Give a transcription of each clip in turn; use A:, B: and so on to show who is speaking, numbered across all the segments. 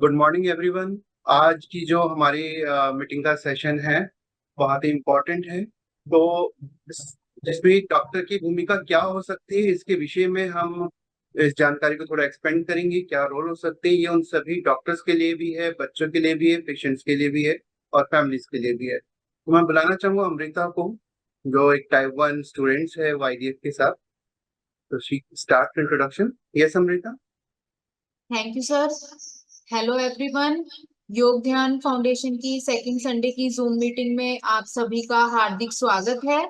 A: Good morning everyone. आज की जो हमारी मीटिंग का सेशन है बहुत ही इम्पोर्टेंट है। तो जिसमें डॉक्टर की भूमिका क्या हो सकती है इसके विषय में हम इस जानकारी को थोड़ा एक्सपेंड करेंगे। क्या रोल हो सकते हैं, ये उन सभी डॉक्टर्स के लिए भी है, बच्चों के लिए भी है, पेशेंट्स के लिए भी है और फैमिलीज के लिए भी है। तो मैं बुलाना चाहूंगा अमृता को, जो एक टाइप 1 स्टूडेंट्स है वाईडीएफ के साथ। तो she start introduction. Yes Amrita.
B: Thank you sir. Hello everyone. योग ध्यान फाउंडेशन की सेकंड संडे की जूम मीटिंग में आप सभी का हार्दिक स्वागत है।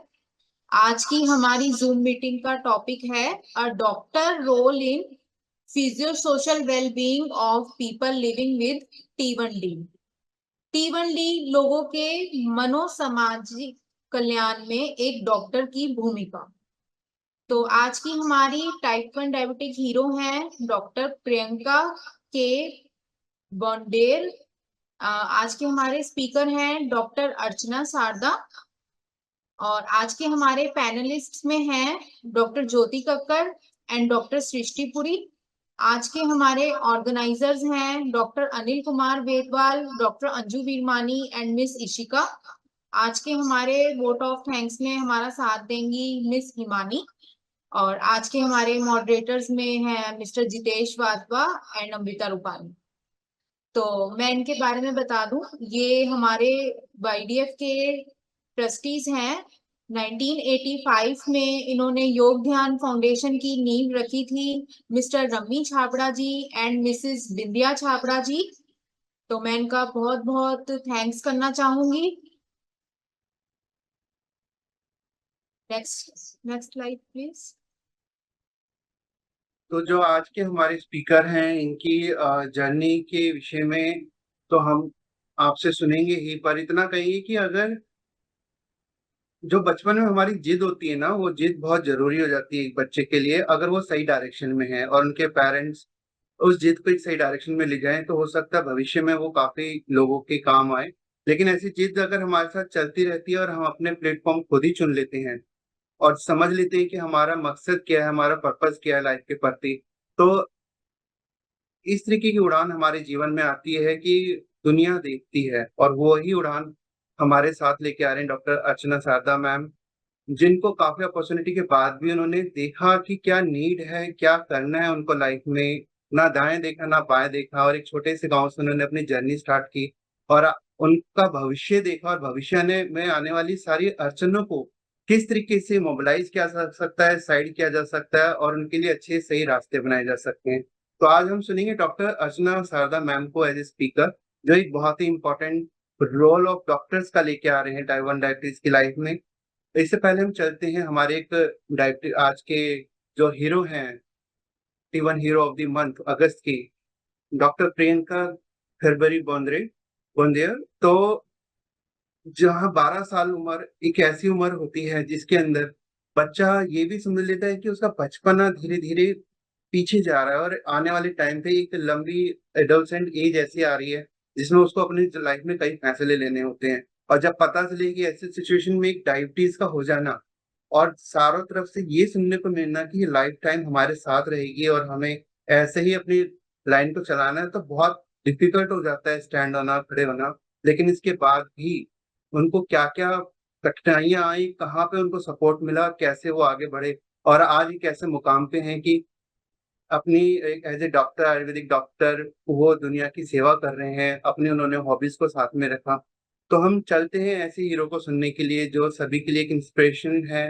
B: आज की हमारी जूम मीटिंग का टॉपिक है a doctor role in psycho social wellbeing of people living with T1D। T1D लोगों के मनोसामाजिक कल्याण में एक डॉक्टर की भूमिका। तो आज की हमारी टाइप 1 डायबिटिक हीरो हैं डॉक्टर प्रियंका के बॉन्डेर। आज के हमारे स्पीकर हैं डॉक्टर अर्चना शारदा। और आज के हमारे पैनलिस्ट में हैं doctor Jyoti Kakkar and doctor Srishti Puri. आज के हमारे ऑर्गेनाइजर्स हैं doctor Anil Kumar Vedwal, doctor Anju Virmani and miss Ishika. आज के हमारे वोट ऑफ थैंक्स में हमारा साथ देंगी मिस हिमानी। और आज के हमारे मॉडरेटर्स में हैं मिस्टर जितेश वाधवा एंड अमृता रूपानी। तो मैं इनके बारे में बता दूं, ये हमारे वाईडीएफ के ट्रस्टीज हैं। 1985 में इन्होंने योग ध्यान फाउंडेशन की नींव रखी थी, Mr Rummy Chhabra ji and Mrs Bindiya Chhabra ji. तो मैं इनका बहुत बहुत थैंक्स करना चाहूंगी। Next slide please.
A: तो जो आज के हमारे स्पीकर हैं इनकी जर्नी के विषय में तो हम आपसे सुनेंगे ही, पर इतना कहिए कि अगर जो बचपन में हमारी जिद होती है ना, वो जिद बहुत जरूरी हो जाती है एक बच्चे के लिए। अगर वो सही डायरेक्शन में है और उनके पेरेंट्स उस जिद को एक सही डायरेक्शन में ले जाएं तो हो सकता है भविष्य में वो काफी लोगों के काम आए। लेकिन ऐसी जिद अगर हमारे साथ चलती रहती है और हम अपने प्लेटफॉर्म खुद ही चुन लेते हैं और समझ लेते हैं कि हमारा मकसद क्या है, हमारा पर्पस क्या है लाइफ के प्रति, तो इस तरीके की उड़ान हमारे जीवन में आती है कि दुनिया देखती है। और वो ही उड़ान हमारे साथ लेके आ रहे हैं डॉक्टर अर्चना शारदा मैम, जिनको काफी अपॉर्चुनिटी के बाद भी उन्होंने देखा कि क्या नीड है, क्या करना है उनको लाइफ में। ना दाएं देखा ना बाएं देखा और एक छोटे से गांव से उन्होंने अपनी जर्नी स्टार्ट की और उनका भविष्य देखा और भविष्य में आने वाली सारी अड़चनों को किस तरीके से मोबिलाइज किया जा सकता है, साइड किया जा सकता है और उनके लिए अच्छे सही रास्ते बनाए जा सकते हैं। तो आज हम सुनेंगे डॉक्टर अर्चना शारदा मैम को एज ए स्पीकर, जो एक बहुत ही इंपॉर्टेंट रोल ऑफ डॉक्टर्स का लेके आ रहे हैं टाइप 1 डायबिटीज की लाइफ में। तो इससे पहले हम चलते हैं हमारे एक डायबिटीज आज के जो हीरो हैं, T1 hero of the month अगस्त की, डॉक्टर प्रियंका खरबरी बॉन्द्रे बॉन्देर। तो जहाँ 12 साल उम्र एक ऐसी उम्र होती है जिसके अंदर बच्चा ये भी समझ लेता है कि उसका बचपना धीरे धीरे पीछे जा रहा है और आने वाले टाइम पे एक लंबी एडोलसेंट एज ऐसी आ रही है जिसमें उसको अपनी लाइफ में कई फैसले लेने होते हैं। और जब पता चले कि ऐसी सिचुएशन में एक डायबिटीज का हो जाना और चारों तरफ से ये सुनने को मिलना कि ये लाइफ टाइम हमारे साथ रहेगी और हमें ऐसे ही अपनी लाइन को चलाना है, तो बहुत डिफिकल्ट हो जाता है स्टैंड होना, खड़े होना। लेकिन इसके बाद भी उनको क्या क्या कठिनाइयां आई, कहाँ पे उनको सपोर्ट मिला, कैसे वो आगे बढ़े और आज एक ऐसे मुकाम पे हैं कि अपनी एक as a doctor, Ayurvedic doctor, वो दुनिया की सेवा कर रहे हैं। अपने उन्होंने हॉबीज को साथ में रखा। तो हम चलते हैं ऐसे हीरो को सुनने के लिए जो सभी के लिए एक इंस्पिरेशन है,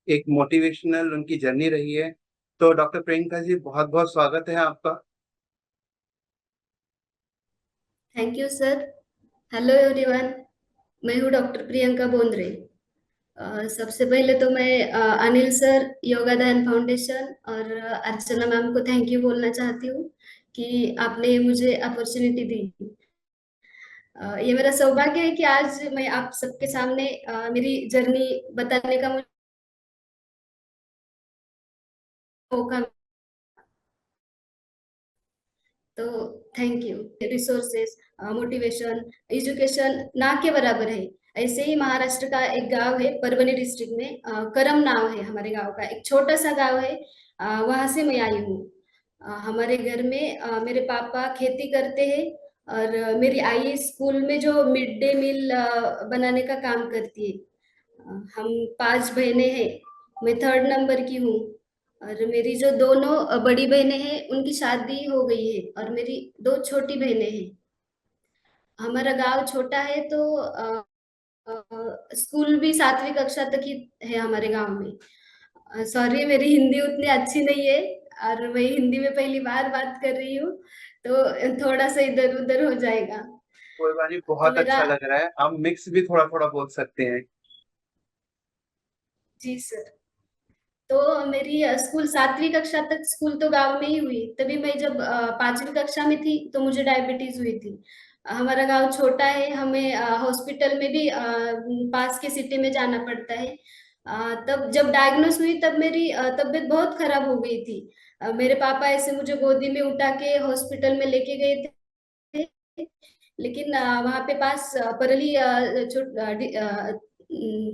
A: एक मोटिवेशनल उनकी जर्नी रही है। तो डॉक्टर प्रियंका जी, बहुत बहुत स्वागत है आपका।
C: Thank you sir. Hello everyone, मैं हूँ डॉक्टर प्रियंका बोंद्रे। सबसे पहले तो मैं अनिल सर, योगा ध्यान फाउंडेशन और अर्चना मैम को थैंक यू बोलना चाहती हूँ कि आपने मुझे अपॉर्चुनिटी दी। ये मेरा सौभाग्य है कि आज मैं आप सबके सामने मेरी जर्नी बताने का मुझे मौका। तो thank you. Resources, motivation, education ना के बराबर है। ऐसे ही महाराष्ट्र का एक गांव है परभनी डिस्ट्रिक्ट में, करम नाम है हमारे गांव का, एक छोटा सा गांव है। वहां से मैं आई हूँ। हमारे घर में मेरे पापा खेती करते हैं और मेरी आई स्कूल में जो मिड डे मील बनाने का काम करती है। हम 5 बहनें हैं, मैं 3rd नंबर की हूँ। और मेरी जो दोनों बड़ी बहनें हैं उनकी शादी हो गई है, और मेरी 2 छोटी बहनें हैं। हमारा गांव छोटा है, तो स्कूल भी 7वीं कक्षा तक ही है हमारे गांव में। सॉरी, मेरी हिंदी उतनी अच्छी नहीं है, और मैं हिंदी में पहली बार बात कर रही हूँ, तो थोड़ा सा इधर उधर हो जाएगा।
A: कोई बात नहीं,
C: तो
A: बहुत
C: मेरा
A: अच्छा लग रहा है। हम मिक्स भी थोड़ा थोड़ा बोल सकते हैं।
C: जी सर। तो मेरी स्कूल 7वीं कक्षा तक स्कूल तो गांव में ही हुई। तभी मैं जब 5वीं कक्षा में थी तो मुझे डायबिटीज हुई थी। हमारा गांव छोटा है, हमें हॉस्पिटल में भी पास के सिटी में जाना पड़ता है। तब जब डायग्नोस हुई तब मेरी तबीयत बहुत खराब हो गई थी। मेरे पापा ऐसे मुझे गोदी में उठा के हॉस्पिटल में लेके गए थे। लेकिन वहाँ पे पास परली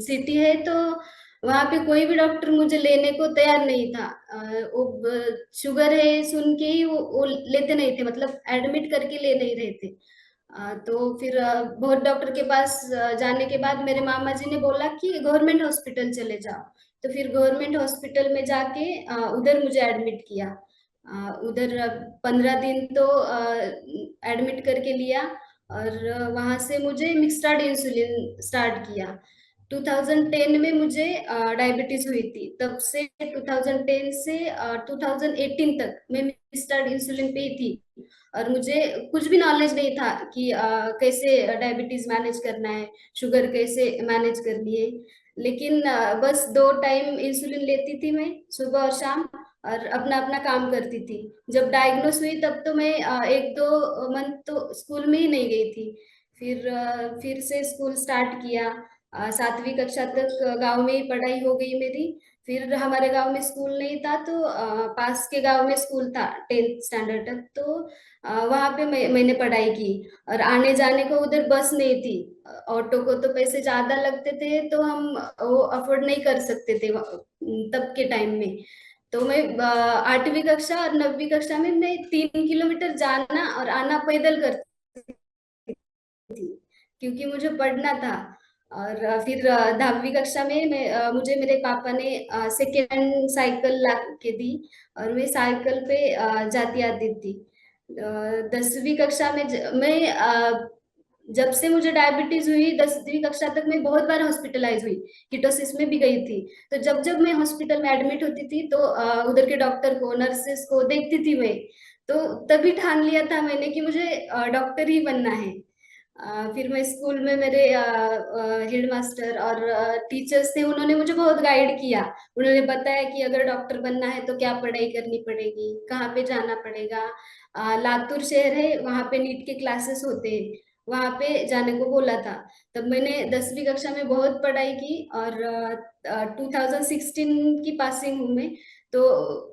C: सिटी है, तो वहाँ पे कोई भी डॉक्टर मुझे लेने को तैयार नहीं था। शुगर है सुन के ही वो लेते नहीं थे, मतलब एडमिट करके ले नहीं रहे थे। तो फिर बहुत डॉक्टर के पास जाने के बाद मेरे मामा जी ने बोला कि गवर्नमेंट हॉस्पिटल चले जाओ। तो फिर गवर्नमेंट हॉस्पिटल में जाके उधर मुझे एडमिट किया। उधर 15 दिन तो एडमिट करके लिया। और वहां से मुझे मिक्सड इंसुलिन स्टार्ट किया। 2010 में मुझे डायबिटीज हुई थी। तब से 2010 से 2018 तक मैं मिक्सड इंसुलिन पे ही थी। और मुझे कुछ भी नॉलेज नहीं था कि कैसे डायबिटीज मैनेज करना है, शुगर कैसे मैनेज करनी है। लेकिन बस 2 टाइम इंसुलिन लेती थी मैं, सुबह और शाम, और अपना अपना काम करती थी। जब डायग्नोस हुई तब तो मैं 1-2 मंथ तो स्कूल में ही नहीं गई थी। फिर से स्कूल स्टार्ट किया। 7वीं कक्षा तक गांव में ही पढ़ाई हो गई मेरी। फिर हमारे गांव में स्कूल नहीं था, तो पास के गांव में स्कूल था 10th स्टैंडर्ड तक, तो वहां पे मैंने पढ़ाई की। और आने जाने को उधर बस नहीं थी। ऑटो को तो पैसे ज्यादा लगते थे, तो हम वो अफोर्ड नहीं कर सकते थे तब के टाइम में। तो मैं 8वीं कक्षा और 9वीं कक्षा में मैं 3 किलोमीटर जाना और आना पैदल करती थी, क्योंकि मुझे पढ़ना था। और फिर 10वीं कक्षा में मुझे मेरे पापा ने सेकेंड हैंड साइकिल ला के दी, और मैं साइकिल पे जाती आती थी। 10वीं कक्षा में जब से मुझे डायबिटीज हुई, 10वीं कक्षा तक मैं बहुत बार हॉस्पिटलाइज हुई, कीटोसिस में भी गई थी। तो जब जब मैं हॉस्पिटल में एडमिट होती थी, तो उधर के डॉक्टर को, नर्सेस को देखती थी मैं। तो तभी ठान लिया था मैंने कि मुझे डॉक्टर ही बनना है। फिर मैं स्कूल में मेरे हेडमास्टर और टीचर्स थे, उन्होंने मुझे बहुत गाइड किया। उन्होंने बताया कि अगर डॉक्टर बनना है तो क्या पढ़ाई करनी पड़ेगी, कहाँ पे जाना पड़ेगा। लातूर शहर है, वहाँ पे नीट के क्लासेस होते हैं, वहाँ पे जाने को बोला था। तब मैंने 10वीं कक्षा में बहुत पढ़ाई की, और 2016 की पासिंग हूँ मैं। तो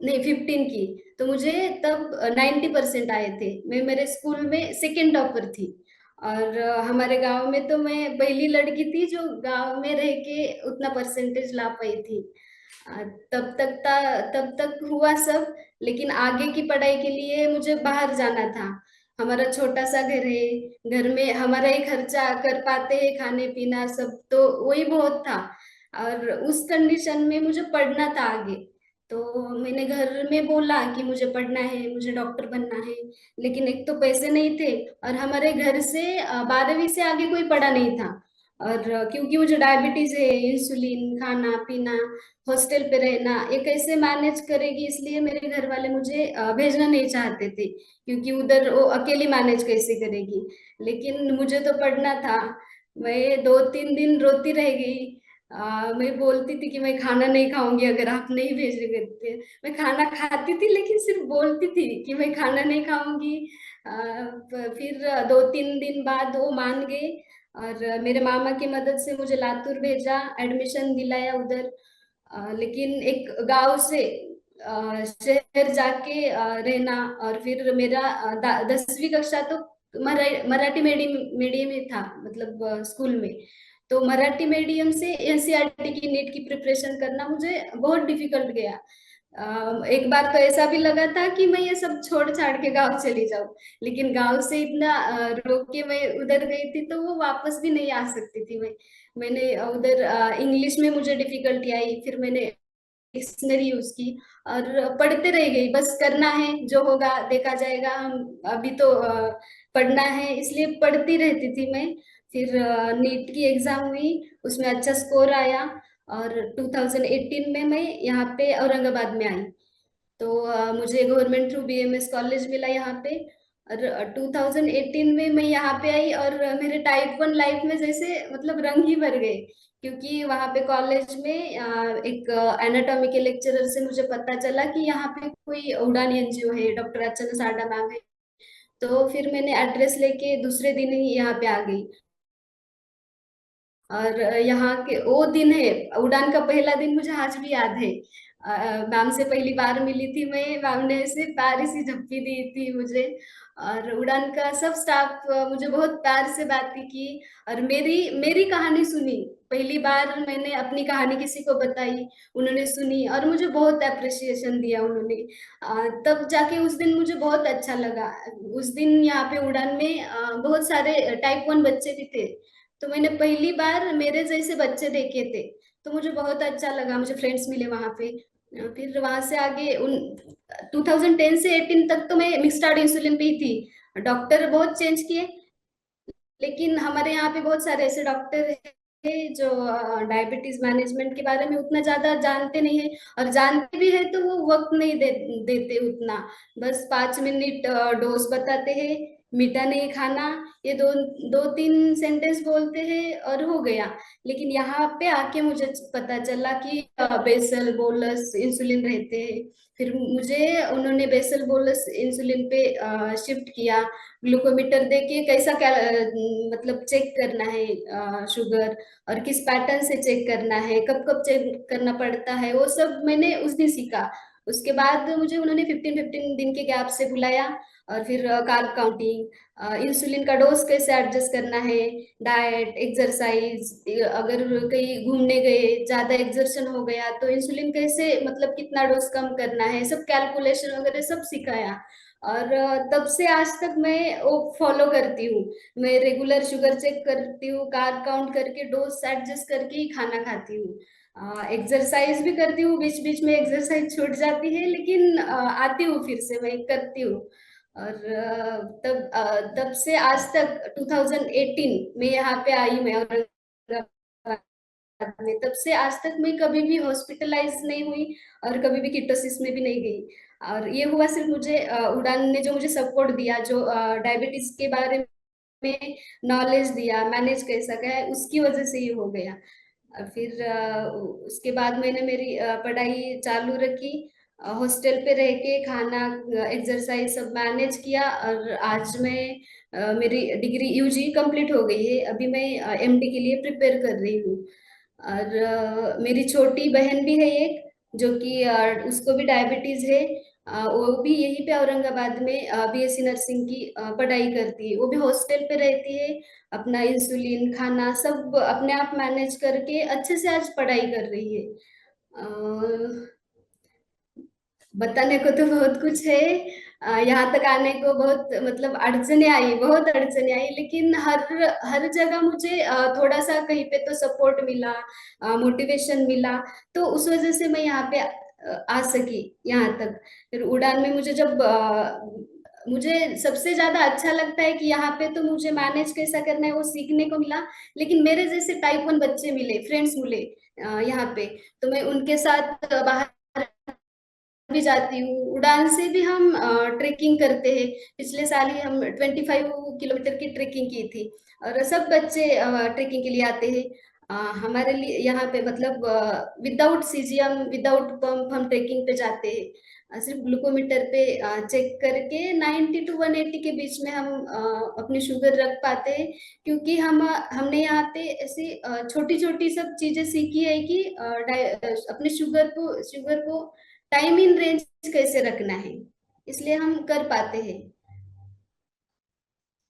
C: नहीं, 15 की। तो मुझे तब 90% आए थे, मैं मेरे स्कूल में सेकेंड टॉपर थी। और हमारे गांव में तो मैं पहली लड़की थी जो गांव में रह के उतना परसेंटेज ला पाई थी। अ, तब तक हुआ सब। लेकिन आगे की पढ़ाई के लिए मुझे बाहर जाना था। हमारा छोटा सा घर है, घर में हमारा ही खर्चा कर पाते हैं, खाने पीना सब तो वही बहुत था। और उस कंडीशन में मुझे पढ़ना था आगे। तो मैंने घर में बोला कि मुझे पढ़ना है, मुझे डॉक्टर बनना है। लेकिन एक तो पैसे नहीं थे, और हमारे घर से 12वीं से आगे कोई पढ़ा नहीं था। और क्योंकि मुझे डायबिटीज है, इंसुलिन खाना पीना, हॉस्टल पे रहना, ये कैसे मैनेज करेगी, इसलिए मेरे घर वाले मुझे भेजना नहीं चाहते थे, क्योंकि उधर वो अकेली मैनेज कैसे करेगी। लेकिन मुझे तो पढ़ना था। मैं 2-3 दिन रोती रह गई। मैं बोलती थी कि मैं खाना नहीं खाऊंगी अगर आप नहीं भेजेंगे थे। मैं खाना खाती थी, लेकिन सिर्फ बोलती थी कि मैं खाना नहीं खाऊंगी। फिर 2-3 दिन बाद वो मान गए, और मेरे मामा की मदद से मुझे लातूर भेजा, एडमिशन दिलाया उधर। लेकिन एक गांव से शहर जाके रहना। और फिर मेरा 10वीं कक्षा तो मराठी मीडियम मीडियम ही था, मतलब स्कूल में। तो मराठी मीडियम से एनसीईआरटी की नीट की प्रिपरेशन करना मुझे बहुत डिफिकल्ट गया। एक बार तो ऐसा भी लगा था कि मैं ये सब छोड़ छाड़ के गांव चली जाऊं, लेकिन गांव से इतना रोक के मैं उधर गई थी, तो वो वापस भी नहीं आ सकती थी मैं। मैंने उधर इंग्लिश में मुझे डिफिकल्टी आई, फिर मैंने डिक्शनरी यूज की और पढ़ते रह गई। बस करना है, जो होगा देखा जाएगा, हम अभी तो पढ़ना है, इसलिए पढ़ती रहती थी मैं। फिर नीट की एग्जाम हुई, उसमें अच्छा स्कोर आया और 2018 में मैं यहाँ पे औरंगाबाद में आई। तो मुझे गवर्नमेंट थ्रू बीएमएस कॉलेज मिला यहाँ पे। और 2018 में मैं यहाँ पे आई और मेरे टाइप 1 लाइफ में जैसे मतलब रंग ही भर गए, क्योंकि वहाँ पे कॉलेज में एक एनाटॉमी के लेक्चरर से मुझे पता चला कि यहाँ पे कोई उड़ान एनजीओ है, डॉक्टर अर्चना साडा मैम है। तो फिर मैंने एड्रेस लेके दूसरे दिन ही यहाँ पे आ गई। और यहाँ के वो दिन है, उड़ान का पहला दिन मुझे आज भी याद है। मैम से पहली बार मिली थी मैं, मैम ने ऐसे प्यारी सी झप्पी दी थी मुझे। और उड़ान का सब स्टाफ मुझे बहुत प्यार से बातें की और मेरी मेरी कहानी सुनी। पहली बार मैंने अपनी कहानी किसी को बताई, उन्होंने सुनी और मुझे बहुत अप्रिसिएशन दिया उन्होंने। तब जाके उस दिन मुझे बहुत अच्छा लगा। उस दिन यहाँ पे उड़ान में बहुत सारे टाइप 1 बच्चे भी थे, तो मैंने पहली बार मेरे जैसे बच्चे देखे थे, तो मुझे बहुत अच्छा लगा, मुझे फ्रेंड्स मिले वहां पे। फिर वहां से आगे उन 2010 से 18 तक तो मैं मिक्स्ड इंसुलिन पे ही थी। डॉक्टर बहुत चेंज किए, लेकिन हमारे यहाँ पे बहुत सारे ऐसे डॉक्टर हैं जो डायबिटीज मैनेजमेंट के बारे में उतना ज्यादा जानते नहीं है, और जानते भी है तो वो वक्त नहीं देते उतना। बस 5 मिनट डोज बताते हैं, मीठा नहीं खाना, ये दो दो तीन सेंटेंस बोलते हैं और हो गया। लेकिन यहाँ पे आके मुझे पता चला कि बेसल बोलस इंसुलिन रहते हैं। फिर मुझे उन्होंने बेसल बोलस इंसुलिन पे शिफ्ट किया। ग्लूकोमीटर दे के कैसा क्या मतलब चेक करना है शुगर, और किस पैटर्न से चेक करना है, कब कब चेक करना पड़ता है, वो सब मैंने उस दिन सीखा। उसके बाद मुझे उन्होंने 15-15 दिन के गैप से बुलाया, और फिर कार्ब काउंटिंग, इंसुलिन का डोज कैसे एडजस्ट करना है, डाइट, एक्सरसाइज, अगर कहीं घूमने गए ज्यादा एक्सर्शन हो गया तो इंसुलिन कैसे मतलब कितना डोज कम करना है, सब कैलकुलेशन वगैरह सब सिखाया। और तब से आज तक मैं वो फॉलो करती हूँ। मैं रेगुलर शुगर चेक करती हूँ, कार्ब काउंट करके डोज एडजस्ट करके ही खाना खाती हूँ। एक्सरसाइज भी करती हूँ, बीच बीच में एक्सरसाइज छूट जाती है, लेकिन आती हूँ फिर से मैं करती हूँ। और तब से आज तक 2018 में यहाँ पे आई मैं औरंगाबाद में, तब से आज तक मैं कभी भी हॉस्पिटलाइज नहीं हुई और कभी भी कीटोसिस में भी नहीं गई। और ये हुआ सिर्फ मुझे उड़ान ने जो मुझे सपोर्ट दिया, जो डायबिटीज के बारे में नॉलेज दिया, मैनेज कैसा क्या है, उसकी वजह से ये हो गया। फिर उसके बाद मैंने मेरी पढ़ाई चालू रखी, हॉस्टल पे रह के खाना, एक्सरसाइज सब मैनेज किया, और आज मैं मेरी डिग्री यूजी कंप्लीट हो गई है। अभी मैं एमडी के लिए प्रिपेयर कर रही हूँ। और मेरी छोटी बहन भी है एक, जो कि उसको भी डायबिटीज है। वो भी यहीं पे औरंगाबाद में बीएससी नर्सिंग की पढ़ाई करती है। वो भी हॉस्टल पे रहती है, अपना इंसुलिन खाना सब अपने आप मैनेज करके अच्छे से आज पढ़ाई कर रही है। बताने को तो बहुत कुछ है। यहाँ तक आने को बहुत मतलब अड़चने आई, बहुत अड़चने आई, लेकिन हर हर जगह मुझे थोड़ा सा कहीं पे तो सपोर्ट मिला, मोटिवेशन मिला, तो उस वजह से मैं यहाँ पे आ सकी यहाँ तक। फिर उड़ान में मुझे जब मुझे सबसे ज्यादा अच्छा लगता है कि यहाँ पे तो मुझे मैनेज कैसा करना है वो सीखने को मिला, लेकिन मेरे जैसे टाइप 1 बच्चे मिले, फ्रेंड्स मिले यहाँ पे, तो मैं उनके साथ बाहर भी जाती हूँ। उड़ान से भी हम ट्रेकिंग करते हैं। पिछले साल ही हम 25 किलोमीटर की ट्रेकिंग की थी, और सब बच्चे ट्रेकिंग के लिए आते हैं। हमारे लिए यहाँ पे मतलब विदाउट सीजीएम, विदाउट पंप हम ट्रेकिंग पे जाते हैं। सिर्फ ग्लूकोमीटर पे चेक करके 90 टू 180 के बीच में हम अपनी शुगर रख पाते हैं, क्योंकि हमने यहाँ पे ऐसी छोटी छोटी सब चीजें सीखी है कि अपने शुगर को टाइम इन रेंज कैसे रखना है, इसलिए हम कर पाते हैं।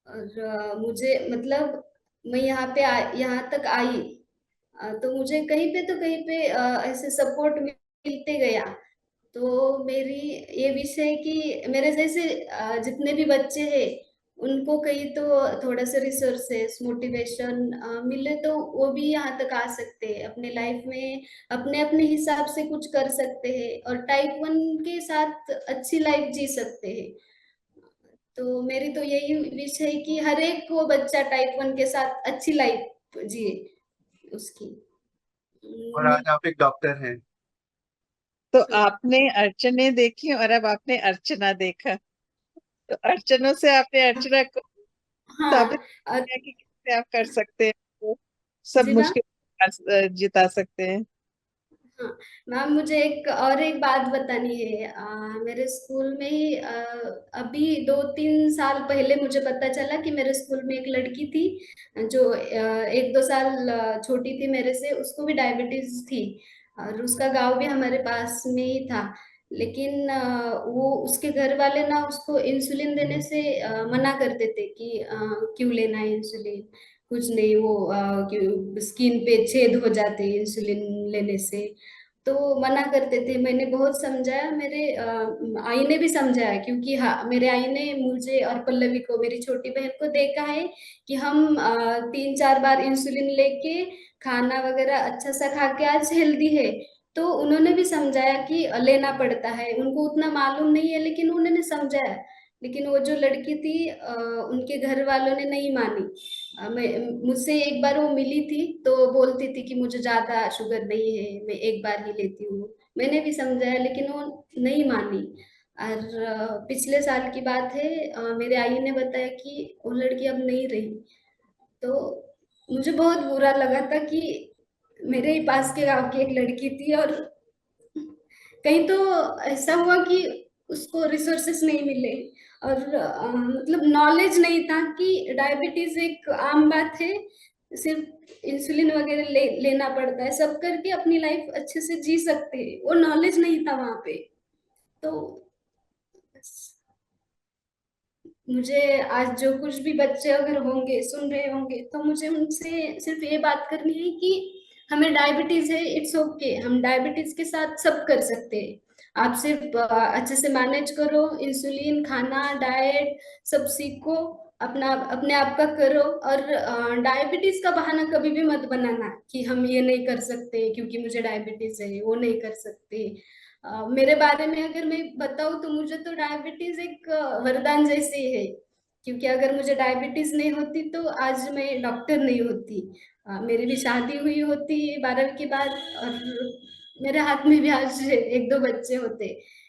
C: और मुझे मतलब मैं यहाँ पे यहाँ तक आई, तो मुझे कहीं पे तो कहीं पे ऐसे सपोर्ट मिलते गया। तो मेरी ये विषय है कि मेरे जैसे जितने भी बच्चे हैं उनको कहीं तो थोड़ा सा रिसोर्सेस मोटिवेशन मिले तो वो भी यहाँ तक आ सकते हैं अपने लाइफ में, अपने अपने हिसाब से कुछ कर सकते हैं और टाइप 1 के साथ अच्छी लाइफ जी सकते हैं। तो मेरी तो यही विश है कि हर एक वो बच्चा टाइप 1 के साथ अच्छी लाइफ जिए उसकी।
A: और
C: मैं
A: आज आप एक डॉक्टर हैं।
D: तो आपने अर्चने देखी और अब आपने अर्चना देखा, तो अर्चनों से आपने अर्चना को
C: हाँ
D: साबित किया कि कैसे आप कर सकते हैं, तो सब
C: जी मैम।
D: मुश्किल जिता सकते हैं।
C: हाँ मैम, मुझे एक बात बतानी है। मेरे स्कूल में ही अभी 2-3 साल पहले मुझे पता चला कि मेरे स्कूल में एक लड़की थी जो 1-2 साल छोटी थी मेरे से, उसको भी डायबिटीज थी और उसका गांव भी हमारे पास में ही था। लेकिन वो उसके घर वाले ना उसको इंसुलिन देने से मना करते थे कि क्यों लेना है इंसुलिन, कुछ नहीं वो स्किन पे छेद हो जाते हैं इंसुलिन लेने से, तो मना करते थे। मैंने बहुत समझाया, मेरे आई ने भी समझाया, क्योंकि हाँ मेरे आई ने मुझे और पल्लवी को, मेरी छोटी बहन को देखा है कि हम 3-4 बार इंसुलिन लेके खाना वगैरह अच्छा सा खा के आज हेल्दी है। तो उन्होंने भी समझाया कि लेना पड़ता है, उनको उतना मालूम नहीं है लेकिन उन्होंने समझाया। लेकिन वो जो लड़की थी उनके घर वालों ने नहीं मानी। मैं मुझसे एक बार वो मिली थी तो बोलती थी कि मुझे ज्यादा शुगर नहीं है, मैं एक बार ही लेती हूँ। मैंने भी समझाया लेकिन वो नहीं मानी। और पिछले साल की बात है, मेरे आई ने बताया कि वो लड़की अब नहीं रही। तो मुझे बहुत बुरा लगा था कि मेरे ही पास के गांव की एक लड़की थी और कहीं तो ऐसा हुआ कि उसको रिसोर्सेस नहीं मिले और मतलब नॉलेज नहीं था कि डायबिटीज एक आम बात है, सिर्फ इंसुलिन वगैरह लेना पड़ता है, सब करके अपनी लाइफ अच्छे से जी सकते हैं, वो नॉलेज नहीं था वहां पे। तो मुझे आज जो कुछ भी बच्चे अगर होंगे सुन रहे होंगे तो मुझे उनसे सिर्फ ये बात करनी है कि हमें डायबिटीज है, इट्स ओके, हम डायबिटीज के साथ सब कर सकते हैं। आप सिर्फ अच्छे से मैनेज करो, इंसुलिन खाना डाइट सब सीखो, अपना अपने आप का करो। और डायबिटीज का बहाना कभी भी मत बनाना कि हम ये नहीं कर सकते क्योंकि मुझे डायबिटीज है, वो नहीं कर सकते। मेरे बारे में अगर मैं बताऊं तो मुझे तो डायबिटीज एक वरदान जैसे ही है, क्योंकि अगर मुझे डायबिटीज नहीं होती तो आज मैं डॉक्टर नहीं होती। मेरी भी शादी हुई होती 12वीं के बाद और मेरे हाथ में भी आज 1-2 बच्चे होते।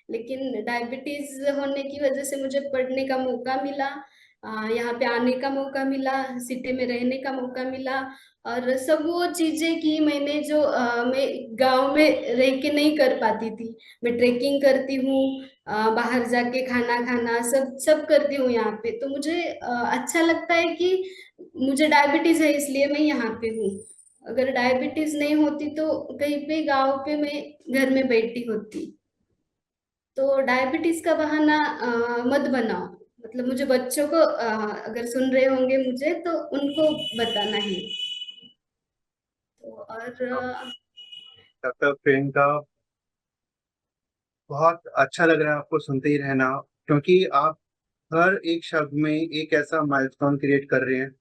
C: लेकिन डायबिटीज होने की वजह से मुझे पढ़ने का मौका मिला, यहाँ पे आने का मौका मिला, सिटी में रहने का मौका मिला और सब वो चीजें की मैंने जो मैं गांव में रह के नहीं कर पाती थी। मैं ट्रेकिंग करती हूँ, बाहर जाके खाना खाना सब सब करती हूँ यहाँ पे। तो मुझे अच्छा लगता है कि मुझे डायबिटीज है इसलिए मैं यहाँ पे हूँ। अगर डायबिटीज नहीं होती तो कहीं पे गांव पे मैं घर में बैठी होती। तो डायबिटीज का बहाना मत बनाओ। मतलब मुझे बच्चों को अगर सुन रहे होंगे मुझे तो उनको बताना है। तो और
A: डॉक्टर प्रियंका, बहुत अच्छा लग रहा है आपको सुनते ही रहना, क्योंकि आप हर एक शब्द में एक ऐसा माइलस्टोन क्रिएट कर रहे हैं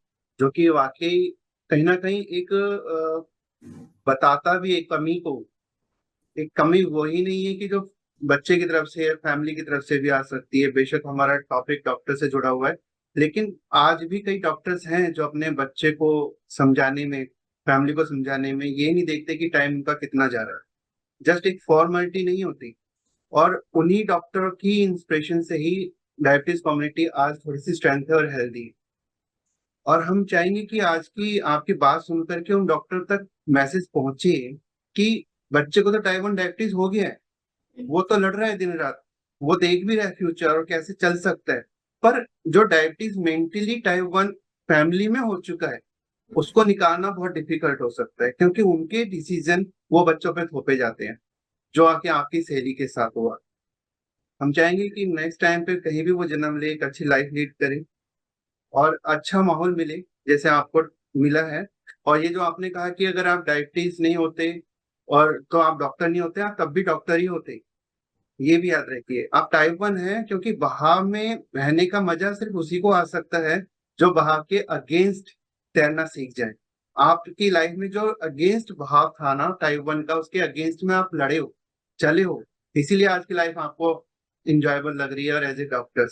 A: जो कि वाकई कहीं ना कहीं एक बताता भी एक कमी को। एक कमी वही नहीं है कि जो बच्चे की तरफ से या फैमिली की तरफ से भी आ सकती है। बेशक हमारा टॉपिक डॉक्टर से जुड़ा हुआ है, लेकिन आज भी कई डॉक्टर्स हैं जो अपने बच्चे को समझाने में, फैमिली को समझाने में ये नहीं देखते कि टाइम उनका कितना जा रहा है। जस्ट एक फॉर्मेलिटी नहीं होती। और उन्हीं डॉक्टर की इंस्पिरेशन से ही डायबिटीज कम्युनिटी आज थोड़ी सी स्ट्रेंथ है और हेल्दी है। और हम चाहेंगे कि आज की आपकी बात सुन करके उन डॉक्टर तक मैसेज पहुंचे कि बच्चे को तो टाइप 1 डायबिटीज हो गया है, वो तो लड़ रहा है दिन रात, वो देख भी रहा है फ्यूचर और कैसे चल सकता है। पर जो डायबिटीज मेंटली टाइप 1 फैमिली में हो चुका है, उसको निकालना बहुत डिफिकल्ट हो सकता है, क्योंकि उनके डिसीजन वो बच्चों पे थोपे जाते हैं, जो आके आपकी सहेली के साथ हुआ। हम चाहेंगे कि नेक्स्ट टाइम पे कहीं भी वो जन्म ले, एक अच्छी लाइफ लीड करे और अच्छा माहौल मिले जैसे आपको मिला है। और ये जो आपने कहा कि अगर आप डायबिटीज नहीं होते और तो आप डॉक्टर नहीं होते, आप तब भी डॉक्टर ही होते। ये भी याद रखिए। आप टाइप 1 हैं क्योंकि बहाव में बहने का मजा सिर्फ उसी को आ सकता है जो बहाव के अगेंस्ट तैरना सीख जाए। आपकी लाइफ में जो अगेंस्ट बहाव था ना टाइप 1 का, उसके अगेंस्ट में आप लड़े हो, चले हो, इसीलिए आज की लाइफ आपको इंजॉयबल लग रही है। और एज ए डॉक्टर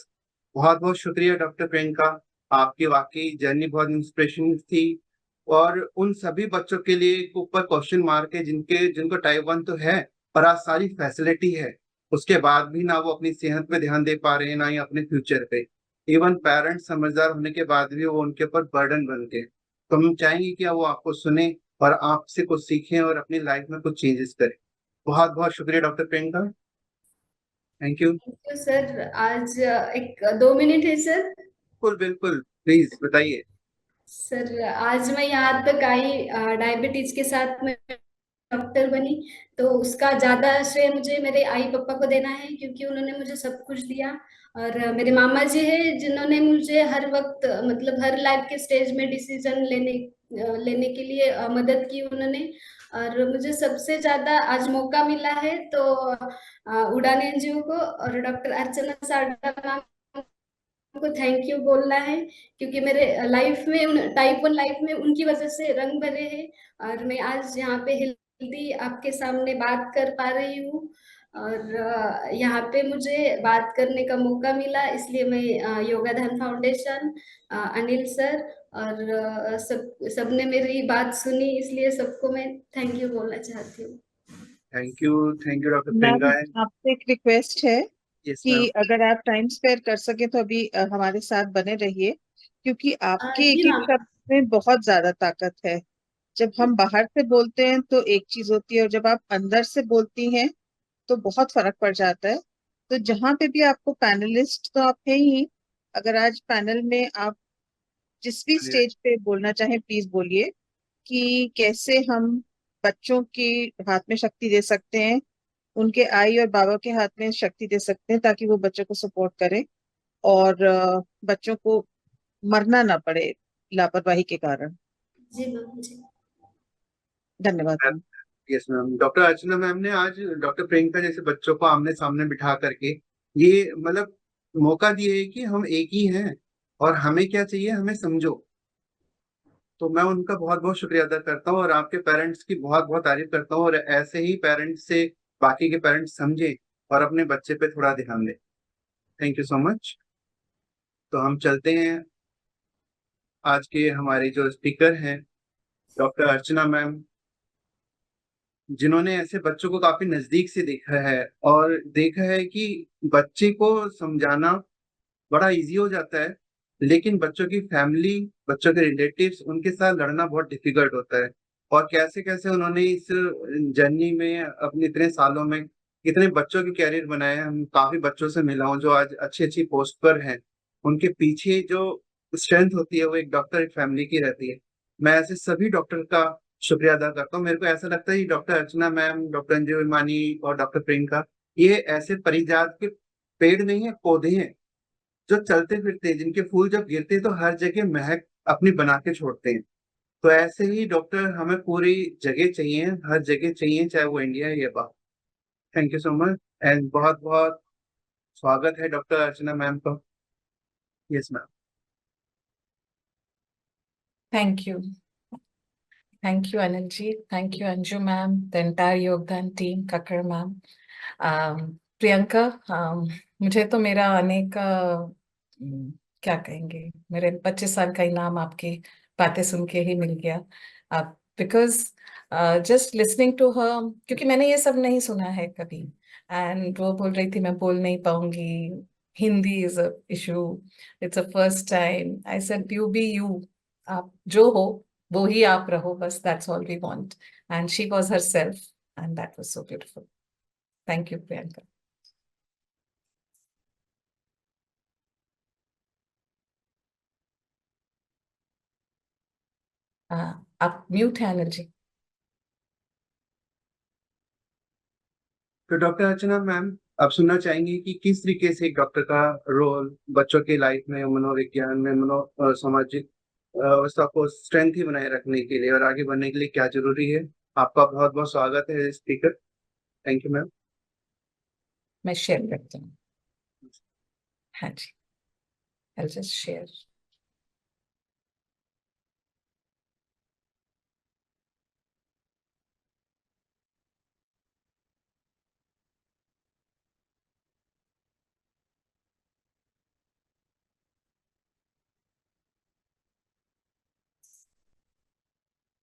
A: बहुत बहुत शुक्रिया डॉक्टर प्रियंका, आपकी वाकई जर्नी बहुत इंस्पिरेशन थी। और उन सभी बच्चों के लिए ऊपर क्वेश्चन मार्क है जिनको टाइप 1 तो है पर आज सारी फैसिलिटी है, उसके बाद भी ना वो अपनी सेहत पे ध्यान दे पा रहे हैं ना ही अपने फ्यूचर पे। इवन पेरेंट्स समझदार होने के बाद भी वो उनके ऊपर बर्डन बनते हैं। तो हम चाहेंगे कि वो आपको सुने और आपसे कुछ सीखें और अपनी लाइफ में कुछ चेंजेस करें। बहुत बहुत शुक्रिया doctor Priyanka, thank you.
C: Thank you sir. आज एक 2 मिनट है सर।
A: बिल्कुल बिल्कुल, प्लीज बताइए।
C: सर आज मैं यहाँ तक आई डायबिटीज के साथ में डॉक्टर बनी, तो उसका ज्यादा श्रेय मुझे मेरे आई पापा को देना है, क्योंकि उन्होंने मुझे सब कुछ दिया। और मेरे मामा जी है जिन्होंने मुझे हर वक्त मतलब हर लाइफ के स्टेज में डिसीजन लेने के लिए मदद की उन्होंने। और मुझे सबसे ज्यादा आज मौका मिला है तो उड़ान एनजीओ को और डॉक्टर अर्चना साडा मैम को थैंक यू बोलना है, क्योंकि मेरे लाइफ में टाइप 1 लाइफ में उनकी वजह से रंग भरे हैं। और मैं आज यहाँ पे हेल्दी आपके सामने बात कर पा रही हूँ। और यहाँ पे मुझे बात करने का मौका मिला, इसलिए मैं योगाधान फाउंडेशन, अनिल सर और सबने मेरी बात सुनी, इसलिए सबको मैं थैंक यू बोलना चाहती हूँ।
A: Thank you doctor
D: ma'am,
A: Priyanka.
D: आपसे एक रिक्वेस्ट है
A: यस
D: कि
A: मैम।
D: अगर आप टाइम स्पेयर कर सके तो अभी हमारे साथ बने रहिए, क्योंकि आपके
C: जी
D: एक एक
C: मैम।
D: शब्द में बहुत ज्यादा ताकत है। जब हम बाहर से बोलते हैं तो एक चीज होती है, और जब आप अंदर से बोलती हैं तो बहुत फर्क पड़ जाता है। तो जहां पे भी आपको पैनलिस्ट तो आप हैं ही, अगर आज पैनल में आप जिस भी स्टेज पे बोलना चाहें प्लीज बोलिए, कि कैसे हम बच्चों के हाथ में शक्ति दे सकते हैं, उनके आई और बाबा के हाथ में शक्ति दे सकते हैं, ताकि वो बच्चों को सपोर्ट करें और बच्चों को मरना ना पड़े लापरवाही के कारण।
C: जी मैम। जी
D: धन्यवाद मैम।
A: यस मैम, डॉक्टर अर्चना मैम ने आज डॉक्टर प्रियंका जैसे बच्चों को आमने सामने बिठा करके ये मतलब मौका दिए है कि हम एक ही हैं और हमें क्या चाहिए हमें समझो। तो मैं उनका बहुत बहुत शुक्रिया अदा करता हूँ और आपके पेरेंट्स की बहुत बहुत तारीफ करता हूँ। और ऐसे ही पेरेंट्स से बाकी के पेरेंट्स समझे और अपने बच्चे पे थोड़ा ध्यान दें। Thank you so much. तो हम चलते हैं, आज के हमारे जो स्पीकर हैं डॉक्टर अर्चना मैम, जिन्होंने ऐसे बच्चों को काफी नजदीक से देखा है और देखा है कि बच्चे को समझाना बड़ा इजी हो जाता है, लेकिन बच्चों की फैमिली, बच्चों के रिलेटिव्स, उनके साथ लड़ना बहुत डिफिकल्ट होता है। और कैसे कैसे उन्होंने इस जर्नी में अपने इतने सालों में कितने बच्चों के कैरियर बनाए हैं। हम काफी बच्चों से मिला हूं जो आज अच्छी अच्छी पोस्ट पर हैं। उनके पीछे जो स्ट्रेंथ होती है वो एक डॉक्टर, एक फैमिली की रहती है। मैं ऐसे सभी डॉक्टर का शुक्रिया अदा करता हूँ। मेरे को ऐसा लगता है कि डॉक्टर अर्चना मैम, डॉक्टर अंजू इरमानी और डॉक्टर प्रियंका ये ऐसे परिजात के पेड़ नहीं है, पौधे हैं जो चलते फिरते हैं, जिनके फूल जब गिरते हैं तो हर जगह महक अपनी बना के छोड़ते हैं। तो ऐसे ही डॉक्टर हमें पूरी जगह चाहिए, हर जगह चाहिए, चाहे वो इंडिया है या बाहर। Thank you so much and बहुत बहुत स्वागत है डॉक्टर अर्चना मैम का। Yes ma'am.
E: Thank you. Thank you, Anilji. Thank you, Anju ma'am, the entire Yogdan team, Kakar ma'am. Priyanka, मुझे तो मेरा आने का क्या कहेंगे, मेरे 25 साल का इनाम आपकी बातें सुन के ही मिल गया। Because just listening to her, क्योंकि मैंने ये सब नहीं सुना है कभी, एंड वो बोल रही थी मैं बोल नहीं पाऊंगी, Hindi is a issue, it's a first time. I said you be you, आप जो हो वो ही आप रहो, बस that's all we want. And she was herself and that was so beautiful. Thank you Priyanka. आप म्यूट है अनिल जी।
A: तो डॉक्टर अर्चना मैम, आप सुनना चाहेंगे कि किस तरीके से एक डॉक्टर का रोल बच्चों की लाइफ में, मनोविज्ञान में, सामाजिक अवस्था को स्ट्रेंथ ही बनाए रखने के लिए और आगे बढ़ने के लिए क्या जरूरी है। आपका बहुत बहुत स्वागत है स्पीकर। Thank you ma'am.
E: मैं शेयर करती हूँ। हाँ जी, I'll just share.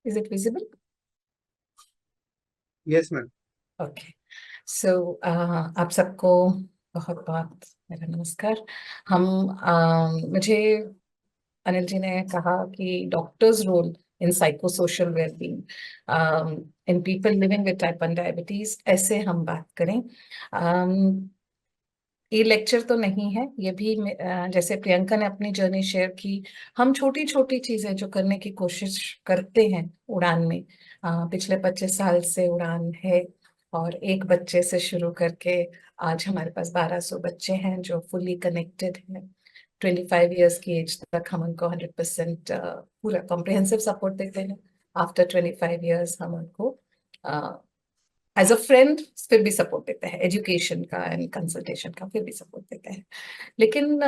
E: Is it visible?
A: Yes ma'am.
E: Okay, so आप सबको बहुत बहुत मेरा नमस्कार। हम मुझे अनिल जी ने कहा कि doctors role in psycho social wellbeing in people living with type 1 diabetes, ऐसे हम बात करें। ये लेक्चर तो नहीं है, ये भी जैसे प्रियंका ने अपनी जर्नी शेयर की, हम छोटी छोटी चीजें जो करने की कोशिश करते हैं उड़ान में। पिछले 25 साल से उड़ान है, और एक बच्चे से शुरू करके आज हमारे पास 1200 बच्चे हैं जो फुली कनेक्टेड हैं। 25 ईयर्स की एज तक हम उनको 100% पूरा कॉम्प्रिहेंसिव सपोर्ट देते हैं। आफ्टर 25 ईयर्स हम उनको एज अ फ्रेंड फिर भी सपोर्ट देते हैं, एजुकेशन का एंड कंसल्टेशन का फिर भी सपोर्ट देते हैं। लेकिन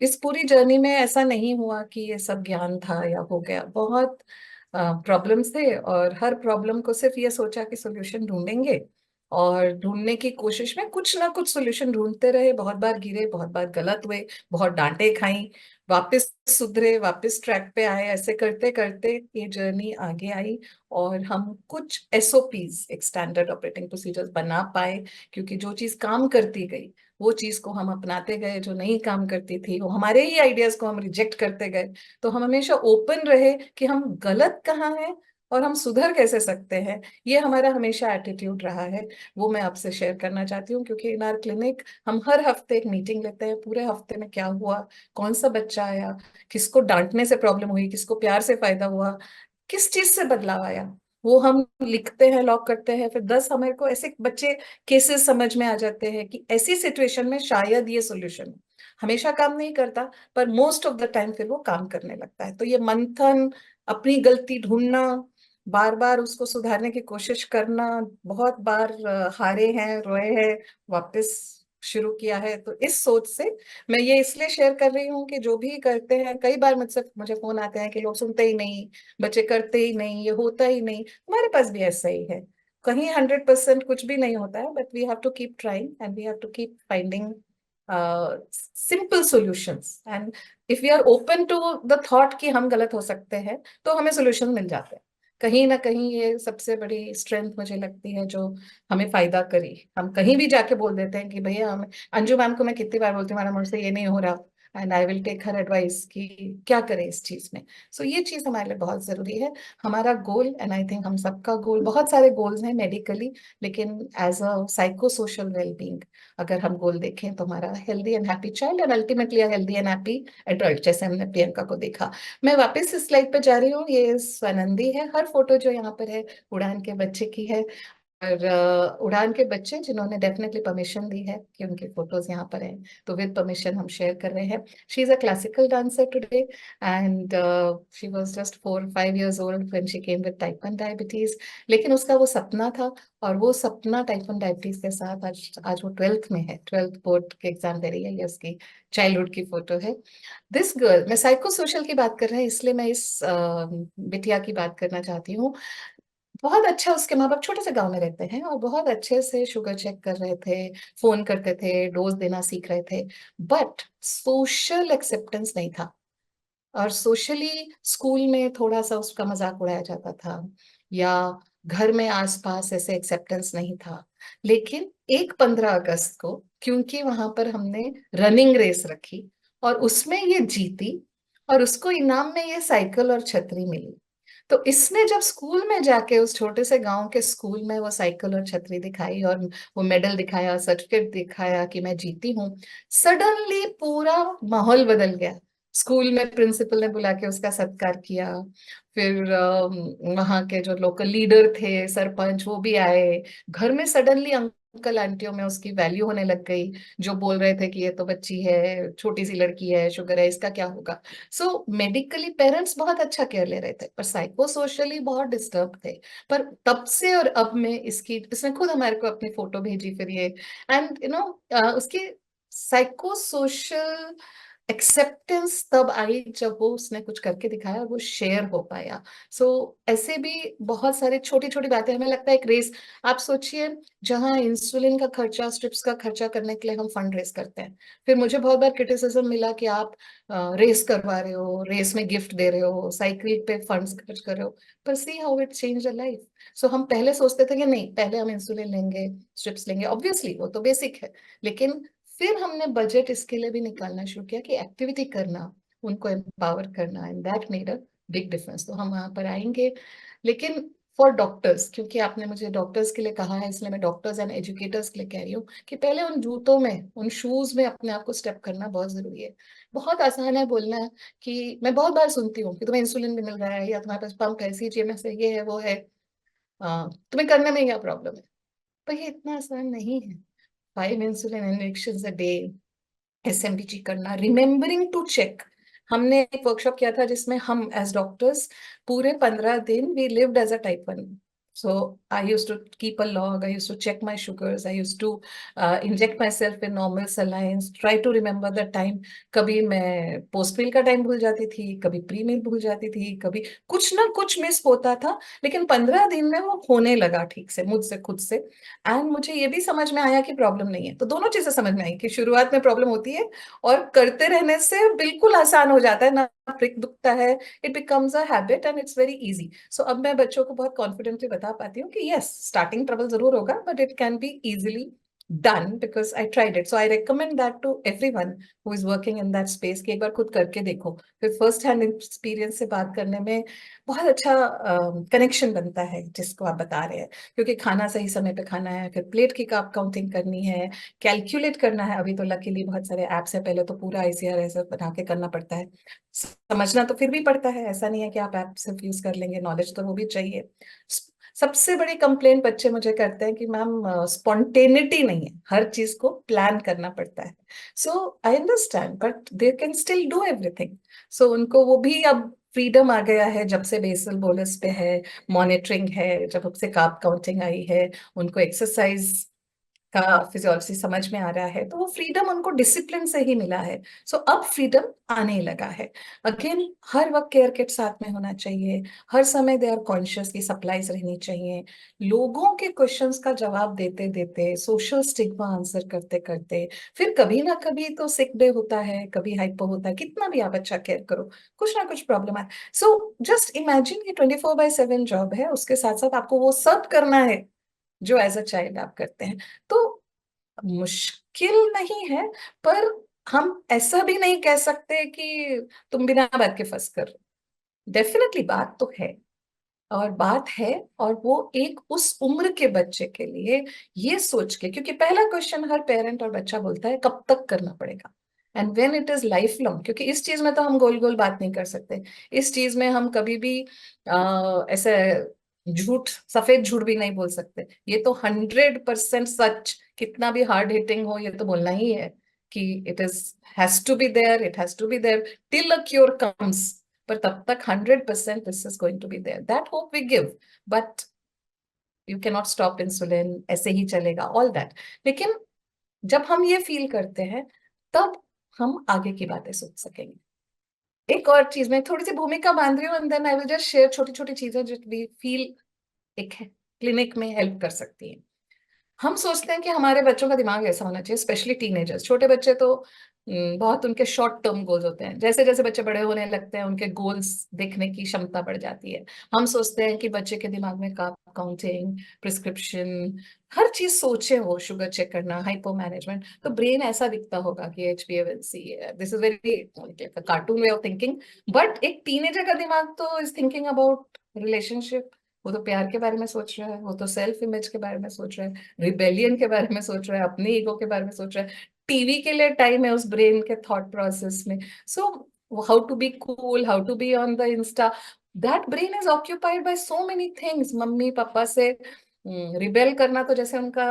E: इस पूरी जर्नी में ऐसा नहीं हुआ कि ये सब ज्ञान था या हो गया। बहुत प्रॉब्लम्स थे, और हर प्रॉब्लम को सिर्फ ये सोचा कि सोल्यूशन ढूंढेंगे, और ढूंढने की कोशिश में कुछ ना कुछ सोल्यूशन ढूंढते रहे। बहुत बार गिरे, बहुत बार गलत हुए, बहुत डांटे खाई, वापस सुधरे, वापस ट्रैक पे आए। ऐसे करते करते ये जर्नी आगे आई, और हम कुछ एसओपीज, एक स्टैंडर्ड ऑपरेटिंग प्रोसीजर्स बना पाए। क्योंकि जो चीज काम करती गई वो चीज को हम अपनाते गए, जो नहीं काम करती थी वो हमारे ही आइडियाज को हम रिजेक्ट करते गए। तो हम हमेशा ओपन रहे कि हम गलत कहाँ हैं और हम सुधर कैसे सकते हैं। ये हमारा हमेशा एटीट्यूड रहा है। वो मैं आपसे शेयर करना चाहती हूँ, क्योंकि इन आवर क्लिनिक हम हर हफ्ते एक मीटिंग लेते हैं। पूरे हफ्ते में क्या हुआ, कौन सा बच्चा आया, किसको डांटने से प्रॉब्लम हुई, किसको प्यार से फायदा हुआ, किस चीज से बदलाव आया, वो हम लिखते हैं, लॉक करते हैं। फिर 10 हमारे को ऐसे बच्चे केसेस समझ में आ जाते हैं कि ऐसी सिचुएशन में शायद ये सोल्यूशन हमेशा काम नहीं करता, पर मोस्ट ऑफ द टाइम फिर वो काम करने लगता है। तो ये मंथन, अपनी गलती ढूंढना, बार बार उसको सुधारने की कोशिश करना, बहुत बार हारे हैं, रोए हैं, वापस शुरू किया है। तो इस सोच से मैं ये इसलिए शेयर कर रही हूँ कि जो भी करते हैं, कई बार मुझे फोन आते हैं कि लोग सुनते ही नहीं, बच्चे करते ही नहीं, ये होता ही नहीं। हमारे पास भी ऐसा ही है, कहीं 100% कुछ भी नहीं होता है, but we have to keep trying and we have to keep finding simple solutions. And if we are open to the thought कि हम गलत हो सकते हैं, तो हमें सॉल्यूशन मिल जाते हैं। कहीं ना कहीं ये सबसे बड़ी स्ट्रेंथ मुझे लगती है जो हमें फायदा करी। हम कहीं भी जाके बोल देते हैं कि भैया हमें, अंजू मैम को मैं कितनी बार बोलती हूँ मैडम मुझसे ये नहीं हो रहा, and I will take her advice कि क्या करें इस चीज में। सो ये चीज हमारे लिए बहुत जरूरी है। हमारा गोल, एंड आई थिंक हम सबका गोल, बहुत सारे गोल्स हैं मेडिकली, लेकिन as a psycho social wellbeing अगर हम गोल देखें तो हमारा healthy and happy child and ultimately healthy and happy adult, जैसे हमने प्रियंका को देखा। मैं वापस इस स्लाइड पे जा रही हूँ। ये स्वनंदी है, हर फोटो जो यहाँ पर है उड़ान के बच्चे की है। और उड़ान के बच्चे जिन्होंने डेफिनेटली परमिशन दी है कि उनके फोटोज यहाँ पर हैं, तो विद परमिशन हम शेयर कर रहे हैं। She is a classical dancer today, and she was just 4 or 5 years old when she came with type 1 diabetes. लेकिन उसका वो सपना था, और वो सपना टाइप 1 डायबिटीज के साथ आज वो 12th में है, 12th बोर्ड के एग्जाम दे रही है। ये उसकी चाइल्डहुड की फोटो है। दिस गर्ल, मैं साइको सोशल की बात कर रहे हैं इसलिए मैं इस बिटिया की बात करना चाहती हूँ। बहुत अच्छा, उसके माँ बाप छोटे से गांव में रहते हैं, और बहुत अच्छे से शुगर चेक कर रहे थे, फोन करते थे, डोज देना सीख रहे थे, बट सोशल एक्सेप्टेंस नहीं था। और सोशली स्कूल में थोड़ा सा उसका मजाक उड़ाया जाता था, या घर में आसपास ऐसे एक्सेप्टेंस नहीं था। लेकिन एक 15 अगस्त को, क्योंकि वहां पर हमने रनिंग रेस रखी और उसमें ये जीती, और उसको इनाम में ये साइकिल और छतरी मिली। तो इसने जब स्कूल में जाके, उस छोटे से गांव के स्कूल में, वो साइकिल और छतरी दिखाई और वो मेडल दिखाया और सर्टिफिकेट दिखाया कि मैं जीती हूँ, सडनली पूरा माहौल बदल गया। स्कूल में प्रिंसिपल ने बुला के उसका सत्कार किया। फिर वहाँ के जो लोकल लीडर थे, सरपंच, वो भी आए। घर में सडनली अंकल आंटियों में उसकी वैल्यू होने लग गई, जो बोल रहे थे कि ये तो बच्ची है, छोटी सी लड़की है, शुगर है, इसका क्या होगा। सो मेडिकली पेरेंट्स बहुत अच्छा केयर ले रहे थे, पर साइको सोशली बहुत डिस्टर्ब थे। पर तब से और अब में इसने खुद हमारे को अपनी फोटो भेजी फिर ये, एंड उसकी साइको सोशल एक्सेप्टेंस तब आई जब वो उसने कुछ करके दिखाया और वो शेयर हो पाया। सो ऐसे भी बहुत सारे छोटी छोटी बातें, हमें लगता है एक रेस। आप सोचिए, जहां इंसुलिन का खर्चा, स्ट्रिप्स का खर्चा करने के लिए हम फंड रेस करते हैं, फिर मुझे बहुत बार क्रिटिसिज्म मिला कि आप रेस करवा रहे हो, रेस में गिफ्ट दे रहे हो, साइकिल पे फंड्स खर्च कर रहे हो। पर see how it change the life. So हम पहले सोचते थे कि नहीं, पहले हम इंसुलिन लेंगे, स्ट्रिप्स लेंगे, ऑब्वियसली वो तो बेसिक है। लेकिन फिर हमने बजट इसके लिए भी निकालना शुरू किया कि एक्टिविटी करना, उनको एम्पावर करना, and that made a big difference. तो हम वहां पर आएंगे। लेकिन फॉर डॉक्टर्स, क्योंकि आपने मुझे डॉक्टर्स के लिए कहा है, इसलिए मैं डॉक्टर्स एंड एजुकेटर्स के लिए कह रही हूँ कि पहले उन जूतों में, उन शूज में अपने आप को स्टेप करना बहुत जरूरी है। बहुत आसान है बोलना कि मैं बहुत बार सुनती हूँ कि तुम्हें इंसुलिन भी मिल रहा है, या तुम्हारे पास पंप है, सीजीएमएस है, ये है, वो है, तुम्हें करने में क्या प्रॉब्लम है। पर ये इतना आसान नहीं है। 5 इंसुलिन इंजेक्शन अ डे, एसएमपीजी करना, रिमेम्बरिंग टू चेक। हमने एक वर्कशॉप किया था जिसमें हम एज डॉक्टर्स पूरे 15 दिन we lived as a type 1। So I used to keep a log. I used to check my sugars. I used to inject myself in normal salines. Try to remember the time. कभी मैं post मील का time भूल जाती थी, कभी pre मील भूल जाती थी, कभी कुछ ना कुछ मिस होता था। लेकिन 15 दिन में वो होने लगा ठीक से, मुझसे खुद से। एंड मुझे ये भी समझ में आया कि प्रॉब्लम नहीं है। तो दोनों चीजें समझ में आई कि शुरुआत में प्रॉब्लम होती है, और करते रहने से बिल्कुल आसान हो जाता है ना, प्रिक दुखता है, it becomes a habit and it's very easy. So अब मैं बच्चों को बहुत कॉन्फिडेंटली बता पाती हूँ कि यस, स्टार्टिंग ट्रबल जरूर होगा, but it can be easily done because I tried it. So I recommend that to everyone who is working in that space कि एक बार खुद करके देखो। फिर फर्स्ट हैंड एक्सपीरियंस से बात करने में बहुत अच्छा कनेक्शन बनता है जिसको आप बता रहे हैं। क्योंकि खाना सही समय पे खाना है, फिर प्लेट की काप काउंटिंग करनी है, कैलकुलेट करना है। अभी तो लकीली बहुत सारे ऐप्स है, पहले तो पूरा आईसीआर ऐसे बना के करना पड़ता है। समझना तो फिर भी पड़ता है, ऐसा नहीं है कि आप ऐप सिर्फ यूज कर लेंगे, नॉलेज तो वो भी चाहिए। सबसे बड़ी कंप्लेंट बच्चे मुझे करते हैं कि मैम स्पॉन्टेनिटी नहीं है, हर चीज को प्लान करना पड़ता है। So I understand, but they can still do everything. So उनको वो भी अब फ्रीडम आ गया है जब से बेसल बोनस पे है, मॉनिटरिंग है, जब से कार्ब काउंटिंग आई है, उनको एक्सरसाइज का फिजियोलॉजी समझ में आ रहा है, तो वो फ्रीडम उनको डिसिप्लिन से ही मिला है। सो अब फ्रीडम आने लगा है। अगेन, हर वक्त केयर किट साथ में होना चाहिए, हर समय दे आर कॉन्शियस की सप्लाईज रहनी चाहिए। लोगों के क्वेश्चंस का जवाब देते देते, सोशल स्टिग्मा आंसर करते करते, फिर कभी ना कभी तो सिक डे होता है, कभी हाइपो होता है, कितना भी आप अच्छा केयर करो, कुछ ना कुछ प्रॉब्लम है। सो जस्ट इमेजिन ये 24/7 जॉब है, उसके साथ साथ आपको वो सब करना है जो एज अ चाइल्ड आप करते हैं। तो मुश्किल नहीं है, पर हम ऐसा भी नहीं कह सकते कि तुम बिना बात के फंस कर। डेफिनेटली बात तो है, और बात है, और वो एक उस उम्र के बच्चे के लिए ये सोच के, क्योंकि पहला क्वेश्चन हर पेरेंट और बच्चा बोलता है कब तक करना पड़ेगा, and when it is life long. क्योंकि इस चीज में तो हम गोल गोल बात नहीं कर सकते। इस चीज में हम कभी भी ऐसे झूठ, सफेद झूठ भी नहीं बोल सकते। ये तो 100% सच, कितना भी हार्ड हिटिंग हो, ये तो बोलना ही है कि it is has to be there, it has to be there till a cure comes. पर तब तक 100% this is going to be there, that hope we give. But you can not stop insulin, ऐसे ही चलेगा, all that. लेकिन जब हम ये फील करते हैं, तब हम आगे की बातें सोच सकेंगे। एक और चीज में थोड़ी सी भूमिका बांध रही हूँ, and then I will just share छोटी छोटी चीजें जो वी फील एक क्लिनिक में हेल्प कर सकती है। हम सोचते हैं कि हमारे बच्चों का दिमाग ऐसा होना चाहिए, स्पेशली टीनेजर्स, छोटे बच्चे तो बहुत उनके शॉर्ट टर्म गोल्स होते हैं। जैसे जैसे बच्चे बड़े होने लगते हैं, उनके गोल्स देखने की क्षमता बढ़ जाती है। हम सोचते हैं कि बच्चे के दिमाग में कार्ब काउंटिंग, प्रिस्क्रिप्शन, हर चीज सोचे, वो शुगर चेक करना, हाइपो मैनेजमेंट, तो ब्रेन ऐसा दिखता होगा कि HbA1c, this is very cartoon way of thinking. But एक टीनेजर का दिमाग तो इज थिंकिंग अबाउट रिलेशनशिप, वो तो प्यार के बारे में सोच रहा है, वो तो सेल्फ इमेज के बारे में सोच रहा है, रिबेलियन के बारे में सोच रहा है, अपने ईगो के बारे में सोच रहा है। टीवी के लिए टाइम है उस ब्रेन के थॉट प्रोसेस में। सो how to be cool, how to be on the Insta. That brain is occupied by so many things. Mummy papa से रिबेल करना तो जैसे उनका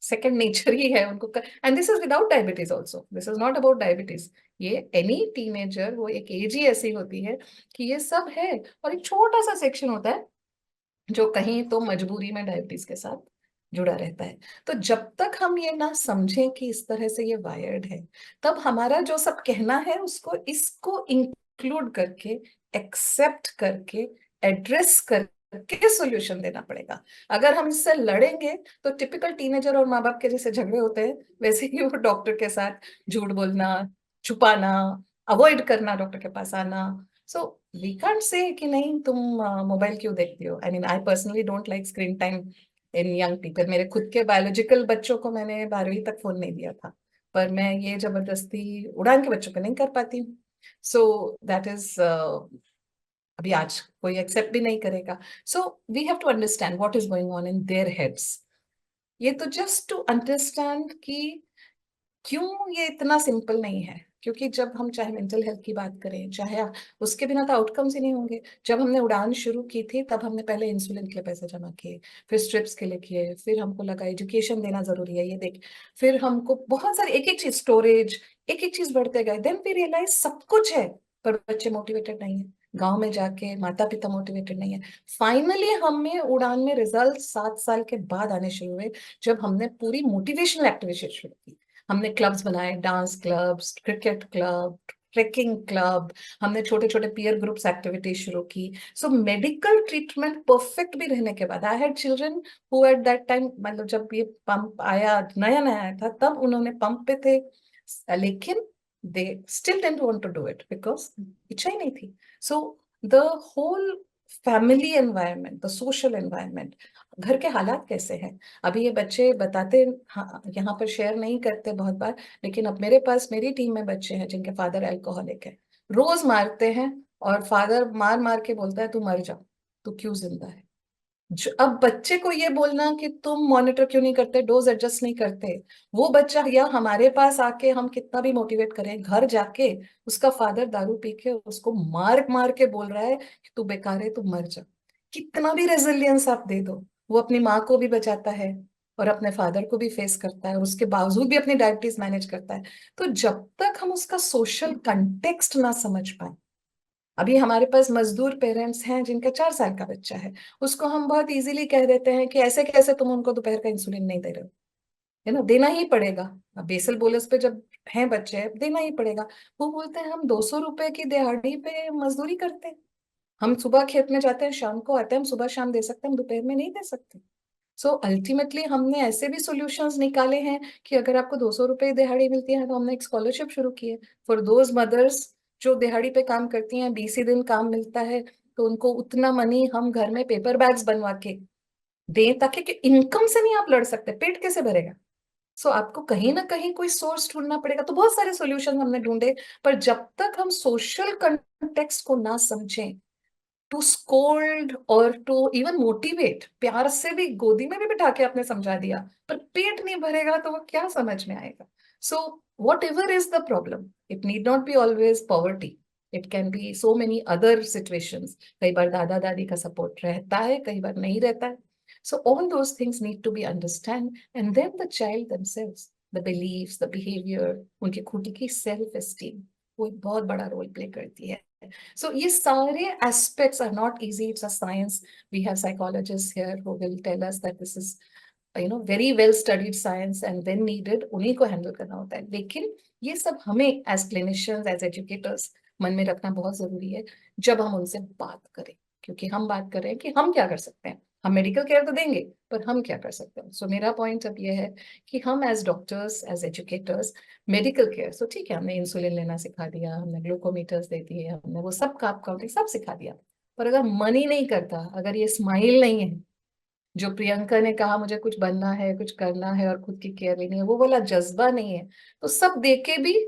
E: सेकंड नेचर ही है उनको। And this is without diabetes also, this is not about diabetes. ये any teenager, वो एक एज ही ऐसी होती है कि ये सब है। और एक छोटा सा सेक्शन होता है जो कहीं तो मजबूरी में डायबिटीज के साथ जुड़ा रहता है। तो जब तक हम ये ना समझें कि इस तरह से ये वायर्ड है, तब हमारा जो सब कहना है उसको इसको इंक्लूड करके, एक्सेप्ट करके, एड्रेस करके सॉल्यूशन देना पड़ेगा। अगर हम इससे लड़ेंगे तो टिपिकल टीनेजर और माँ बाप के जैसे झगड़े होते हैं वैसे ही वो डॉक्टर के साथ झूठ बोलना, छुपाना, अवॉइड करना डॉक्टर के पास आना। सो वी कांट से कि नहीं तुम मोबाइल क्यों देखती हो। I mean I personally don't like screen time in young people. मेरे खुद के बायोलॉजिकल बच्चों को मैंने 12वीं तक फोन नहीं दिया था, पर मैं ये जबरदस्ती उड़ान के बच्चों पे नहीं कर पाती हूँ। सो दैट इज अभी आज कोई एक्सेप्ट भी नहीं करेगा। So we have to understand what is going on in their heads. ये तो जस्ट टू अंडरस्टैंड कि क्यों ये इतना सिंपल नहीं है। क्योंकि जब हम चाहे मेंटल हेल्थ की बात करें, चाहे उसके बिना तो आउटकम्स ही नहीं होंगे। जब हमने उड़ान शुरू की थी तब हमने पहले इंसुलिन के लिए पैसे जमा किए, फिर स्ट्रिप्स के लिए किए, फिर हमको लगा एजुकेशन देना जरूरी है, ये देख, फिर हमको बहुत सारे एक एक चीज, स्टोरेज, एक एक चीज बढ़ते गए। देन वी रियलाइज सब कुछ है पर बच्चे मोटिवेटेड नहीं है, गांव में जाके माता पिता मोटिवेटेड नहीं है। फाइनली हमें उड़ान में रिजल्ट 7 साल के बाद आने शुरू हुए, जब हमने पूरी मोटिवेशनल एक्टिविटी शुरू की। हमने क्लब्स बनाए, dance clubs, cricket club, trekking club, हमने छोटे छोटे पीयर ग्रुप्स एक्टिविटी शुरू की। सो मेडिकल ट्रीटमेंट परफेक्ट भी रहने के बाद, I had children who at that time, मतलब जब ये पंप आया, नया नया आया था, तब उन्होंने पंप पे थे, लेकिन they still didn't want to do it because इच्छा ही नहीं थी। So the whole family environment, the social environment, घर के हालात कैसे हैं। अभी ये बच्चे बताते, हाँ, यहाँ पर शेयर नहीं करते बहुत बार, लेकिन अब मेरे पास, मेरी टीम में बच्चे हैं जिनके फादर अल्कोहलिक है, रोज मारते हैं, और फादर मार मार के बोलता है तू मर जा, तू क्यों जिंदा है। अब बच्चे को ये बोलना कि तुम मॉनिटर क्यों नहीं करते, डोज एडजस्ट नहीं करते, वो बच्चा या हमारे पास आके हम कितना भी मोटिवेट करें, घर जाके उसका फादर दारू पी के उसको मार मार के बोल रहा है कि तू बेकार है, तू मर जा। कितना भी रेजिलियंस आप दे दो, वो अपनी माँ को भी बचाता है और अपने फादर को भी फेस करता है, और उसके बावजूद भी अपनी डायबिटीज मैनेज करता है। तो जब तक हम उसका सोशल कंटेक्स्ट ना समझ पाए, अभी हमारे पास मजदूर पेरेंट्स हैं जिनका 4 साल का बच्चा है, उसको हम बहुत इजीली कह देते हैं कि ऐसे कैसे तुम उनको दोपहर का इंसुलिन नहीं दे रहे हो, है ना, देना ही पड़ेगा। अब बेसल बोलस पे जब हैं बच्चे, देना ही पड़ेगा। वो बोलते हैं हम 200 रुपए की दिहाड़ी पे मजदूरी करते हैं, हम सुबह खेत में जाते हैं, शाम को आते हैं, हम सुबह शाम दे सकते हैं, हम दोपहर में नहीं दे सकते। सो अल्टीमेटली हमने ऐसे भी सॉल्यूशंस निकाले हैं कि अगर आपको 200 रुपए दिहाड़ी मिलती है तो हमने एक स्कॉलरशिप शुरू की है फॉर दोज मदर्स जो दिहाड़ी पे काम करती हैं, 20 ही दिन काम मिलता है, तो उनको उतना मनी हम घर में पेपर बैग्स बनवा के दें, ताकि कि इनकम से नहीं आप लड़ सकते, पेट कैसे भरेगा। सो आपको कहीं ना कहीं कोई सोर्स ढूंढना पड़ेगा। तो बहुत सारे सॉल्यूशन हमने ढूंढे, पर जब तक हम सोशल कंटेक्स्ट को ना समझें, टू स्कोल्ड और टू इवन मोटिवेट, प्यार से भी गोदी में भी बिठा के आपने समझा दिया, पर पेट नहीं भरेगा तो वो क्या समझ में आएगा। So what ever is the problem, it need not be always poverty, it can B so many other situations. कई बार दादा दादी का सपोर्ट रहता है, कई बार नहीं रहता है। So all those things need to be understand, and then the child themselves, the beliefs, the behaviour, उनकी खुद की सेल्फ एस्टीम, वो एक बहुत बड़ा रोल प्ले करती है। So ये सारे aspects are not easy. It's a science. We have psychologists here who will tell us that this is, very well studied science, and when needed उन्हीं को handle करना होता है। लेकिन ये सब हमें as clinicians, as educators मन में रखना बहुत जरूरी है जब हम उनसे बात करें, क्योंकि हम बात कर रहे हैं कि हम क्या कर सकते हैं। हम मेडिकल केयर तो देंगे, पर हम क्या कर सकते हैं। सो मेरा पॉइंट अब ये है कि हम as doctors, as educators, medical care, so ठीक है, हमने इंसुलिन लेना सिखा दिया, हमने ग्लूकोमीटर्स दे दिए, हमने वो सब कार्ब काउंटिंग सब सिखा दिया, पर अगर मन ही नहीं करता, अगर ये स्माइल नहीं है, जो प्रियंका ने कहा मुझे कुछ बनना है, कुछ करना है और खुद की केयर लेनी है, वो वाला जज्बा नहीं है, तो सब देके भी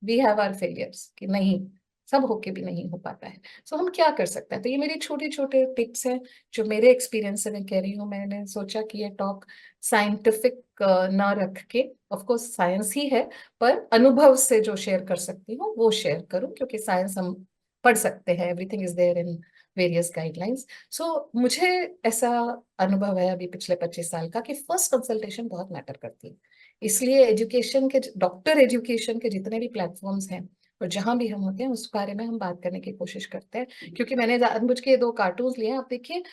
E: वी हैव आवर फेलियर्स कि नहीं, सब होके भी नहीं हो पाता है। सो हम क्या कर सकते हैं। तो ये मेरी छोटे छोटे टिप्स हैं जो मेरे एक्सपीरियंस से मैं कह रही हूँ। मैंने सोचा कि ये टॉक साइंटिफिक ना रख के, ऑफ कोर्स साइंस ही है, पर अनुभव से जो शेयर कर सकती हूँ वो शेयर करूँ, क्योंकि साइंस हम पढ़ सकते हैं, everything is there in various guidelines. So मुझे ऐसा अनुभव है अभी पिछले 25 साल का कि फर्स्ट कंसल्टेशन बहुत मैटर करती है। इसलिए एजुकेशन के, डॉक्टर एजुकेशन के जितने भी प्लेटफॉर्म्स हैं और जहां भी हम होते हैं उस बारे में हम बात करने की कोशिश करते हैं। क्योंकि मैंने जानबूझ के 2 कार्टून लिए हैं, आप देखिए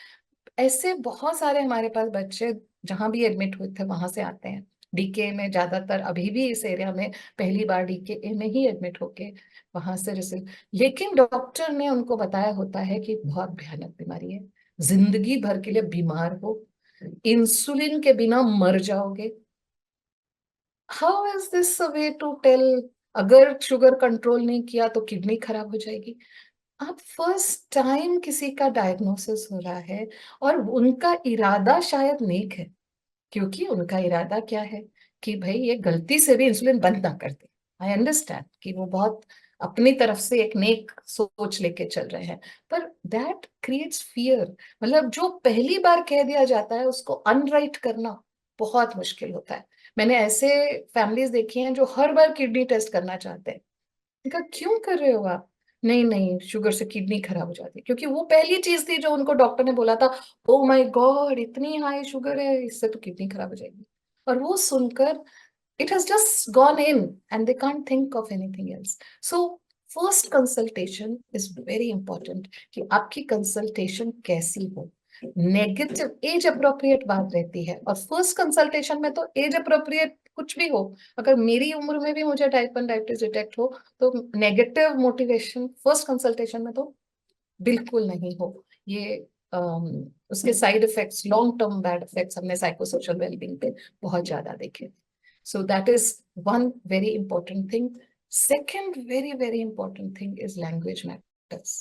E: ऐसे बहुत सारे हमारे पास बच्चे जहां भी एडमिट हुए थे वहां से आते हैं। डीके में ज्यादातर अभी भी इस एरिया में पहली बार डीके में ही एडमिट होके वहां से रिसीव, लेकिन डॉक्टर ने उनको बताया होता है कि बहुत भयानक बीमारी है, जिंदगी भर के लिए बीमार हो, इंसुलिन के बिना मर जाओगे। How is this a way to tell? अगर शुगर कंट्रोल नहीं किया तो किडनी खराब हो जाएगी। आप फर्स्ट टाइम किसी का डायग्नोसिस हो रहा है और उनका इरादा शायद नेक है, क्योंकि उनका इरादा क्या है कि भाई ये गलती से भी इंसुलिन बंद ना कर दे। आई अंडरस्टैंड कि वो बहुत अपनी तरफ से एक नेक सोच लेके चल रहे हैं, पर दैट क्रिएट्स फियर। मतलब जो पहली बार कह दिया जाता है उसको अनराइट करना बहुत मुश्किल होता है। मैंने ऐसे फैमिलीज देखी हैं जो हर बार किडनी टेस्ट करना चाहते हैं। कहा क्यों कर रहे हो आप? नहीं नहीं, शुगर से किडनी खराब हो जाती है, क्योंकि वो पहली चीज थी जो उनको डॉक्टर ने बोला था, ओ माय गॉड इतनी हाई शुगर है, इससे तो किडनी खराब हो जाएगी। और वो सुनकर it has just gone in and they can't think of anything else. So first consultation is very important कि आपकी कंसल्टेशन कैसी हो। नेगेटिव एज अप्रोप्रिएट बात रहती है, और फर्स्ट कंसल्टेशन में तो एज अप्रोप्रिएट कुछ भी हो, अगर मेरी उम्र में भी मुझे टाइप 1 डायबिटीज डिटेक्ट हो तो नेगेटिव मोटिवेशन फर्स्ट कंसल्टेशन में तो बिल्कुल नहीं हो। ये उसके side effects, long term bad effects हमने साइकोसोशल वेलबींग पे बहुत ज्यादा देखे। So that is one very important thing. Second very important thing is language matters.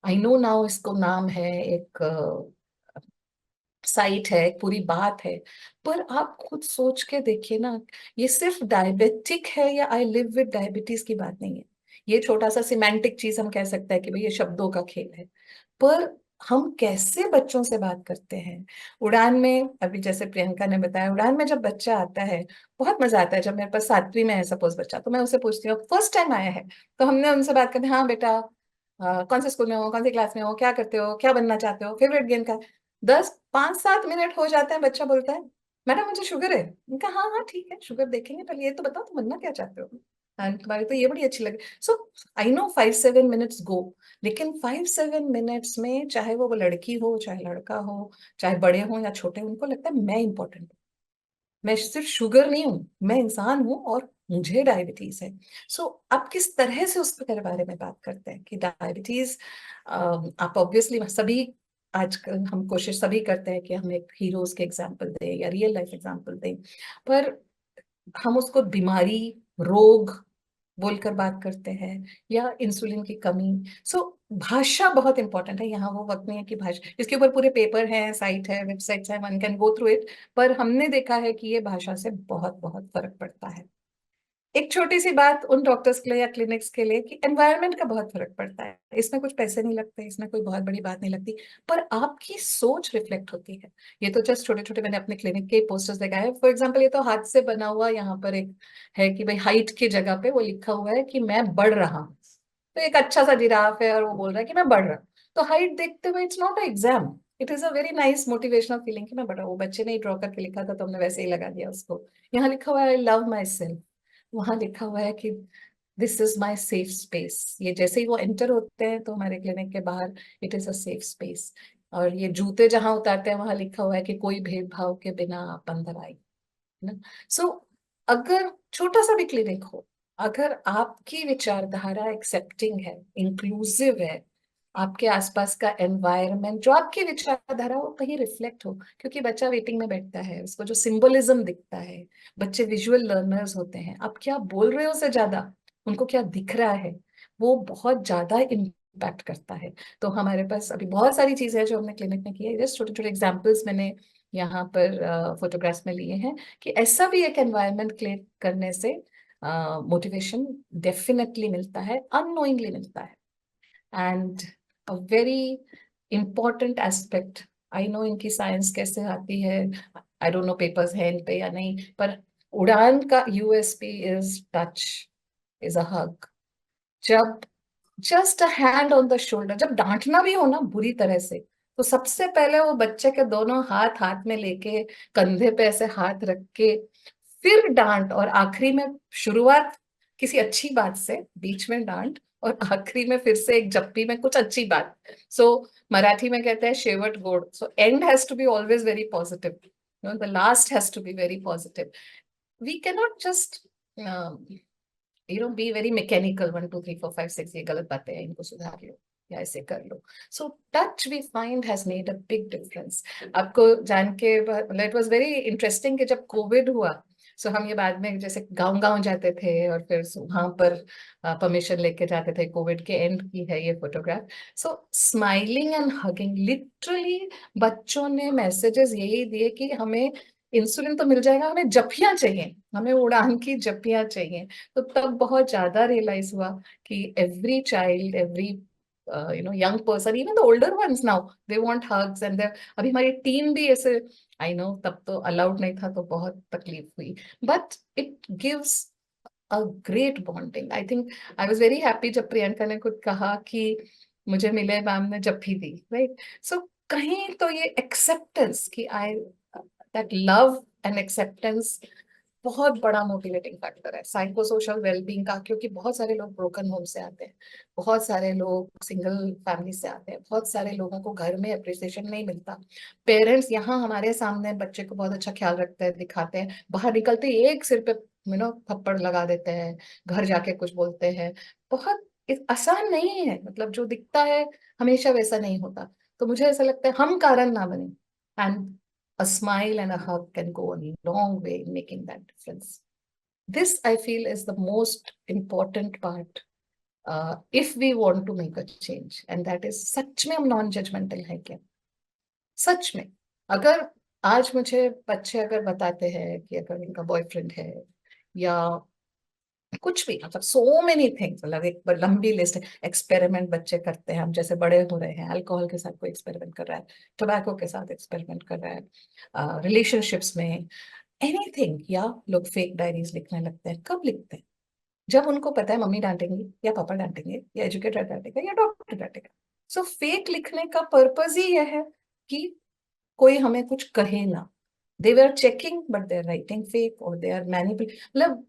E: I know now इसको नाम है, एक साइट है, एक पूरी बात है, पर आप खुद सोच के देखिए ना, ये सिर्फ डायबिटिक है या आई लिव विद डायबिटीज की बात नहीं है। ये छोटा सा सिमेंटिक चीज हम कह सकते हैं कि भाई ये शब्दों का खेल है, पर हम कैसे बच्चों से बात करते हैं। उड़ान में, अभी जैसे प्रियंका ने बताया, उड़ान में जब बच्चा आता है बहुत मजा आता है। जब मेरे पास 7वीं में है सपोज बच्चा, तो मैं उसे पूछती हूँ फर्स्ट टाइम आया है, तो हमने उनसे बात करते हैं, हाँ बेटा कौन से स्कूल में हो, कौन सी क्लास में हो, क्या करते हो, क्या बनना चाहते हो, फेवरेट गेम का। 5-7 मिनट हो जाते हैं, बच्चा बोलता है मैडम मुझे शुगर है। उनका हाँ हाँ ठीक है, शुगर देखेंगे, पहले ये तो बताओ तुम बनना क्या चाहते हो, हाँ तुम्हारी तो ये बड़ी अच्छी लगे। सो आई नो 5-7 मिनट्स गो, लेकिन 5-7 मिनट्स में चाहे वो लड़की हो चाहे लड़का हो, चाहे बड़े हो या छोटे, उनको लगता है मैं इंपॉर्टेंट हूँ, मैं सिर्फ शुगर नहीं हूँ, मैं इंसान हूँ और मुझे डायबिटीज है। सो आप किस तरह से उसके बारे में बात करते हैं कि डायबिटीज, आप ऑब्वियसली सभी, आजकल हम कोशिश सभी करते हैं कि हम एक हीरोज के एग्जाम्पल दें या रियल लाइफ एग्जाम्पल दें, पर हम उसको बीमारी, रोग बोलकर बात करते हैं या इंसुलिन की कमी। सो भाषा बहुत इंपॉर्टेंट है यहाँ। वो वक्त नहीं है कि भाषा, इसके ऊपर पूरे पेपर हैं, साइट है, वेबसाइट्स है, one can go through it, पर हमने देखा है कि ये भाषा से बहुत बहुत फर्क पड़ता है। एक छोटी सी बात उन डॉक्टर्स के लिए या क्लिनिक्स के लिए कि एनवायरनमेंट का बहुत फर्क पड़ता है। इसमें कुछ पैसे नहीं लगते, इसमें कोई बहुत बड़ी बात नहीं लगती, पर आपकी सोच रिफ्लेक्ट होती है। ये तो जस्ट छोटे छोटे मैंने अपने क्लिनिक के पोस्टर्स लगाए हैं। फॉर एग्जाम्पल, ये तो हाथ से बना हुआ यहाँ पर एक है कि भाई हाइट की जगह पे वो लिखा हुआ है कि मैं बढ़ रहा हूँ। तो एक अच्छा सा जिराफ है और वो बोल रहा है कि मैं बढ़ रहा हूँ। तो हाइट देखते हुए it's not a exam, it is a very nice motivational feeling कि मैं बढ़ रहा हूँ। वो बच्चे ने ड्रॉ करके लिखा था तो हमने वैसे ही लगा दिया उसको। यहाँ लिखा हुआ है आई लव माई सेल्फ, वहां लिखा हुआ है कि this is my safe space. ये जैसे ही वो एंटर होते हैं तो हमारे क्लिनिक के बाहर it is a safe space. और ये जूते जहां उतारते हैं वहां लिखा हुआ है कि कोई भेदभाव के बिना आप अंदर आई, है ना। सो अगर छोटा सा भी क्लिनिक हो, अगर आपकी विचारधारा एक्सेप्टिंग है, इंक्लूसिव है, आपके आसपास का एनवायरनमेंट जो आपकी विचारधारा वो कहीं रिफ्लेक्ट हो, क्योंकि बच्चा वेटिंग में बैठता है, उसको जो सिंबलिज्म दिखता है, बच्चे विजुअल लर्नर्स होते हैं, आप क्या बोल रहे हो से ज्यादा उनको क्या दिख रहा है वो बहुत ज्यादा इम्पैक्ट करता है। तो हमारे पास अभी बहुत सारी चीजें हैं जो हमने क्लिनिक में की है, जस्ट छोटे छोटे एग्जाम्पल्स मैंने यहाँ पर फोटोग्राफ्स में लिए हैं कि ऐसा भी एक एनवायरनमेंट क्रिएट करने से मोटिवेशन डेफिनेटली मिलता है, अननोइंगली मिलता है। And a very important aspect, I know इनकी साइंस कैसे आती है, आई डोंट नो पेपर्स है इन पे या नहीं, पर उड़ान का USP is touch, is a hug. जब just a hand on the shoulder, जब डांटना भी हो ना बुरी तरह से, तो सबसे पहले वो बच्चे के दोनों हाथ हाथ में लेके, कंधे पे ऐसे हाथ रख के, फिर डांट, और आखिरी में शुरुआत किसी अच्छी बात से, बीच में डांट, और आखिरी में फिर से एक जप्पी में कुछ अच्छी बात। सो मराठी में कहते हैं शेवट गोड, so and has to be always very positive, the last has to be very positive. We cannot just be very mechanical, 1 2 3 4 5 6 ये गलत बातें हैं, इनको सुधार लो या ऐसे कर लो। So touch we find has made a big difference. आपको जान के इट वाज वेरी इंटरेस्टिंग कि जब कोविड हुआ, सो हम ये बाद में जैसे गांव गांव जाते थे और फिर वहां पर परमिशन लेके जाते थे, कोविड के एंड की है ये photograph. So smiling and hugging, literally बच्चों ने मैसेजेस यही दिए कि हमें इंसुलिन तो मिल जाएगा, हमें जपियां चाहिए, हमें उड़ान की जपियां चाहिए। तो तब बहुत ज्यादा रियलाइज हुआ कि every child, every young person, even the older ones now, they want hugs, and अभी हमारी टीम भी ऐसे, आई नो तब तो अलाउड नहीं था तो बहुत तकलीफ हुई, but it gives a great bonding. I think I was very happy जब प्रियंका ने खुद कहा कि मुझे मिले मैम ने जप्पी दी, राइट। सो कहीं तो ये एक्सेप्टेंस कि आई, दैट लव एंड एक्सेप्टेंस बहुत बड़ा मोटिवेटिंग फैक्टर है साइको सोशल वेलबींग का, क्योंकि बहुत सारे लोग ब्रोकन होम से आते हैं, बहुत सारे लोग सिंगल फैमिली से आते हैं, बहुत सारे लोगों को घर में अप्रिसिएशन नहीं मिलता। पेरेंट्स यहाँ हमारे सामने बच्चे को बहुत अच्छा ख्याल रखते हैं, दिखाते हैं, बाहर निकलते ही एक सिर पे थप्पड़ लगा देते हैं, घर जाके कुछ बोलते हैं। बहुत आसान नहीं है, मतलब जो दिखता है हमेशा वैसा नहीं होता। तो मुझे ऐसा लगता है हम कारण ना बने, and a smile and a hug can go a long way in making that difference. This, I feel, is the most important part if we want to make a change. And that is, सच में हम non judgemental है क्या? सच में अगर आज मुझे बच्चे अगर बताते हैं कि अगर उनका बॉयफ्रेंड है या कुछ भी, मतलब सो मेनी थिंग्स, मतलब एक लंबी लिस्ट है, एक्सपेरिमेंट बच्चे करते हैं, हम जैसे बड़े हो रहे हैं, अल्कोहल के साथ कोई एक्सपेरिमेंट कर रहा है, टोबैको के साथ एक्सपेरिमेंट कर रहा है, रिलेशनशिप्स में, एनीथिंग, या लोग फेक डायरीज लिखने लगते हैं। कब लिखते हैं? जब उनको पता है मम्मी डांटेंगी या पापा डांटेंगे या एजुकेटर डांटेगा या डॉक्टर डांटेगा। सो फेक लिखने का पर्पज ही यह है कि कोई हमें कुछ कहे ना। They are checking but they are writing fake, और दे आर मैनिपुलेट, मतलब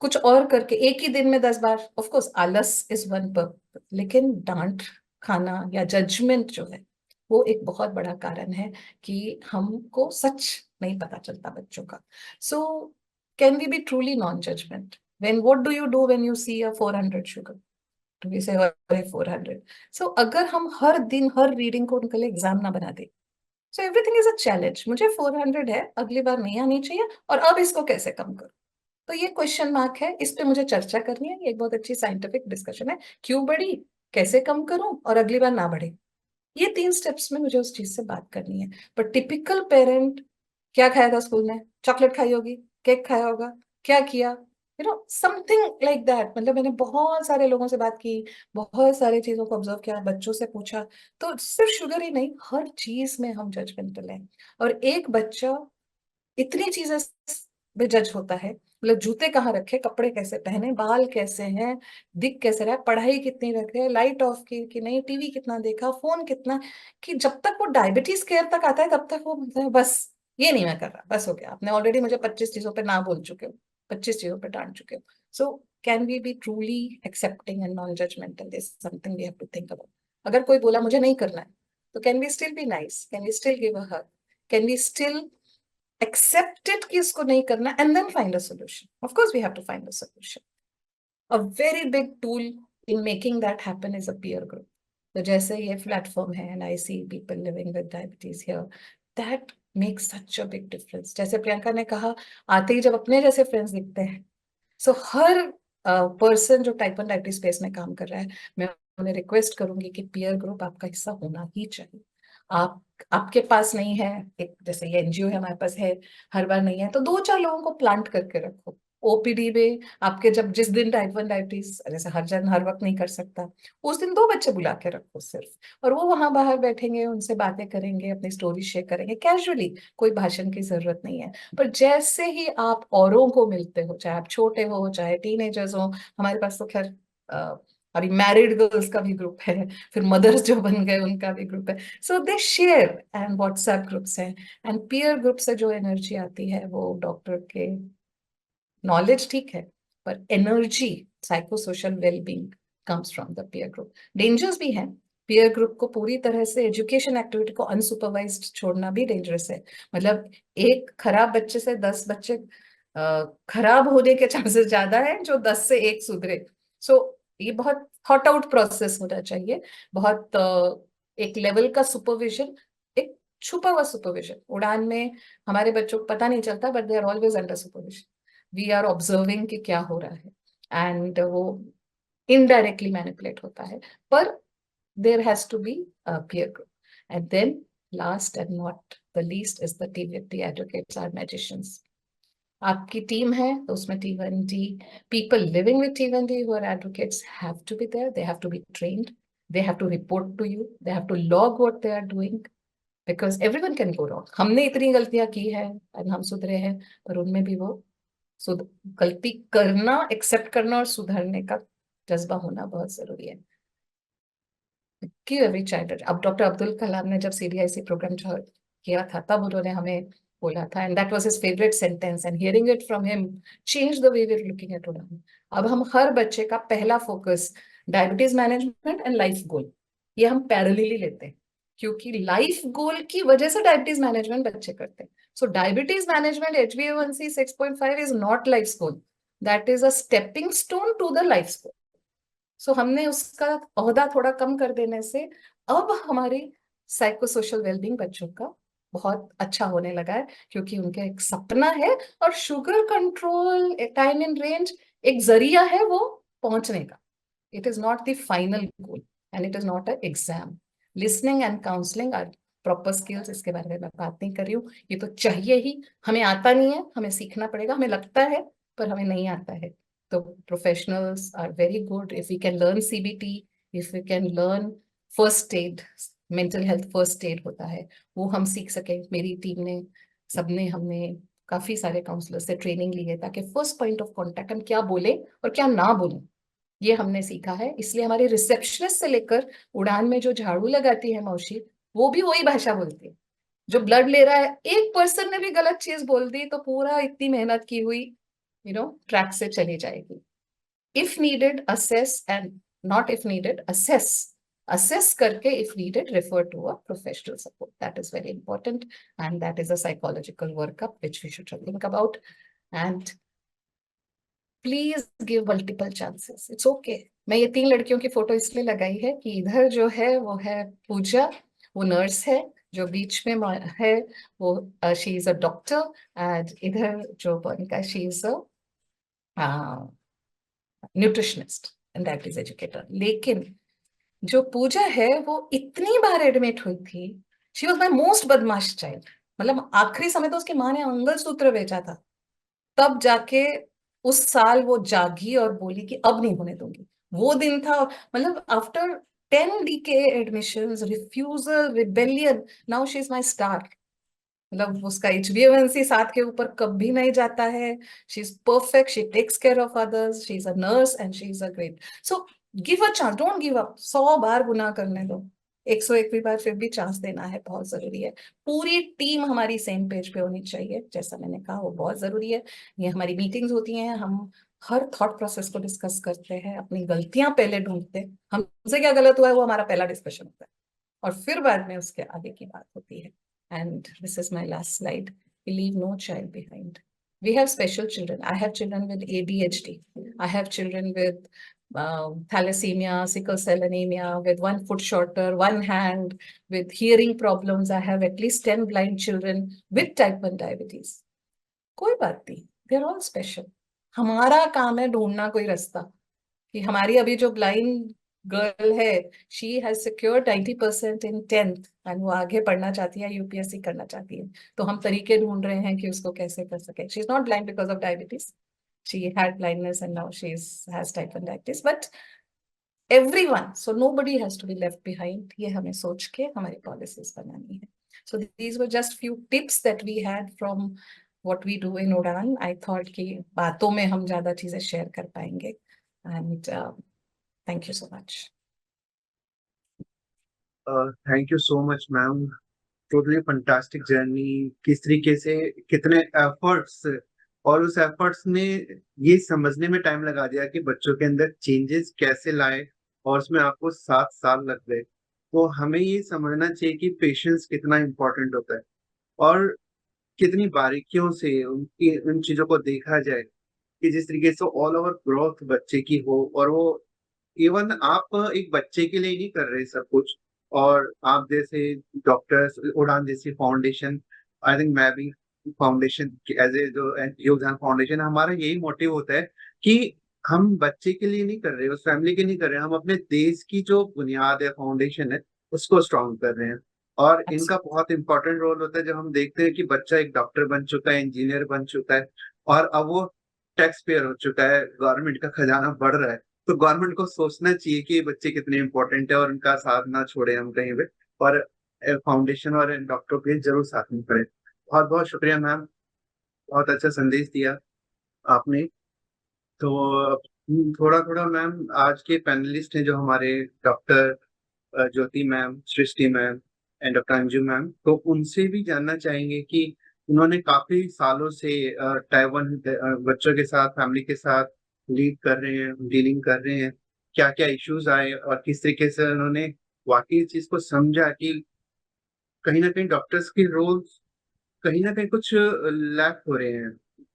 E: कुछ और करके एक ही दिन में 10 बार। ऑफ कोर्स आलस इज वन पर, लेकिन डांट खाना या जजमेंट जो है वो एक बहुत बड़ा कारण है कि हमको सच नहीं पता चलता बच्चों का। So can we be truly non judgement when, what do you do when you see a 400 sugar, do we say अरे 400? सो अगर हम हर दिन हर रीडिंग को उनके लिए एग्जाम ना बना दे, so everything is a challenge, मुझे 400 है, अगली बार नहीं आनी चाहिए, और अब इसको कैसे कम करूं? तो ये क्वेश्चन मार्क है, इस पे मुझे चर्चा करनी है, ये एक बहुत अच्छी साइंटिफिक डिस्कशन है, क्यों बढ़ी, कैसे कम करूं, और अगली बार ना बढ़े। ये 3 स्टेप्स में मुझे उस चीज से बात करनी है। पर टिपिकल पेरेंट क्या खाया था स्कूल में? चॉकलेट खाई होगी, केक खाया होगा, क्या किया, समथिंग लाइक दैट। मतलब मैंने बहुत सारे लोगों से बात की, बहुत सारी चीजों को ऑब्जर्व किया, बच्चों से पूछा, तो सिर्फ शुगर ही नहीं, हर चीज में हम जजमेंटल हैं। और एक बच्चा इतनी चीजें में जज होता है, मतलब जूते कहाँ रखे, कपड़े कैसे पहने, बाल कैसे हैं, दिख कैसे रहा है, पढ़ाई कितनी रखे, लाइट ऑफ की कि नहीं, टीवी कितना देखा, फोन कितना, कि जब तक वो डायबिटीज केयर तक आता है तब तक वो बोलता है बस ये नहीं मैं कर रहा, बस हो गया, आपने ऑलरेडी मुझे 25 चीजों पे ना बोल चुके हो, 25 चीजों पे डांट चुके हो। So can we be truly accepting and non judgemental is something we have to think about. अगर कोई बोला मुझे नहीं करना है, तो can we still be nice, can we still give a hug, can we still accept it कि इसको नहीं करना, and then find a solution. Of course we have to find a solution. A very big tool in making that happen is a peer group. तो जैसे ये platform है and I see people living with diabetes here, that makes such a big difference. जैसे प्रियंका ने कहा, आते ही जब अपने जैसे फ्रेंड्स दिखते हैं, सो हर पर्सन जो टाइप 1 डायबिटीज स्पेस में काम कर रहा है, मैं उन्हें रिक्वेस्ट करूंगी कि पीयर ग्रुप आपका हिस्सा होना ही चाहिए। आप आपके पास नहीं है, एक जैसे ये एनजीओ है हमारे पास है, हर बार नहीं है, तो 2 4 लोगों को प्लांट करके रखो, ओपीडी में आपके जब जिस दिन टाइप 1 डायबिटीज, जैसे हर जन हर वक्त नहीं कर सकता, उस दिन 2 बच्चे बुला के रखो सिर्फ, और वो वहां बाहर बैठेंगे, उनसे बातें करेंगे, अपनी स्टोरी शेयर करेंगे कैजुअली, कोई भाषण की जरूरत नहीं है। पर जैसे ही आप औरों को मिलते हो, चाहे आप छोटे हो चाहे टीनेजर्स हो, हमारे पास तो खैर अभी मैरिड गर्ल्स का भी ग्रुप है, फिर मदर्स जो बन गए उनका भी ग्रुप है, सो दे शेयर, एंड व्हाट्सएप ग्रुप्स हैं, एंड पीयर ग्रुप से जो एनर्जी आती है वो डॉक्टर के नॉलेज ठीक है, पर energy, psycho social wellbeing comes from the peer group. Dangers भी है, पीयर ग्रुप को पूरी तरह से एजुकेशन एक्टिविटी को अनसुपरवाइज्ड छोड़ना भी डेंजरस है। मतलब एक खराब बच्चे से 10 बच्चे खराब होने के चांसेस ज्यादा है जो 10 से 1 सुधरे। सो ये बहुत थॉट आउट प्रोसेस होना चाहिए, बहुत एक लेवल का सुपरविजन, एक छुपा हुआ सुपरविजन। उड़ान में हमारे बच्चों को पता नहीं चलता, but they are always under supervision, we are observing कि क्या हो रहा है, एंड वो इनडायरेक्टली मैनिपुलेट होता है, पर there has to be a peer group. And then last and not the least is the T advocates are magicians. आपकी टीम है तो उसमें T1D people living with T1D who are advocates have to be there, they have to be trained, they have to report to you, they have to log what they are doing, because everyone can go wrong। हमने इतनी गलतियां की है और हम सुधरे हैं, पर उनमें भी वो गलती करना, एक्सेप्ट करना और सुधरने का जज्बा होना बहुत जरूरी है। कि एवरी चाइल्ड, अब डॉक्टर अब्दुल कलाम ने जब CDIC प्रोग्राम किया था तब उन्होंने हमें बोला था, and that was his favourite sentence, and hearing it from him change the way we are looking at Udaan. अब हम हर बच्चे का पहला focus diabetes management and life goal, ये हम पैरेलली लेते हैं, क्योंकि लाइफ गोल की वजह से डायबिटीज मैनेजमेंट बच्चे करते हैं। So diabetes management HbA1c 6.5 is not life goal, that is a stepping stone to the life goal. So हमने उसका ओहदा थोड़ा कम कर देने से अब हमारी साइको सोशल वेलबींग बच्चों का बहुत अच्छा होने लगा है, क्योंकि उनका एक सपना है, और sugar control time in range एक जरिया है वो पहुंचने का। It is not the final goal, and it is not a exam. Listening and counselling are proper skills, इसके बारे में मैं बात नहीं कर रही हूँ, ये तो चाहिए ही, हमें आता नहीं है, हमें सीखना पड़ेगा, हमें लगता है पर हमें नहीं आता है। तो professionals are very good if we can learn CBT, if we can learn first aid, mental health first aid होता है, वो हम सीख सके। मेरी टीम ने, सबने, हमने काफी सारे काउंसलर से ट्रेनिंग ली है, ताकि फर्स्ट पॉइंट ऑफ कांटेक्ट हम क्या बोले और क्या ना बोले ये हमने सीखा है। इसलिए हमारे रिसेप्शनिस्ट से लेकर उड़ान में जो झाड़ू लगाती है मौसी, वो भी वही भाषा बोलती है। जो ब्लड ले रहा है, एक पर्सन ने भी गलत चीज बोल दी तो पूरा इतनी मेहनत की हुई ट्रैक से चली जाएगी। If needed assess, and not if needed assess, assess करके if needed refer to a professional support, that is very important, and that is a psychological workup which we should think about. And please give multiple chances, it's okay. मैं ये 3 लड़कियों की photo इसलिए लगाई है कि इधर जो है वो है पूजा, वो नर्स है, जो बीच में है वो she is a doctor, and इधर जो Banika she is a nutritionist and diabetes educator. लेकिन जो पूजा है वो इतनी बार एडमिट हुई थी, शी वॉज माई मोस्ट बदमाश चाइल्ड। मतलब आखिरी समय तो उसकी माँ ने मंगलसूत्र बेचा था, तब जाके उस साल वो जागी और बोली कि अब नहीं होने दूंगी। वो दिन था, मतलब after 10 DK admissions, refusal, rebellion, now she is my star. मतलब उसका HbA1c 7 के ऊपर कभी नहीं जाता है। She is perfect, she takes care of others, she is a nurse and she is a great. So give a chance, don't give up. 100 बार गुनाह करने दो, 101वीं बार फिर भी चांस देना है, बहुत जरूरी है। पूरी टीम हमारी सेम पेज पे होनी चाहिए, जैसा मैंने कहा वो बहुत जरूरी है। ये हमारी मीटिंग्स होती हैं, हम हर थॉट प्रोसेस को डिस्कस करते हैं, अपनी गलतियां पहले ढूंढते हैं, हमसे क्या गलत हुआ है वो हमारा पहला डिस्कशन होता है, और फिर बाद में उसके आगे की बात होती है। And this is my last slide. We leave no child behind. We have special children. I have children with ADHD. I have children with thalassemia, sickle cell anemia, with 1 foot shorter, 1 hand, with hearing problems. I have at least 10 blind children with type 1 diabetes. कोई बात नहीं, they are all special. हमारा काम है ढूंढना कोई रास्ता, कि हमारी अभी जो ब्लाइंड गर्ल है, she has secured 90% in 10th, and वो आगे पढ़ना चाहती है, UPSC करना चाहती है, तो हम तरीके ढूंढ रहे हैं कि उसको कैसे कर सके। She is not blind because of diabetes, she had blindness and now has type 1 diabetes. But everyone, so nobody has to be left behind. ये हमें सोच के हमारी policies बनानी है. So these were just few tips that we had from what we do in Udaan. I thought कि बातों में हम ज़्यादा चीजें share कर पाएंगे. And thank you so much.
A: Thank you so much ma'am, totally fantastic journey. किस तरीके से कितने एफर्ट्स, और उस एफर्ट्स ने ये समझने में टाइम लगा दिया कि बच्चों के अंदर चेंजेस कैसे लाए, और उसमें आपको 7 साल लग गए। तो हमें ये समझना चाहिए कि पेशेंस कितना इम्पोर्टेंट होता है, और कितनी बारीकियों से उनकी उन चीजों को देखा जाए कि जिस तरीके से ऑल ओवर ग्रोथ बच्चे की हो, और वो इवन आप एक बच्चे के लिए ही नहीं कर रहे सब कुछ। और आप जैसे डॉक्टर्स, उड़ान जैसी फाउंडेशन, आई थिंक मैं भी फाउंडेशन एज ए जो योगदान फाउंडेशन, हमारा यही मोटिव होता है कि हम बच्चे के लिए नहीं कर रहे, उस फैमिली के नहीं कर रहे, हम अपने देश की जो बुनियाद है, फाउंडेशन है, उसको स्ट्रॉन्ग कर रहे हैं। और इनका बहुत इंपॉर्टेंट रोल होता है जब हम देखते हैं कि बच्चा एक डॉक्टर बन चुका है, इंजीनियर बन चुका है, और अब वो टैक्स पेयर हो चुका है, गवर्नमेंट का खजाना बढ़ रहा है। तो गवर्नमेंट को सोचना चाहिए कि ये बच्चे कितने इंपॉर्टेंट है, और उनका साथ ना छोड़े हम कहीं पे, और फाउंडेशन और डॉक्टर के जरूर साथ में खड़े। बहुत बहुत शुक्रिया मैम, बहुत अच्छा संदेश दिया आपने। तो थोड़ा थोड़ा मैम, आज के पैनलिस्ट हैं जो हमारे doctor Jyoti ma'am, Srishti ma'am and doctor Anju ma'am, तो उनसे भी जानना चाहेंगे कि उन्होंने काफी सालों से टाइप 1 बच्चों के साथ, फैमिली के साथ लीड कर रहे हैं, डीलिंग कर रहे हैं, क्या क्या इश्यूज आए और किस तरीके से उन्होंने वाकई इस चीज को समझा कि कहीं ना कहीं डॉक्टर्स की रोल्स कहीं ना कहीं कुछ लैक हो रहे हैं,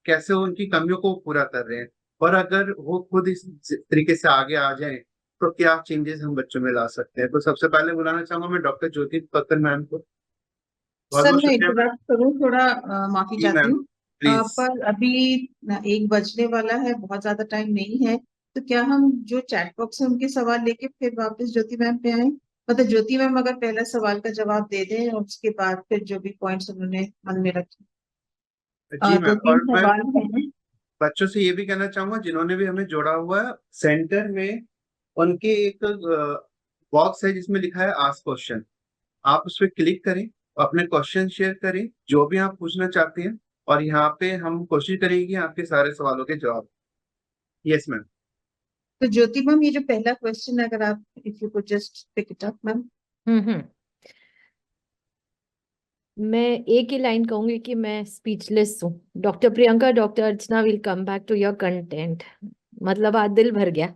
A: कैसे वो उनकी कमियों को पूरा कर रहे हैं, और अगर वो खुद इस तरीके से आगे आ जाएं तो क्या चेंजेस हम बच्चों में ला सकते हैं। तो सबसे पहले बुलाना चाहूंगा मैं डॉक्टर ज्योति कक्कर मैम को। बहुत
D: सर
A: बहुत
D: मैं
A: शुक्रिया मैम।
D: इंटरप्ट करूँ थोड़ा, माफी
A: जी
D: चाहती
A: मैम,
D: हूँ।
A: प्लीज।
D: पर अभी 1 बजने वाला है, बहुत ज्यादा टाइम नहीं है। तो क्या हम जो चैट बॉक्स है उनके सवाल लेके फिर वापस ज्योति मैम पे आए? मतलब ज्योति मैम अगर पहला सवाल का जवाब दे दें और उसके बाद फिर जो भी पॉइंट्स उन्होंने मन में रखे।
A: जी मैम,
D: 2-3
A: और मैं
D: सवाल हैं।
A: बच्चों से ये भी कहना चाहूंगा जिन्होंने भी हमें जोड़ा हुआ है, सेंटर में उनके एक बॉक्स है जिसमें लिखा है आस्क क्वेश्चन। आप उस पर क्लिक करें, अपने क्वेश्चन शेयर करें, जो भी आप पूछना चाहते हैं, और यहाँ पे हम कोशिश करेंगे आपके सारे सवालों के जवाब। Yes ma'am.
D: तो ज्योति मैम, ये जो पहला क्वेश्चन है, अगर आप if you could just pick it up ma'am.
F: Hmm. मैं एक ही लाइन कहूंगी कि मैं स्पीचलेस हूँ। Doctor Priyanka, doctor Archana will come back to your content. मतलब आज दिल भर गया।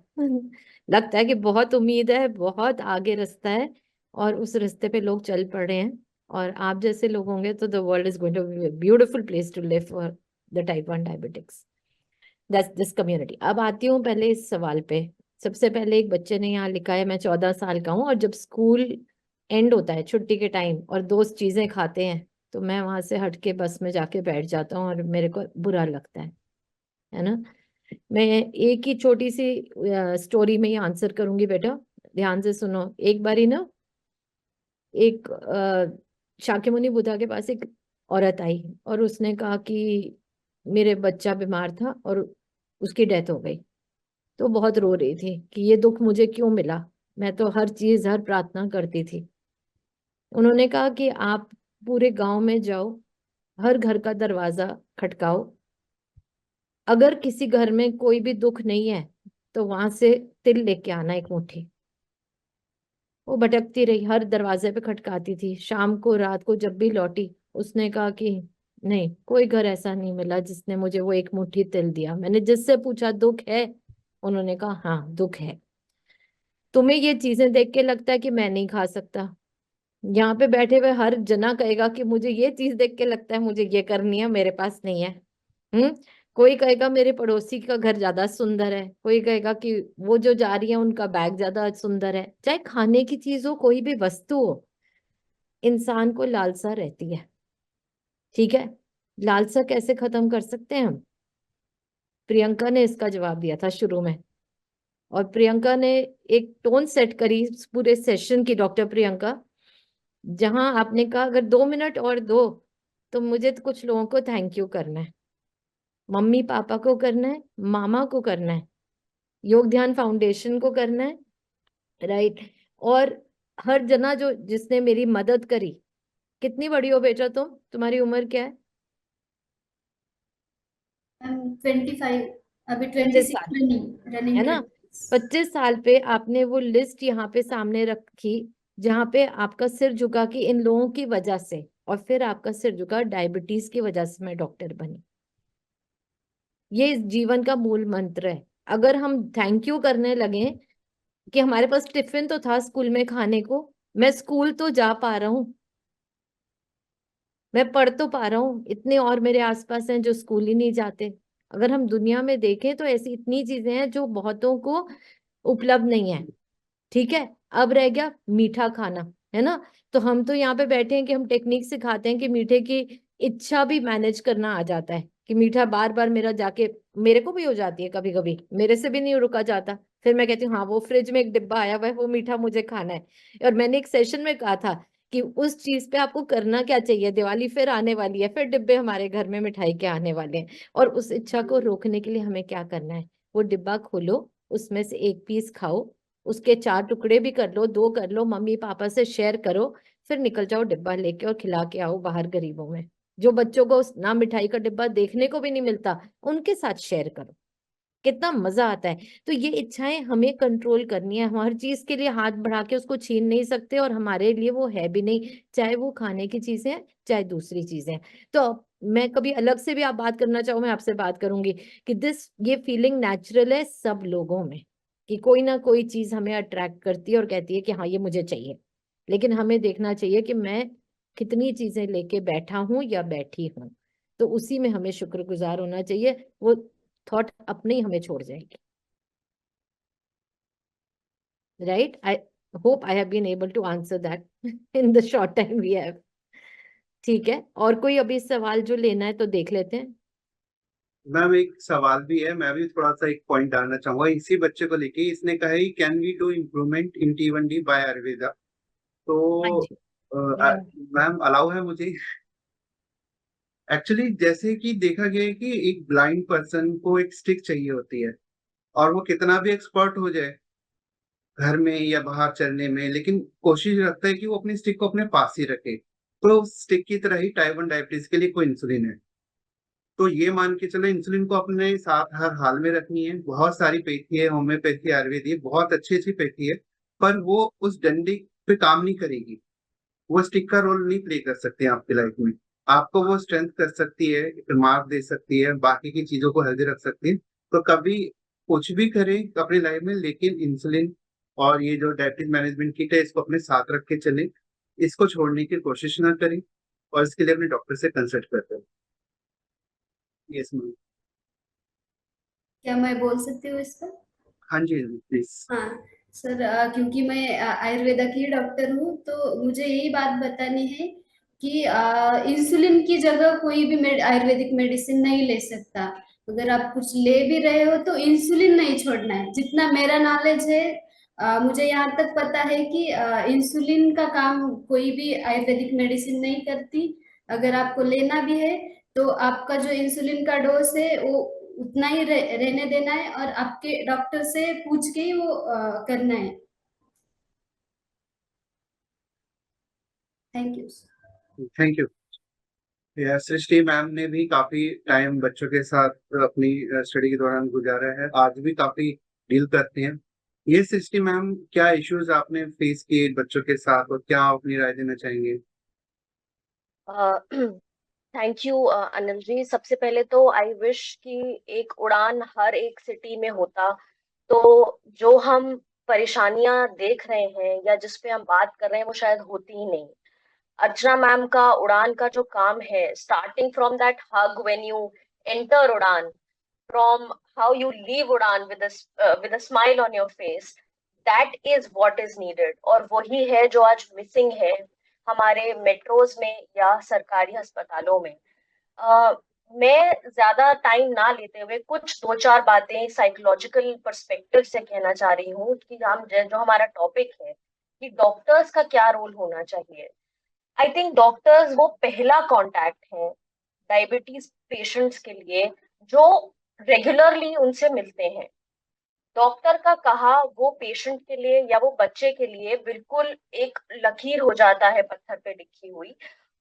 F: लगता है कि बहुत उम्मीद है, बहुत आगे रास्ता है, और उस रास्ते पे लोग चल पड़ रहे हैं, और आप जैसे लोग होंगे तो the world is going to be beautiful place to live for the type 1 diabetics, that's this community. अब आती हूँ पहले इस सवाल पे। सबसे पहले एक बच्चे ने यहाँ लिखा है मैं 14 साल का हूँ, और जब स्कूल एंड होता है छुट्टी के टाइम और दोस्त चीजें खाते हैं तो मैं वहां से हट के बस में जाके बैठ जाता हूँ, और मेरे को बुरा लगता है ना। मैं एक ही छोटी सी स्टोरी में ही आंसर करूंगी बेटा, ध्यान से सुनो। एक बारी ना एक शाक्यमुनि बुद्धा के पास एक औरत आई, और उसने कहा कि मेरे बच्चा बीमार था और उसकी डेथ हो गई। तो बहुत रो रही थी कि ये दुख मुझे क्यों मिला, मैं तो हर चीज, हर प्रार्थना करती थी। उन्होंने कहा कि आप पूरे गांव में जाओ, हर घर का दरवाजा खटकाओ, अगर किसी घर में कोई भी दुख नहीं है तो वहां से तिल लेके आना, एक मुट्ठी। वो भटकती रही, हर दरवाजे पे खटकाती थी। शाम को, रात को जब भी लौटी, उसने कहा कि नहीं, कोई घर ऐसा नहीं मिला जिसने मुझे वो एक मुट्ठी तिल दिया। मैंने जिससे पूछा दुख है, उन्होंने कहा हाँ दुख है। तुम्हें ये चीजें देख के लगता है कि मैं नहीं खा सकता? यहाँ पे बैठे हुए हर जना कहेगा कि मुझे ये चीज देख के लगता है मुझे ये करनी है, मेरे पास नहीं है। कोई कहेगा मेरे पड़ोसी का घर ज्यादा सुंदर है, कोई कहेगा कि वो जो जा रही है उनका बैग ज्यादा सुंदर है। चाहे खाने की चीज हो, कोई भी वस्तु हो, इंसान को लालसा रहती है। ठीक है, लालसा कैसे खत्म कर सकते हैं हम? प्रियंका ने इसका जवाब दिया था शुरू में, और प्रियंका ने एक टोन सेट करी इस पूरे सेशन की, डॉक्टर प्रियंका, जहां आपने कहा अगर 2 मिनट और दो तो मुझे तो कुछ लोगों को थैंक यू करना है। मम्मी पापा को करना है, मामा को करना है, योग ध्यान फाउंडेशन को करना है, राइट। और हर जना जो जिसने मेरी मदद करी। कितनी बड़ी हो बेटा तुम, तुम्हारी उम्र क्या है?
C: 25, अभी
F: 25
C: 26
F: साल
C: रनिंग
F: है ना? 25 साल पे आपने वो लिस्ट यहाँ पे सामने रखी, जहाँ पे आपका सिर झुका कि इन लोगों की वजह से, और फिर आपका सिर झुका डायबिटीज की वजह से मैं डॉक्टर बनी। ये इस जीवन का मूल मंत्र है। अगर हम थैंक यू करने लगे कि हमारे पास टिफिन तो था स्कूल में खाने को, मैं स्कूल तो जा पा रहा हूँ, मैं पढ़ तो पा रहा हूँ, इतने और मेरे आसपास हैं जो स्कूल ही नहीं जाते। अगर हम दुनिया में देखें तो ऐसी इतनी चीजें हैं जो बहुतों को उपलब्ध नहीं है। ठीक है, अब रह गया मीठा खाना, है ना? तो हम तो यहाँ पे बैठे हैं कि हम टेक्निक सिखाते हैं कि मीठे की इच्छा भी मैनेज करना आ जाता है, कि मीठा बार बार मेरा जाके, मेरे को भी हो जाती है कभी कभी, मेरे से भी नहीं रुका जाता, फिर मैं कहती हूँ हाँ वो फ्रिज में एक डिब्बा आया हुआ है, वो मीठा मुझे खाना है। और मैंने एक सेशन में कहा था कि उस चीज पे आपको करना क्या चाहिए, दिवाली फिर आने वाली है, फिर डिब्बे हमारे घर में मिठाई के आने वाले हैं, और उस इच्छा को रोकने के लिए हमें क्या करना है, वो डिब्बा खोलो, उसमें से एक पीस खाओ, उसके 4 टुकड़े भी कर लो, 2 कर लो, मम्मी पापा से शेयर करो, फिर निकल जाओ डिब्बा लेके और खिला के आओ बाहर गरीबों में। जो बच्चों को ना मिठाई का डिब्बा देखने को भी नहीं मिलता, उनके साथ शेयर करो, कितना मजा आता है। तो ये इच्छाएं हमें कंट्रोल करनी है, हम हर चीज के लिए हाथ बढ़ा के उसको छीन नहीं सकते, और हमारे लिए वो है भी नहीं, चाहे वो खाने की चीजें हैं चाहे दूसरी चीजें। तो मैं कभी अलग से भी आप बात करना चाहो, मैं आपसे बात करूंगी कि ये फीलिंग नेचुरल है सब लोगों में, कि कोई ना कोई चीज हमें अट्रैक्ट करती है और कहती है कि हाँ ये मुझे चाहिए। लेकिन हमें देखना चाहिए कि मैं कितनी चीजें लेके बैठा हूं या बैठी हूं, तो उसी में हमें शुक्रगुजार होना चाहिए, वो थॉट अपने ही हमें छोड़ जाएगी। Right, I hope I have been able to answer that in the short time we have. ठीक है, और कोई अभी सवाल जो लेना है तो देख लेते हैं।
A: मैम एक सवाल भी है, मैं भी थोड़ा सा एक पॉइंट डालना चाहूंगा इसी बच्चे को लेके। इसने कहा है can we do improvement in T1D by Ayurveda.
F: हाँ
A: तो
F: जी। या
A: मैम अलाउ है मुझे? एक्चुअली जैसे कि देखा गया है कि एक ब्लाइंड पर्सन को एक स्टिक चाहिए होती है, और वो कितना भी एक्सपर्ट हो जाए घर में या बाहर चलने में, लेकिन कोशिश रखता है कि वो अपनी स्टिक को अपने पास ही रखे। तो स्टिक की तरह ही टाइप 1 डायबिटीज के लिए कोई इंसुलिन है। तो ये मान के चलो इंसुलिन को अपने साथ हर हाल में रखनी है। बहुत सारी पैथी है, होम्योपैथी, आयुर्वेदिक, बहुत अच्छी अच्छी पैथी है, पर वो उस डंडी पे काम नहीं करेगी। वो स्टिक का रोल नहीं प्ले कर सकते हैं आपकी लाइफ में। आपको वो स्ट्रेंथ कर सकती है, मार्क दे सकती है, बाकी की चीजों को हेल्दी रख सकती है। तो कभी कुछ भी करें अपनी लाइफ में, लेकिन इंसुलिन और ये जो डायबिटीज मैनेजमेंट किट है इसको अपने साथ रख के चलें। इसको छोड़ने की कोशिश ना करें, और इसके लिए अपने डॉक्टर से कंसल्ट करते हैं। Yes ma'am.
C: क्या मैं बोल सकती हूँ इस पर?
A: हाँ जी प्लीज।
C: हाँ सर, क्योंकि मैं आयुर्वेदा की डॉक्टर हूँ, तो मुझे यही बात बतानी है कि इंसुलिन की जगह कोई भी आयुर्वेदिक मेडिसिन नहीं ले सकता। अगर आप कुछ ले भी रहे हो तो इंसुलिन नहीं छोड़ना है। जितना मेरा नॉलेज है, मुझे यहाँ तक पता है कि इंसुलिन का काम कोई भी आयुर्वेदिक मेडिसिन नहीं करती। अगर आपको लेना भी है तो आपका जो इंसुलिन का डोज है वो उतना ही रहने देना है, और आपके डॉक्टर से पूछ के ही वो करना है। Thank you.
A: Thank you. या सृष्टि मैम ने भी काफी टाइम बच्चों के साथ अपनी स्टडी के दौरान गुजारा है, आज भी काफी डील करते हैं। ये सृष्टि मैम, क्या इश्यूज आपने फेस किए बच्चों के साथ, और क्या आप अपनी राय देना चाहेंगे?
G: थैंक यू अनिल जी। सबसे पहले तो आई विश कि एक उड़ान हर एक सिटी में होता, तो जो हम परेशानियां देख रहे हैं या जिस पे हम बात कर रहे हैं वो शायद होती ही नहीं। अर्चना मैम का उड़ान का जो काम है, starting from that hug when you enter उड़ान, from how you leave उड़ान with a smile on your face, that is what is needed, और वही है जो आज मिसिंग है हमारे मेट्रोज में या सरकारी अस्पतालों में। मैं ज्यादा टाइम ना लेते हुए कुछ 2-4 बातें साइकोलॉजिकल पर्सपेक्टिव से कहना चाह रही हूँ कि हम जो हमारा टॉपिक है कि डॉक्टर्स का क्या रोल होना चाहिए। आई थिंक डॉक्टर्स वो पहला कांटेक्ट है डायबिटीज पेशेंट्स के लिए, जो रेगुलरली उनसे मिलते हैं। डॉक्टर का कहा वो पेशेंट के लिए या वो बच्चे के लिए बिल्कुल एक लकीर हो जाता है पत्थर पे लिखी हुई।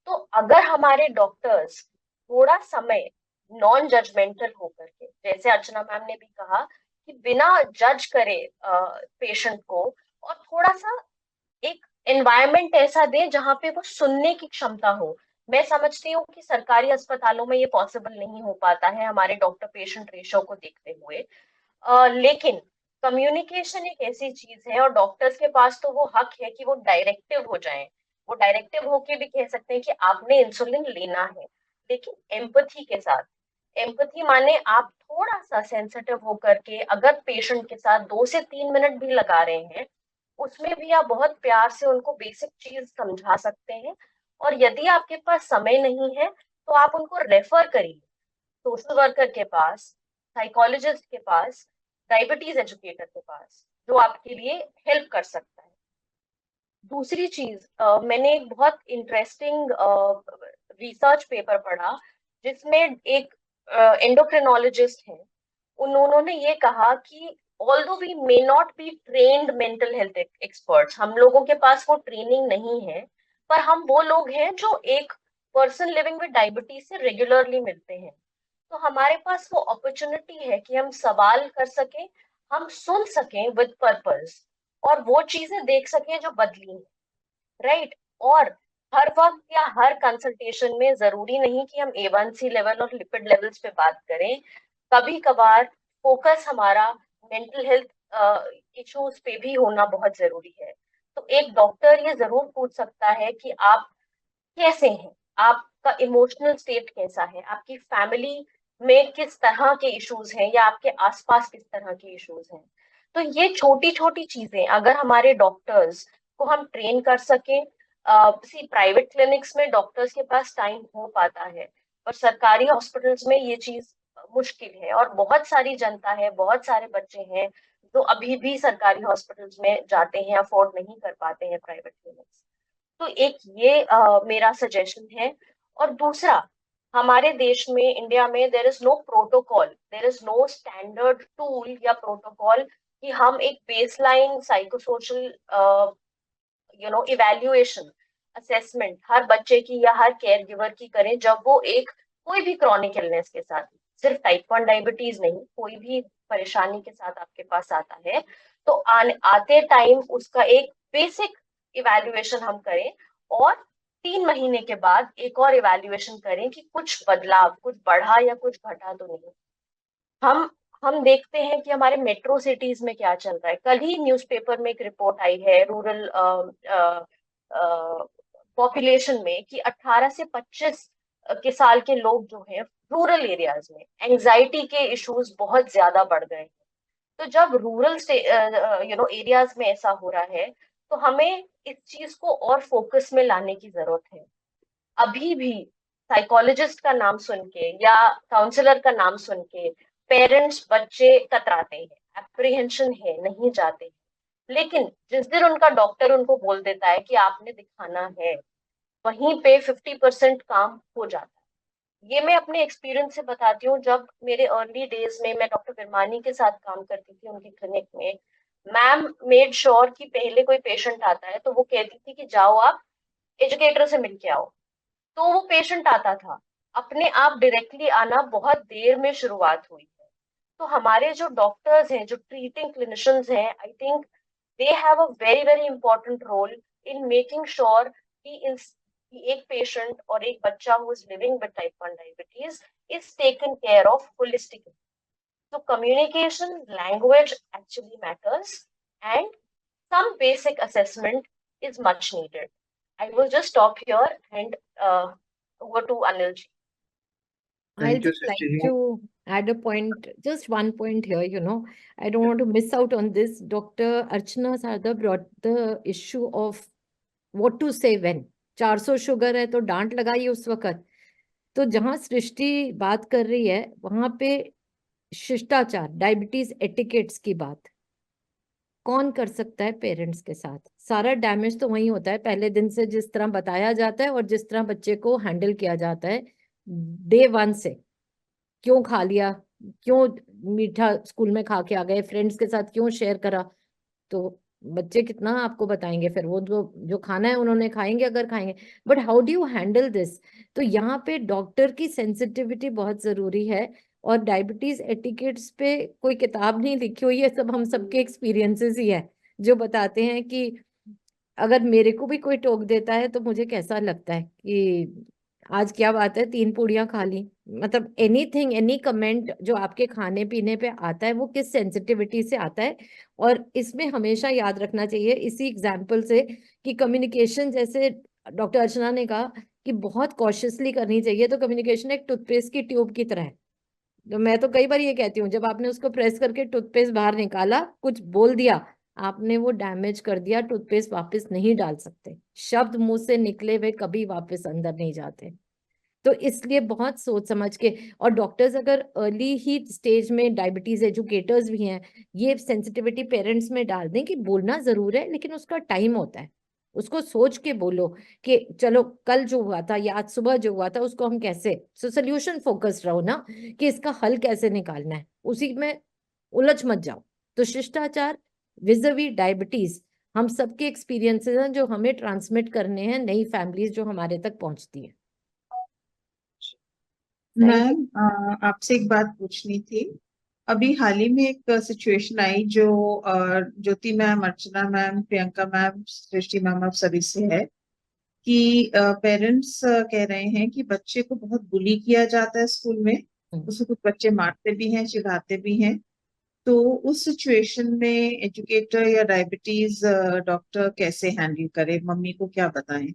G: तो अगर हमारे डॉक्टर्स थोड़ा समय नॉन जजमेंटल होकर के, जैसे अर्चना मैम ने भी कहा कि बिना जज करे पेशेंट को, और थोड़ा सा एक एनवायरनमेंट ऐसा दे जहाँ पे वो सुनने की क्षमता हो। मैं समझती हूँ कि सरकारी अस्पतालों में ये पॉसिबल नहीं हो पाता है हमारे डॉक्टर पेशेंट रेशो को देखते हुए, लेकिन कम्युनिकेशन एक ऐसी चीज है, और डॉक्टर्स के पास तो वो हक है कि वो डायरेक्टिव हो जाएं। वो डायरेक्टिव होके भी कह सकते हैं कि आपने इंसुलिन लेना है, लेकिन एम्पथी के साथ। एम्पथी माने आप थोड़ा सा सेंसिटिव होकर के अगर पेशेंट के साथ 2 से 3 मिनट भी लगा रहे हैं, उसमें भी आप बहुत प्यार से उनको बेसिक चीज समझा सकते हैं। और यदि आपके पास समय नहीं है तो आप उनको रेफर करिए सोशल वर्कर के पास, साइकोलॉजिस्ट के पास, डायबिटीज एजुकेटर के पास, जो आपके लिए हेल्प कर सकता है। दूसरी चीज, मैंने एक बहुत इंटरेस्टिंग रिसर्च पेपर पढ़ा जिसमें एक एंडोक्रिनोलॉजिस्ट हैं, उन्होंने ये कहा कि although we may not be trained mental health experts, हम लोगों के पास वो ट्रेनिंग नहीं है, पर हम वो लोग हैं जो एक पर्सन लिविंग विद डायबिटीज से रेगुलरली मिलते हैं। तो हमारे पास वो अपॉर्चुनिटी है कि हम सवाल कर सकें, हम सुन सकें विद पर्पस, और वो चीजें देख सकें जो बदली हैं, राइट। और हर वक्त या हर कंसल्टेशन में जरूरी नहीं कि हम A1C लेवल और लिपिड लेवल्स पे बात करें। कभी कभार फोकस हमारा मेंटल हेल्थ इश्यूज पे भी होना बहुत जरूरी है। तो एक डॉक्टर ये जरूर पूछ सकता है कि आप कैसे हैं, आपका इमोशनल स्टेट कैसा है, आपकी फैमिली में किस तरह के इश्यूज हैं, या आपके आसपास किस तरह के इश्यूज हैं। तो ये छोटी छोटी चीजें अगर हमारे डॉक्टर्स को हम ट्रेन कर सकें, प्राइवेट क्लिनिक्स में डॉक्टर्स के पास टाइम हो पाता है, और सरकारी हॉस्पिटल्स में ये चीज मुश्किल है, और बहुत सारी जनता है, बहुत सारे बच्चे हैं जो अभी भी सरकारी हॉस्पिटल्स में जाते हैं, अफोर्ड नहीं कर पाते हैं प्राइवेट क्लिनिक्स। तो एक ये मेरा सजेशन है। और दूसरा, हमारे देश में, इंडिया में, there is no protocol, there is no standard tool या प्रोटोकॉल कि हम एक बेसलाइन साइकोसोशल इवैल्यूएशन असेसमेंट हर बच्चे की या हर केयर गिवर की करें जब वो एक कोई भी क्रॉनिक इलनेस के साथ, सिर्फ टाइप 1 डायबिटीज नहीं, कोई भी परेशानी के साथ आपके पास आता है, तो आते टाइम उसका एक बेसिक इवैल्यूएशन हम करें, और 3 महीने के बाद एक और इवैल्यूएशन करें कि कुछ बदलाव, कुछ बढ़ा या कुछ घटा तो नहीं। हम हम देखते हैं कि हमारे मेट्रो सिटीज में क्या चल रहा है। कल ही न्यूज़पेपर में एक रिपोर्ट आई है रूरल पॉपुलेशन में कि 18 से 25 के साल के लोग जो हैं रूरल एरियाज में एंजाइटी के इश्यूज बहुत ज्यादा बढ़ गए हैं। तो जब रूरल एरियाज में ऐसा हो रहा है, तो हमें इस चीज को और फोकस में लाने की जरूरत है। अभी भी साइकोलॉजिस्ट का नाम सुन के या काउंसलर का नाम सुन के पेरेंट्स, बच्चे कतराते हैं, एप्रीहेंशन है, नहीं जाते। लेकिन जिस दिन उनका डॉक्टर उनको बोल देता है कि आपने दिखाना है, वहीं पे 50% काम हो जाता है। ये मैं अपने एक्सपीरियंस से बताती हूँ। जब मेरे अर्ली डेज में मैं डॉक्टर बिरमानी के साथ काम करती थी उनकी क्लिनिक में, मैम मेड श्योर कि पहले कोई पेशेंट आता है तो वो कहती थी कि जाओ आप एजुकेटर से मिलके आओ। तो वो पेशेंट आता था, अपने आप डायरेक्टली आना बहुत देर में शुरुआत हुई है। तो हमारे जो डॉक्टर्स हैं, जो ट्रीटिंग क्लिनिशियंस हैं, I think they have a very very important role in making sure कि एक पेशेंट और एक बच्चा who is living with type 1 diabetes is taken care of holistically. So communication, language actually matters, and some basic assessment is much needed. I will just stop here and over to Anil ji.
F: I'll
A: Thank you,
F: just like
A: Srishti.
F: to add a point, just one point here, I don't want to miss out on this. Dr. Archana Sarda brought the issue of what to say when. 400 sugar है तो डांट लगाइए उस वक्त। तो जहां सृष्टि बात कर रही है वहां पे शिष्टाचार, डायबिटीज एटिकेट्स की बात कौन कर सकता है पेरेंट्स के साथ? सारा डैमेज तो वही होता है पहले दिन से, जिस तरह बताया जाता है और जिस तरह बच्चे को हैंडल किया जाता है डे 1 से। क्यों खा लिया, क्यों मीठा स्कूल में खा के आ गए, फ्रेंड्स के साथ क्यों शेयर करा, तो बच्चे कितना आपको बताएंगे, फिर वो जो खाना है उन्होंने खाएंगे अगर खाएंगे। But how do you handle this? तो यहाँ पे डॉक्टर की सेंसिटिविटी बहुत जरूरी है। और डायबिटीज एटिकेट्स पे कोई किताब नहीं लिखी हुई है, सब हम सबके एक्सपीरियंसेस ही है जो बताते हैं कि अगर मेरे को भी कोई टोक देता है तो मुझे कैसा लगता है कि आज क्या बात है 3 पूड़ियां खा ली। मतलब एनीथिंग, एनी कमेंट जो आपके खाने पीने पे आता है वो किस सेंसिटिविटी से आता है। और इसमें हमेशा याद रखना चाहिए इसी एग्जाम्पल से कि कम्युनिकेशन, जैसे डॉक्टर अर्चना ने कहा कि बहुत कॉशियसली करनी चाहिए, तो कम्युनिकेशन एक टूथपेस्ट की ट्यूब की तरह है। तो मैं तो कई बार ये कहती हूँ, जब आपने उसको प्रेस करके टूथपेस्ट बाहर निकाला, कुछ बोल दिया, आपने वो डैमेज कर दिया, टूथपेस्ट वापस नहीं डाल सकते, शब्द मुंह से निकले हुए कभी वापस अंदर नहीं जाते। तो इसलिए बहुत सोच समझ के, और डॉक्टर्स अगर अर्ली ही स्टेज में, डायबिटीज एजुकेटर्स भी हैं, ये सेंसिटिविटी पेरेंट्स में डाल दें कि बोलना जरूर है लेकिन उसका टाइम होता है, उसको सोच के बोलो कि चलो कल जो हुआ था या आज सुबह जो हुआ था उसको हम कैसे, सोल्यूशन फोकस्ड रहो ना, कि इसका हल कैसे निकालना है, उसी में उलझ मत जाओ। तो शिष्टाचार विज़ावी डायबिटीज हम सबके एक्सपीरियंसेस हैं जो हमें ट्रांसमिट करने हैं नई फैमिलीज जो हमारे तक पहुंचती है।
D: मैम आपसे एक बात पूछनी थी। अभी हाल ही में एक सिचुएशन आई जो ज्योति मैम, अर्चना मैम, प्रियंका मैम, सृष्टि मैम, आप सभी से है कि पेरेंट्स कह रहे हैं कि बच्चे को बहुत बुली किया जाता है स्कूल में, उसको कुछ बच्चे मारते भी हैं, चिढ़ाते भी हैं। तो उस सिचुएशन में एजुकेटर या डायबिटीज डॉक्टर कैसे हैंडल करे, मम्मी को क्या बताएं?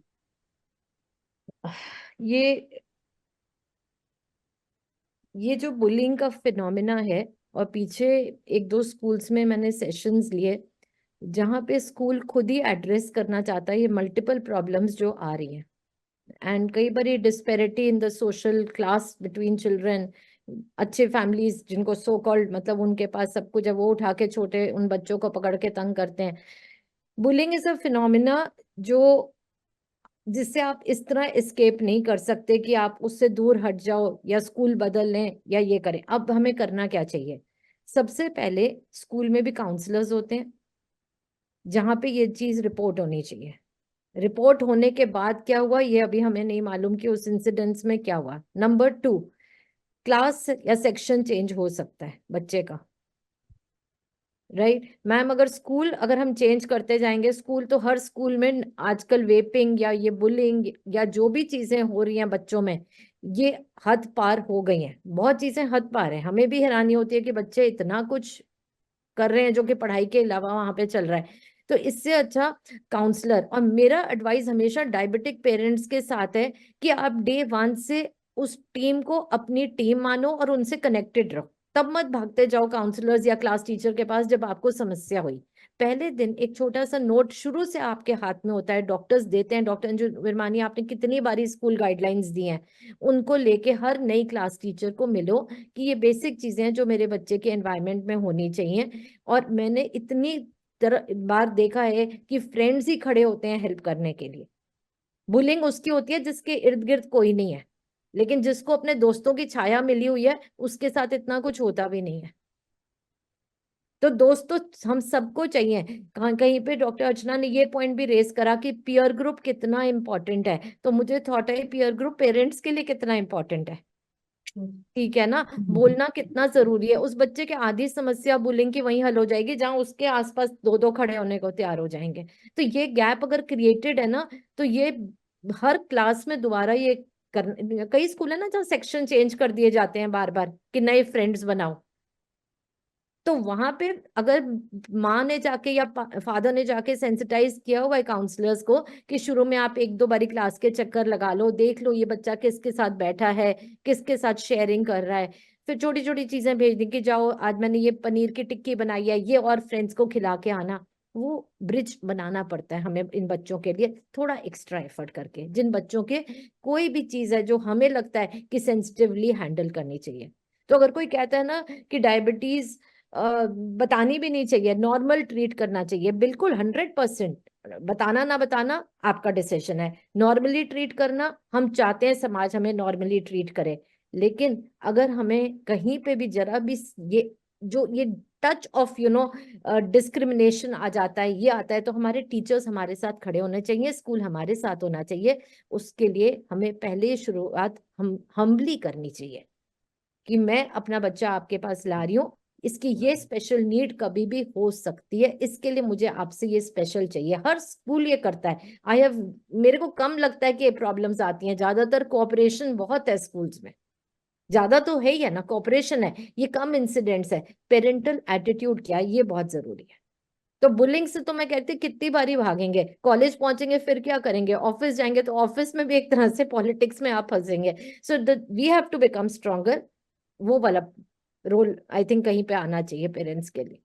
F: ये जो बुलिंग का फिनोमिना है, और पीछे 1-2 स्कूल्स में मैंने सेशंस लिए जहाँ पे स्कूल खुद ही एड्रेस करना चाहता है ये मल्टीपल प्रॉब्लम्स जो आ रही हैं। एंड कई बार disparity in the social class between children, अच्छे फैमिलीज जिनको सो कॉल्ड, मतलब उनके पास सब कुछ है, वो उठा के छोटे उन बच्चों को पकड़ के तंग करते हैं। बुलिंग इज अ फिनोमिना जो, जिससे आप इस तरह एस्केप नहीं कर सकते कि आप उससे दूर हट जाओ या स्कूल बदल लें या ये करें। अब हमें करना क्या चाहिए? सबसे पहले स्कूल में भी काउंसलर्स होते हैं जहां पे ये चीज रिपोर्ट होनी चाहिए। रिपोर्ट होने के बाद क्या हुआ ये अभी हमें नहीं मालूम कि उस इंसिडेंट्स में क्या हुआ। नंबर 2, क्लास या सेक्शन चेंज हो सकता है बच्चे का, राइट मैम? अगर स्कूल, अगर हम चेंज करते जाएंगे स्कूल, तो हर स्कूल में आजकल वेपिंग या ये बुलिंग या जो भी चीजें हो रही हैं बच्चों में, ये हद पार हो गई हैं, बहुत चीजें हद पार है। हमें भी हैरानी होती है कि बच्चे इतना कुछ कर रहे हैं जो कि पढ़ाई के अलावा वहां पे चल रहा है। तो इससे अच्छा काउंसलर, और मेरा एडवाइस हमेशा डायबिटिक पेरेंट्स के साथ है कि आप डे 1 से उस टीम को अपनी टीम मानो और उनसे कनेक्टेड रहो। तब मत भागते जाओ काउंसलर्स या क्लास टीचर के पास जब आपको समस्या हुई। पहले दिन एक छोटा सा नोट शुरू से आपके हाथ में होता है, डॉक्टर्स देते हैं। डॉक्टर अंजू विरमानी, आपने कितनी बारी स्कूल गाइडलाइंस दी हैं, उनको लेके हर नई क्लास टीचर को मिलो कि ये बेसिक चीजें हैं जो मेरे बच्चे के एनवायरनमेंट में होनी चाहिए। और मैंने इतनी बार देखा है कि फ्रेंड्स ही खड़े होते हैं हेल्प करने के लिए। बुलिंग उसकी होती है जिसके इर्द गिर्द कोई नहीं है, लेकिन जिसको अपने दोस्तों की छाया मिली हुई है उसके साथ इतना कुछ होता भी नहीं है। तो दोस्तों हम सबको चाहिए। कहीं पे डॉक्टर अर्चना ने ये पॉइंट भी रेस करा कि पीयर ग्रुप कितना इंपॉर्टेंट है, तो मुझे थॉट है पीयर ग्रुप पेरेंट्स के लिए कितना इंपॉर्टेंट है। ठीक है ना? बोलना कितना जरूरी है। उस बच्चे के आधी समस्या बुलिंग की वहीं हल हो जाएगी जहां उसके आसपास 2-2 खड़े होने को तैयार हो जाएंगे। तो ये गैप अगर क्रिएटेड है ना, तो ये हर क्लास में दोबारा ये कर, कई स्कूल है ना जहाँ सेक्शन चेंज कर दिए जाते हैं बार बार कि नए फ्रेंड्स बनाओ। तो वहां पे अगर माँ ने जाके या फादर ने जाके सेंसिटाइज किया हुआ है काउंसलर्स को कि शुरू में आप 1-2 बारी क्लास के चक्कर लगा लो, देख लो ये बच्चा किसके साथ बैठा है, किसके साथ शेयरिंग कर रहा है, फिर छोटी छोटी चीजें भेज दी कि जाओ आज मैंने ये पनीर की टिक्की बनाई है, ये और फ्रेंड्स को खिला के आना। वो ब्रिज बनाना पड़ता है हमें इन बच्चों के लिए, थोड़ा एक्स्ट्रा एफर्ट करके, जिन बच्चों के कोई भी चीज है जो हमें लगता है कि सेंसिटिवली हैंडल करनी चाहिए। तो अगर कोई कहता है ना कि डायबिटीज बतानी भी नहीं चाहिए, नॉर्मल ट्रीट करना चाहिए, बिल्कुल 100%। बताना ना बताना आपका डिसीजन है। नॉर्मली ट्रीट करना, हम चाहते हैं समाज हमें नॉर्मली ट्रीट करे, लेकिन अगर हमें कहीं पे भी जरा भी ये टच ऑफ डिस्क्रिमिनेशन आ जाता है, ये आता है, तो हमारे टीचर्स हमारे साथ खड़े होने चाहिए, स्कूल हमारे साथ होना चाहिए। उसके लिए हमें पहले शुरुआत हम हम्बली करनी चाहिए कि मैं अपना बच्चा आपके पास ला रही हूँ, इसकी ये स्पेशल नीड कभी भी हो सकती है, इसके लिए मुझे आपसे ये स्पेशल चाहिए। हर स्कूल ये करता है। मेरे को कम लगता है कि ये प्रॉब्लम्स आती हैं, ज्यादातर कोऑपरेशन बहुत है स्कूल्स में, ज्यादा तो है ही है ना, कोऑपरेशन है, ये कम इंसिडेंट्स है। पेरेंटल एटीट्यूड क्या है, ये बहुत जरूरी है। तो बुलिंग से तो मैं कहती हूँ कितनी बारी भागेंगे, कॉलेज पहुंचेंगे फिर क्या करेंगे, ऑफिस जाएंगे तो ऑफिस में भी एक तरह से पॉलिटिक्स में आप फंसेंगे। So we have to become stronger. वो वाला रोल आई थिंक कहीं पे आना चाहिए पेरेंट्स के लिए।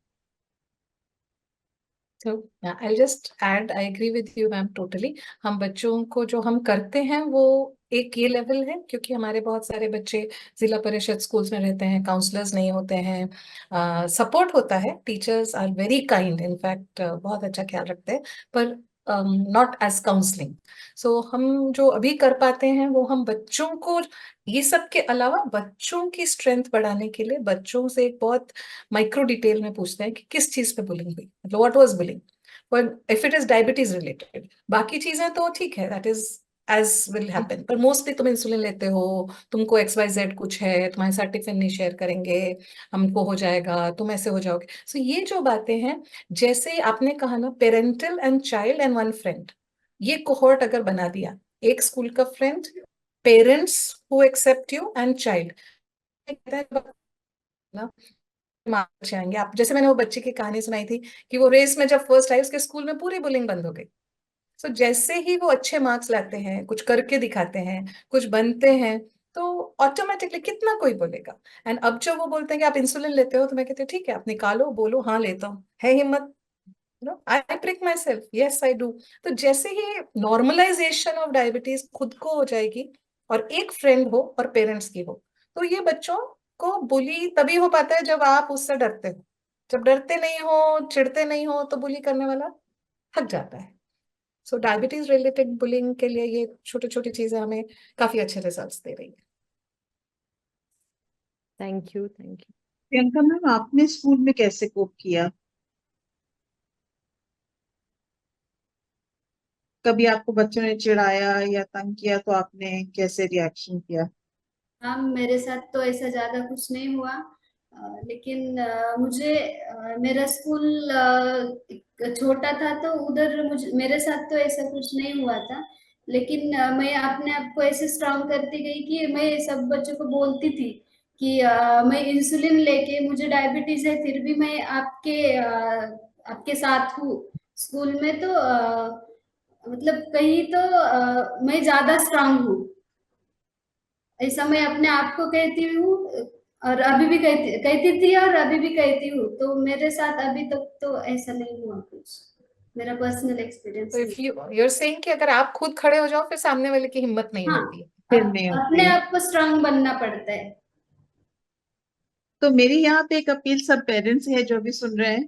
E: So I'll just add, I agree with you ma'am totally। हम बच्चों को जो हम करते हैं वो एक ये लेवल है, क्योंकि हमारे बहुत सारे बच्चे जिला परिषद स्कूल्स में रहते हैं, काउंसलर्स नहीं होते हैं, सपोर्ट होता है, teachers are very kind, in fact बहुत अच्छा ख्याल रखते हैं, पर नॉट एज काउंसलिंग। सो हम जो अभी कर पाते हैं वो हम बच्चों को, ये सब के अलावा बच्चों की स्ट्रेंथ बढ़ाने के लिए बच्चों से एक बहुत माइक्रो डिटेल में पूछते हैं कि किस चीज पे बुलिंग हुई, मतलब व्हाट वाज बुलिंग, पर if it is diabetes related, बाकी चीजें तो ठीक है, that is as will happen, पर मोस्टली तुम इंसुलिन लेते हो, तुमको XYZ कुछ है, तुम्हारे साथ टिफिन नहीं शेयर करेंगे, हमको हो जाएगा, तुम ऐसे हो जाओगे। सो ये जो बातें हैं, जैसे आपने कहा ना, parental and child and one friend, ये कोहॉर्ट अगर बना दिया, एक स्कूल का friend, parents who accept you and child, ना मार्क्स आएंगे। आप जैसे मैंने वो बच्चे की कहानी सुनाई थी कि वो रेस में जब फर्स्ट आई, उसके स्कूल में पूरी बुलिंग बंद हो गई। सो जैसे ही वो अच्छे मार्क्स लाते हैं, कुछ करके दिखाते हैं, कुछ बनते हैं, तो ऑटोमेटिकली कितना कोई बोलेगा। एंड अब जब वो बोलते हैं कि आप इंसुलिन लेते हो, तो मैं कहती हूँ ठीक है, आप निकालो, बोलो हाँ लेता हूँ, है हिम्मत, I prick myself, yes I do. तो जैसे ही नॉर्मलाइजेशन ऑफ डायबिटीज खुद को हो जाएगी, और एक फ्रेंड हो और पेरेंट्स की हो, तो ये बच्चों को बुली तभी हो पाता है जब आप उससे डरते हो। जब डरते नहीं हो, चिढ़ते नहीं हो, तो बुली करने वाला थक जाता है। सो डायबिटीज रिलेटेड बुलिंग के लिए ये छोटी छोटी चीजें हमें काफी अच्छे रिजल्ट्स दे रही है।
F: Thank you, thank you.
D: Priyanka ma'am, आपने स्कूल में कैसे कोप किया? कभी आपको बच्चों ने चिढ़ाया या तंग किया तो आपने कैसे रिएक्शन किया?
C: हाँ, मेरे साथ तो ऐसा ज्यादा कुछ नहीं हुआ, लेकिन मुझे मेरा स्कूल छोटा था, तो उधर मुझे मेरे साथ तो ऐसा कुछ नहीं हुआ था। लेकिन मैं अपने आप को ऐसे स्ट्रांग करती गई कि मैं सब बच्चों को बोलती थी कि मैं इंसुलिन लेके, मुझे डायबिटीज है, फिर भी मैं आपके साथ हूँ। स्कूल में तो मतलब कहीं तो मैं ज्यादा स्ट्रांग हूँ, ऐसा मैं अपने आप को कहती हूँ। और अभी भी कहती थी और अभी भी कहती हूँ। तो मेरे साथ अभी तक तो ऐसा नहीं हुआ कुछ, मेरा पर्सनल एक्सपीरियंस
E: तो
C: है।
E: इफ यू आर सेइंग कि अगर आप खुद खड़े हो जाओ, फिर सामने वाले की हिम्मत नहीं
C: हाँ,
E: होती है।
D: फिर नहीं
C: अपने
D: होती।
C: आप को स्ट्रांग बनना पड़ता है।
D: तो मेरी यहाँ पे एक अपील सब पेरेंट्स है जो भी सुन रहे हैं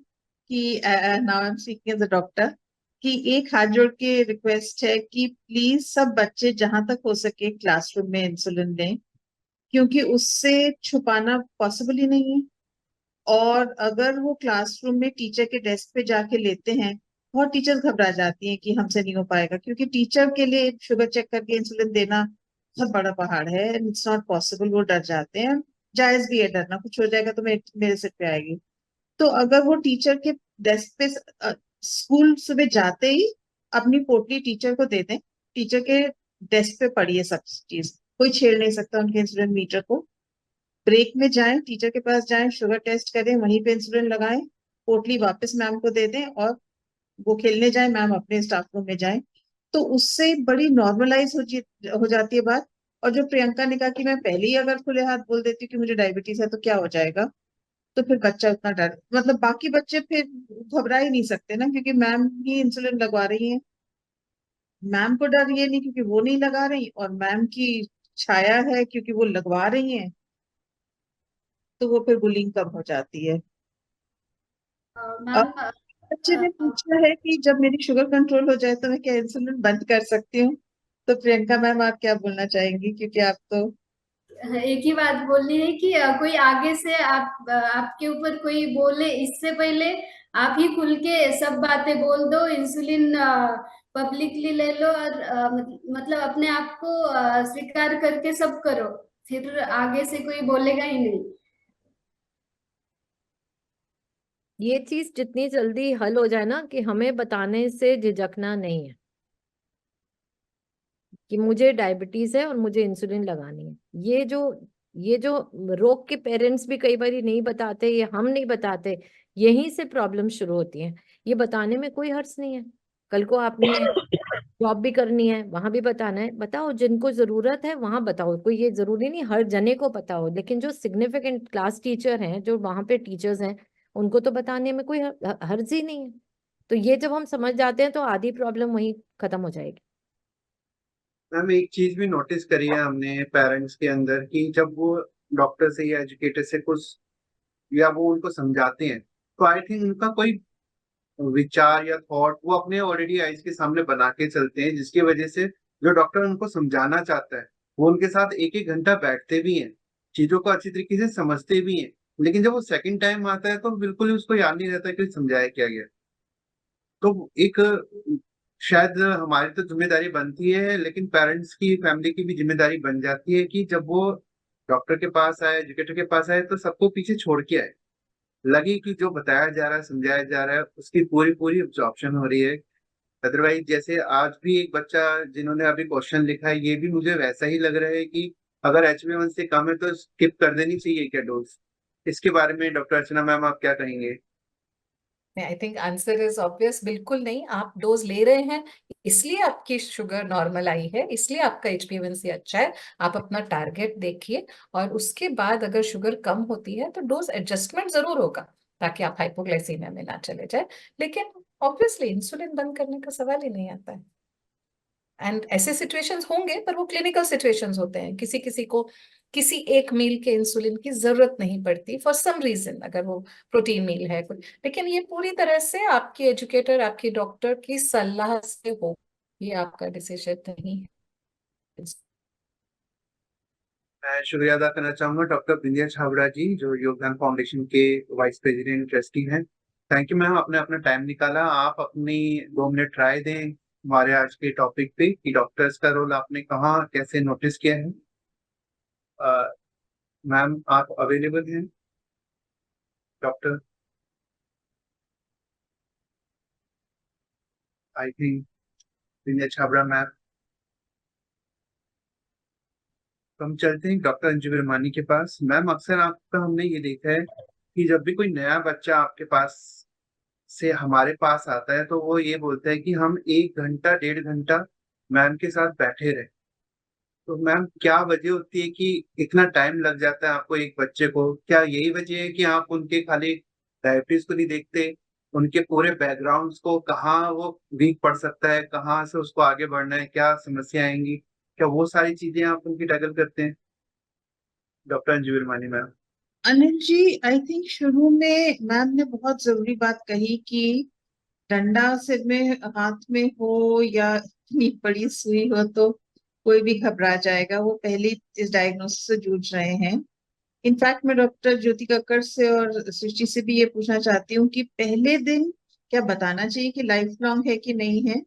D: कि now I am speaking as a doctor, कि एक हाथ जोड़ के रिक्वेस्ट है कि प्लीज सब बच्चे जहां तक हो सके क्लासरूम में इंसुलिन लें, क्योंकि उससे छुपाना पॉसिबल ही नहीं है। और अगर वो क्लासरूम में टीचर के डेस्क पे जाके लेते हैं, बहुत टीचर्स घबरा जाती हैं कि हमसे नहीं हो पाएगा, क्योंकि टीचर के लिए शुगर चेक करके इंसुलिन देना बहुत बड़ा पहाड़ है, इट्स नॉट पॉसिबल। वो डर जाते हैं, जायज भी है डरना, कुछ हो जाएगा तो मेरे सिर पे आएगी। तो अगर वो टीचर के डेस्क पे स्कूल सुबह जाते ही अपनी पोटली टीचर को दे दें, टीचर के डेस्क पे पड़ी है सब चीज, कोई छेड़ नहीं सकता उनके इंसुलिन मीटर को। ब्रेक में जाएं, टीचर के पास जाएं, शुगर टेस्ट करें, वहीं पे इंसुलिन लगाएं, पोटली वापस मैम को दे दें, और वो खेलने जाए, मैम अपने स्टाफ रूम में जाए। तो उससे बड़ी नॉर्मलाइज हो जाती है बात। और जो प्रियंका ने कहा कि मैं पहले ही अगर खुले हाथ बोल देती हूँ कि मुझे डायबिटीज है तो क्या हो जाएगा, तो फिर बच्चा उतना डर, मतलब बाकी बच्चे फिर घबरा ही नहीं सकते ना, क्योंकि मैम ही इंसुलिन लगवा रही है। मैम को डर ये नहीं क्योंकि वो नहीं लगा रही, और मैम की छाया है क्योंकि वो लगवा रही है, तो वो फिर बुलिंग कम हो जाती है।
C: मैम,
D: बच्चे ने पूछा है कि जब मेरी शुगर कंट्रोल हो जाए तो मैं क्या इंसुलिन बंद कर सकती हूँ? तो प्रियंका मैम, आप क्या बोलना चाहेंगी, क्योंकि आप तो
C: एक ही बात बोलनी है कि कोई आगे से आपके ऊपर कोई बोले इससे पहले आप ही खुल के सब बातें बोल दो, इंसुलिन पब्लिकली ले लो और मतलब अपने आप को स्वीकार करके सब करो, फिर आगे से कोई बोलेगा ही नहीं।
F: ये चीज जितनी जल्दी हल हो जाए ना कि हमें बताने से झिझकना नहीं है कि मुझे डायबिटीज है और मुझे इंसुलिन लगानी है। ये जो रोग के पेरेंट्स भी कई बार नहीं बताते, ये हम नहीं बताते, यहीं से प्रॉब्लम शुरू होती है। ये बताने में कोई हर्ज नहीं है। कल को आपने जॉब भी करनी है, वहां भी बताना है, बताओ। जिनको जरूरत है वहां बताओ। कोई ये जरूरी नहीं हर जने को पता हो, लेकिन जो सिग्निफिकेंट क्लास टीचर हैं, जो वहां पे टीचर्स हैं, उनको तो बताने में कोई हर्ज ही नहीं है। तो ये जब हम समझ जाते हैं तो आधी प्रॉब्लम वहीं खत्म हो जाएगी।
A: मैम एक चीज भी नोटिस करी है हमने पेरेंट्स के अंदर कि जब वो डॉक्टर से या एजुकेटर से कुछ या वो उनको समझाते हैं तो आई थिंक उनका कोई विचार या थॉट वो अपने ऑलरेडी आइज के सामने बना के चलते हैं, जिसकी वजह से जो डॉक्टर उनको समझाना चाहता है वो उनके साथ एक एक घंटा बैठते भी हैं, चीजों को अच्छी तरीके से समझते भी हैं, लेकिन जब वो सेकंड टाइम आता है तो बिल्कुल ही उसको याद नहीं रहता कि समझाया क्या गया। तो एक शायद हमारी तो जिम्मेदारी बनती है, लेकिन पेरेंट्स की फैमिली की भी जिम्मेदारी बन जाती है कि जब वो डॉक्टर के पास आए, एजुकेटर के पास आए, तो सबको पीछे छोड़ के आए, लगे कि जो बताया जा रहा है समझाया जा रहा है उसकी पूरी पूरी ऑब्जॉर्प्शन हो रही है। अदरवाइज जैसे आज भी एक बच्चा जिन्होंने अभी क्वेश्चन लिखा है, ये भी मुझे वैसा ही लग रहा है कि अगर HbA1c से कम है तो स्किप कर देनी चाहिए क्या डोज। इसके बारे में डॉक्टर अर्चना मैम आप क्या कहेंगे?
E: I think answer is obvious, बिल्कुल नहीं। आप डोज ले रहे हैं इसलिए आपकी शुगर नॉर्मल आई है, इसलिए आपका HbA1c अच्छा है। आप अपना टारगेट देखिए और उसके बाद अगर शुगर कम होती है तो डोज एडजस्टमेंट जरूर होगा ताकि आप हाइपोग्लाइसीमिया में ना चले जाए। लेकिन ऑब्वियसली इंसुलिन बंद करने का सवाल ही नहीं आता है। एंड ऐसे सिचुएशंस होंगे, पर वो क्लिनिकल सिचुएशंस होते हैं। किसी किसी को किसी एक मील के इंसुलिन की जरूरत नहीं पड़ती फॉर सम रीजन, अगर वो प्रोटीन मील है कुछ। लेकिन ये पूरी तरह से आपकी एजुकेटर, आपकी डॉक्टर की सलाह से हो, ये आपका डिसीजन नहीं है।
A: मैं शुक्रिया अदा करना चाहूंगा डॉक्टर बिंदिया छाबड़ा जी, जो योगदान फाउंडेशन के वाइस प्रेसिडेंट ट्रस्टी हैं। थैंक यू मैम, आपने अपना टाइम निकाला। आप अपनी 2 मिनट राय दें हमारे आज के टॉपिक पे कि डॉक्टर्स का रोल आपने कहाँ कैसे नोटिस किया है। मैम आप अवेलेबल हैं doctor? I think Bindiya Chhabra ma'am. तो हम चलते हैं डॉक्टर अंजू बिरमानी के पास। मैम अक्सर आपका हमने ये देखा है कि जब भी कोई नया बच्चा आपके पास से हमारे पास आता है तो वो ये बोलता है कि हम 1 घंटा 1.5 घंटा मैम के साथ बैठे रहे। तो मैम क्या वजह होती है कि इतना टाइम लग जाता है आपको एक बच्चे को? क्या यही वजह है कि आप उनके खाली डायबिटीज को नहीं देखते, उनके पूरे बैकग्राउंड को, कहाँ वो वीक पड़ सकता है, कहाँ से उसको आगे बढ़ना है, क्या समस्या आएंगी, क्या वो सारी चीजें आप उनकी टैकल करते हैं? Doctor Anju Birmani ma'am.
D: Anil ji, I think शुरू में मैम ने बहुत जरूरी बात कही कि डंडा सिर में हाथ में हो या इतनी बड़ी सुई हो तो कोई भी घबरा जाएगा। वो पहले इस डायग्नोसिस से जूझ रहे हैं। इनफैक्ट मैं डॉक्टर ज्योति कक्कड़ से और सृष्टि से भी ये पूछना चाहती हूँ कि पहले दिन क्या बताना चाहिए कि लाइफ लॉन्ग है कि नहीं है,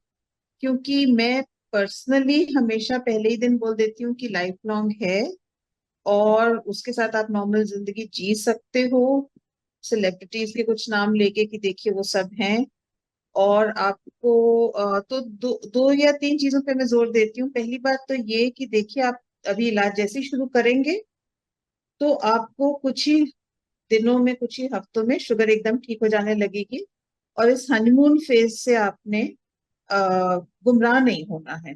D: क्योंकि मैं पर्सनली हमेशा पहले ही दिन बोल देती हूँ कि लाइफ लॉन्ग है और उसके साथ आप नॉर्मल जिंदगी जी सकते हो। सेलिब्रिटीज के कुछ नाम लेके कि देखिए वो सब हैं। और आपको तो दो या तीन चीजों पे मैं जोर देती हूँ। पहली बात तो ये कि देखिए आप अभी इलाज जैसे ही शुरू करेंगे तो आपको कुछ ही दिनों में, कुछ ही हफ्तों में शुगर एकदम ठीक हो जाने लगेगी। और इस हनीमून फेज से आपने गुमराह नहीं होना है,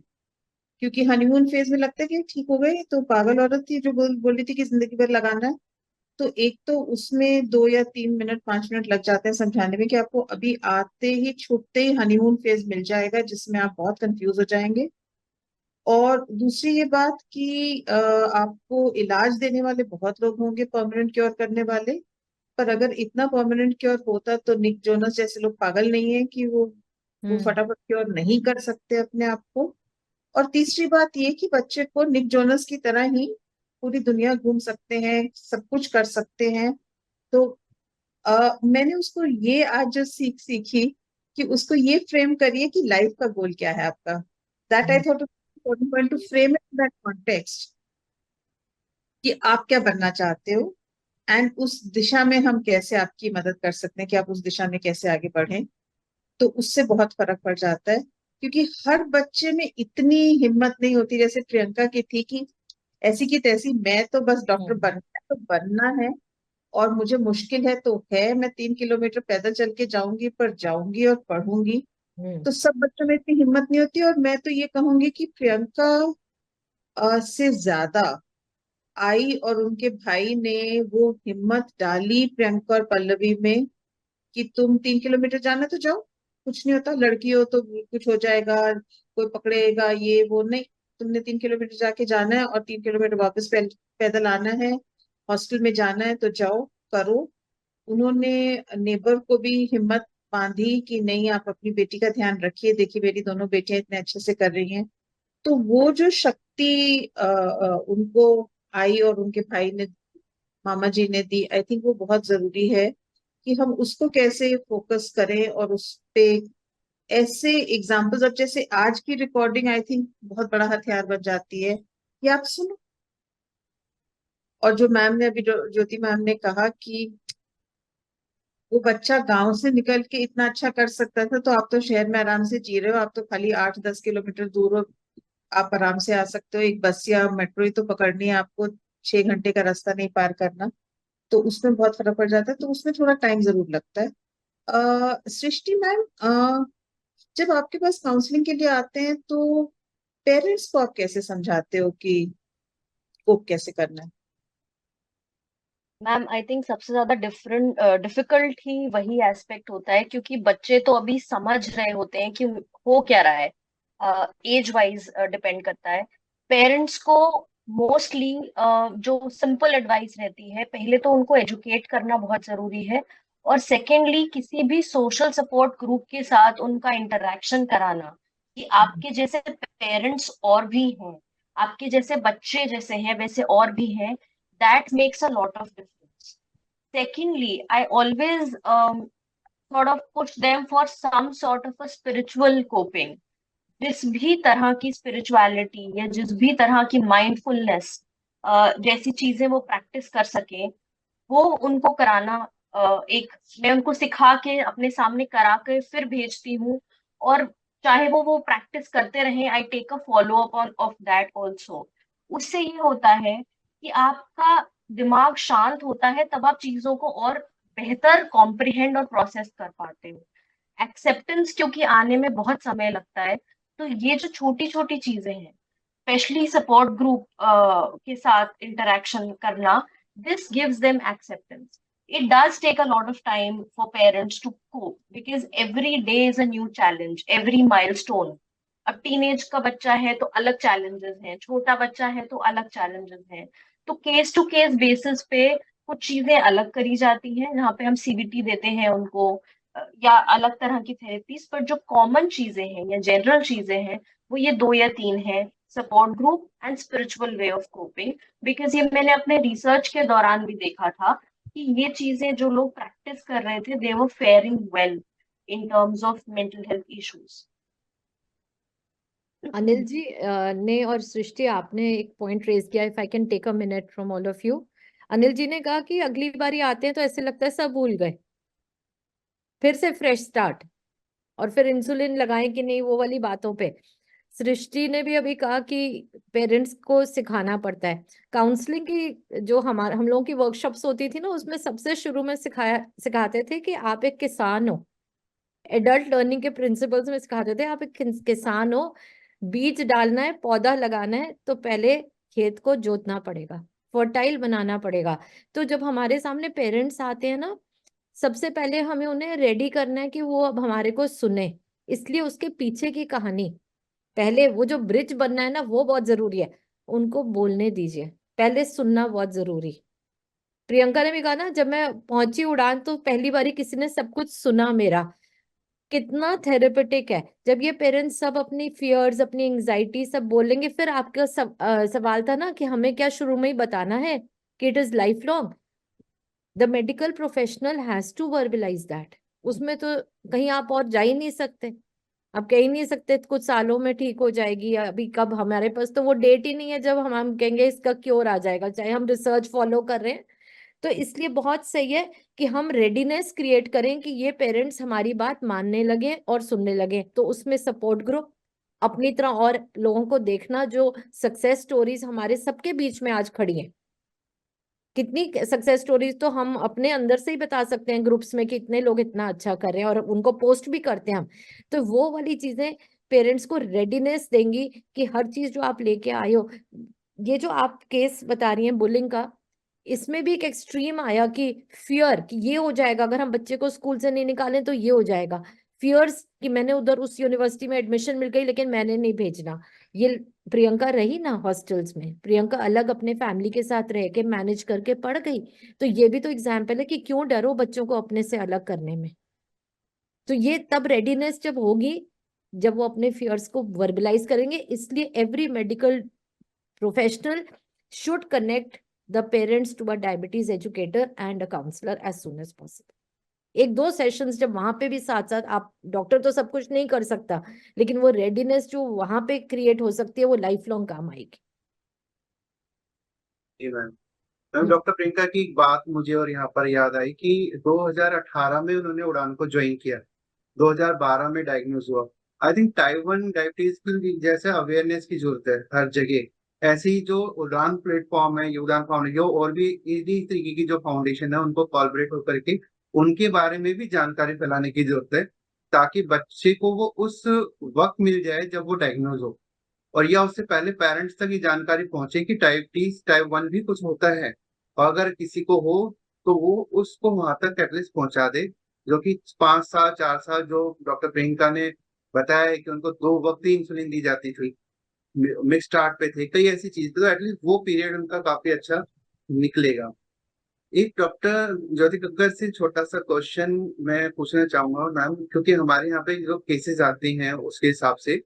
D: क्योंकि हनीमून फेज में लगता है कि ठीक हो गई तो पागल औरत थी जो बोल रही थी कि जिंदगी भर लगाना है। तो एक तो उसमें 2 या 3 मिनट 5 मिनट लग जाते हैं समझाने में कि आपको अभी आते ही छूटते ही हनीमून फेज मिल जाएगा, जिसमें आप बहुत कंफ्यूज हो जाएंगे। और दूसरी ये बात कि आपको इलाज देने वाले बहुत लोग होंगे, परमानेंट क्योर करने वाले। पर अगर इतना परमानेंट क्योर होता तो निक जोनस जैसे लोग पागल नहीं है कि वो फटाफट क्योर नहीं कर सकते अपने आप को। और तीसरी बात ये कि बच्चे को निक जोनस की तरह ही पूरी दुनिया घूम सकते हैं, सब कुछ कर सकते हैं। तो मैंने उसको ये आज जो सीखी कि उसको ये फ्रेम करिए कि लाइफ का गोल क्या है आपका। That I thought to frame it in that context कि आप क्या बनना चाहते हो, एंड उस दिशा में हम कैसे आपकी मदद कर सकते हैं कि आप उस दिशा में कैसे आगे बढ़ें। तो उससे बहुत फर्क पड़ जाता है, क्योंकि हर बच्चे में इतनी हिम्मत नहीं होती जैसे प्रियंका की थी कि ऐसी की तैसी मैं तो बस डॉक्टर बनना है तो बनना है, और मुझे मुश्किल है तो है, मैं 3 किलोमीटर पैदल चल के जाऊंगी, पर जाऊंगी और पढ़ूंगी। तो सब बच्चों में इतनी हिम्मत नहीं होती, और मैं तो ये कहूंगी कि प्रियंका से ज्यादा आई और उनके भाई ने वो हिम्मत डाली प्रियंका और पल्लवी में कि तुम 3 किलोमीटर जाना तो जाओ, कुछ नहीं होता, लड़की हो तो कुछ हो जाएगा, कोई पकड़ेगा ये वो नहीं, तुमने 3 किलोमीटर जाके जाना है और 3 किलोमीटर वापस पैदल आना है, हॉस्टल में जाना है तो जाओ करो। उन्होंने नेबर को भी हिम्मत बांधी कि नहीं आप अपनी बेटी का ध्यान रखिए, देखिए मेरी दोनों बेटियां इतने अच्छे से कर रही हैं। तो वो जो शक्ति उनको आई और उनके भाई ने, मामा जी ने दी, आई थिंक वो बहुत जरूरी है कि हम उसको कैसे फोकस करें और उस पे ऐसे एग्जाम्पल्स, अब जैसे आज की रिकॉर्डिंग आई थिंक बहुत बड़ा हथियार बन जाती है कि आप सुनो। और जो मैम ने अभी ज्योति मैम ने कहा कि वो बच्चा गांव से निकल के इतना अच्छा कर सकता था, तो आप तो शहर में आराम से जी रहे हो, आप तो खाली 8-10 किलोमीटर दूर हो, आप आराम से आ सकते हो, एक बस या मेट्रो ही तो पकड़नी है आपको, 6 घंटे का रास्ता नहीं पार करना। तो उसमें बहुत फर्क पड़ जाता है, तो उसमें थोड़ा टाइम जरूर लगता है। सृष्टि मैम, जब आपके पास काउंसलिंग के लिए आते हैं तो पेरेंट्स को आप कैसे समझाते हो कि कोप कैसे करना है?
G: मैम आई थिंक सबसे ज्यादा डिफिकल्ट ही वही एस्पेक्ट होता है, क्योंकि बच्चे तो अभी समझ रहे होते हैं कि हो क्या रहा है। एज वाइज डिपेंड करता है। पेरेंट्स को मोस्टली जो सिंपल एडवाइस रहती है, पहले तो उनको एजुकेट करना बहुत जरूरी है, और सेकेंडली किसी भी सोशल सपोर्ट ग्रुप के साथ उनका इंटरेक्शन कराना कि आपके जैसे पेरेंट्स और भी हैं, आपके जैसे बच्चे जैसे हैं वैसे और भी हैं। That makes a lot of difference. Secondly, I always sort of push them for some sort of a spiritual coping. जिस भी तरह की स्पिरिचुअलिटी या जिस भी तरह की माइंडफुलनेस जैसी चीजें वो प्रैक्टिस कर सके, वो उनको कराना। एक मैं उनको सिखा के अपने सामने करा के फिर भेजती हूँ, और चाहे वो प्रैक्टिस करते रहें, I take a follow up on of that also. उससे ये होता है कि आपका दिमाग शांत होता है, तब आप चीजों को और बेहतर कॉम्प्रिहेंड और प्रोसेस कर पाते हो। एक्सेप्टेंस क्योंकि आने में बहुत समय लगता है, तो ये जो छोटी छोटी चीजें हैं, स्पेशली सपोर्ट ग्रुप के साथ इंटरेक्शन करना, this gives them acceptance. It does take a lot of time for parents to cope because every day is a new challenge, every milestone. अब टीनेज का बच्चा है तो अलग चैलेंजेस हैं, छोटा बच्चा है तो अलग चैलेंजेस हैं। तो केस टू केस बेसिस पे कुछ चीजें अलग करी जाती हैं, जहाँ पे हम सीबीटी देते हैं उनको, या अलग तरह की थेरेपीज। पर जो कॉमन चीजें हैं या जनरल चीजें हैं, वो ये 2 या 3 हैं: support group and spiritual way of coping. Because ये मैंने अपने रिसर्च के दौरान भी देखा था कि ये चीजें जो लोग प्रैक्टिस कर रहे थे, they were faring well in terms of mental health issues.
F: Anil ji ने और सृष्टि आपने एक पॉइंट रेज किया, if I can take a minute from all of you. Anil ji ने कहा कि अगली बारी आते हैं तो ऐसे लगता है सब भूल गए, फिर से फ्रेश स्टार्ट, और फिर इंसुलिन लगाएं कि नहीं, वो वाली बातों पे। सृष्टि ने भी अभी कहा कि पेरेंट्स को सिखाना पड़ता है। काउंसलिंग की जो हम लोगों की वर्कशॉप्स होती थी ना, उसमें सबसे शुरू में सिखाते थे कि आप एक किसान हो। एडल्ट लर्निंग के प्रिंसिपल्स में सिखाते थे आप एक किसान हो, बीज डालना है, पौधा लगाना है, तो पहले खेत को जोतना पड़ेगा, फर्टाइल बनाना पड़ेगा। तो जब हमारे सामने पेरेंट्स आते हैं ना, सबसे पहले हमें उन्हें रेडी करना है कि वो अब हमारे को सुने। इसलिए उसके पीछे की कहानी, पहले वो जो ब्रिज बनना है ना, वो बहुत जरूरी है। उनको बोलने दीजिए, पहले सुनना बहुत जरूरी। प्रियंका ने भी कहा ना, जब मैं पहुंची उड़ान तो पहली बारी किसी ने सब कुछ सुना मेरा। कितना थेरेपेटिक है जब ये पेरेंट्स सब अपनी फियर्स, अपनी एंजाइटी सब बोलेंगे। फिर आपका सवाल था ना कि हमें क्या शुरू में ही बताना है कि it is life long. The medical professional has to verbalise that. उसमें तो कहीं आप और जा ही नहीं सकते, आप कह ही नहीं सकते कुछ सालों में ठीक हो जाएगी, या अभी कब, हमारे पास तो वो डेट ही नहीं है जब हम कहेंगे इसका क्योर आ जाएगा, चाहे हम रिसर्च फॉलो कर रहे हैं। तो इसलिए बहुत सही है कि हम रेडीनेस क्रिएट करें कि ये पेरेंट्स हमारी बात मानने लगे और सुनने लगे। तो उसमें सपोर्ट ग्रुप, अपनी तरह और लोगों को देखना जो सक्सेस स्टोरीज हमारे सबके बीच में आज खड़ी हैं। कितनी सक्सेस स्टोरीज तो हम अपने अंदर से ही बता सकते हैं ग्रुप्स में कि इतने लोग इतना अच्छा कर रहे हैं, और उनको पोस्ट भी करते हैं हम। तो वो वाली चीजें पेरेंट्स को रेडीनेस देंगी कि हर चीज जो आप लेके आए हो। ये जो आप केस बता रही हैं बुलिंग का, इसमें भी एक एक्सट्रीम आया कि फियर कि ये हो जाएगा अगर हम बच्चे को स्कूल से नहीं निकालें तो ये हो जाएगा। फियर्स कि मैंने उधर उस यूनिवर्सिटी में एडमिशन मिल गई लेकिन मैंने नहीं भेजना। ये प्रियंका रही ना हॉस्टल्स में, प्रियंका अलग अपने फैमिली के साथ रह के मैनेज करके पढ़ गई। तो ये भी तो एग्जाम्पल है कि क्यों डरो बच्चों को अपने से अलग करने में। तो ये तब रेडीनेस जब होगी जब वो अपने फियर्स को वर्बलाइज करेंगे। इसलिए every medical professional should connect the parents to a diabetes educator and a counselor as soon as possible. एक दो सेशंस जब वहां पे भी साथ साथ, आप डॉक्टर तो सब कुछ नहीं कर सकता, लेकिन वो रेडीनेस जो वहां पे क्रिएट हो सकती है वो लाइफ लॉन्ग काम आएगी।
A: जी मैम। मैम, डॉक्टर प्रियंका की एक बात मुझे और यहाँ पर याद आई कि 2018 में उन्होंने उड़ान को ज्वाइन किया, 2012 में डायग्नोज हुआ। आई थिंक टाइप 1 डायबिटीज की जैसे अवेयरनेस की जरूरत है हर जगह। ऐसे ही जो उड़ान प्लेटफॉर्म है, उड़ान फाउंडेशन और भी इसी तरीके की जो फाउंडेशन है उनको कॉलबरेट होकर के उनके बारे में भी जानकारी फैलाने की जरूरत है, ताकि बच्चे को वो उस वक्त मिल जाए जब वो डायग्नोज हो, और या उससे पहले पेरेंट्स तक ये जानकारी पहुंचे कि टाइप 1 भी कुछ होता है, और अगर किसी को हो तो वो उसको वहां तक एटलीस्ट पहुंचा दे। जो कि 5 साल 4 साल जो डॉक्टर प्रियंका ने बताया है कि उनको 2 वक्त ही इंसुलिन दी जाती थी, मिड स्टार्ट पे थे, कई ऐसी चीज, तो एटलीस्ट वो पीरियड उनका काफी अच्छा निकलेगा। एक डॉक्टर ज्योति कक्कर से छोटा सा क्वेश्चन मैं पूछना चाहूंगा मैम, क्योंकि हमारे यहाँ पे जो केसेस आते हैं उसके हिसाब से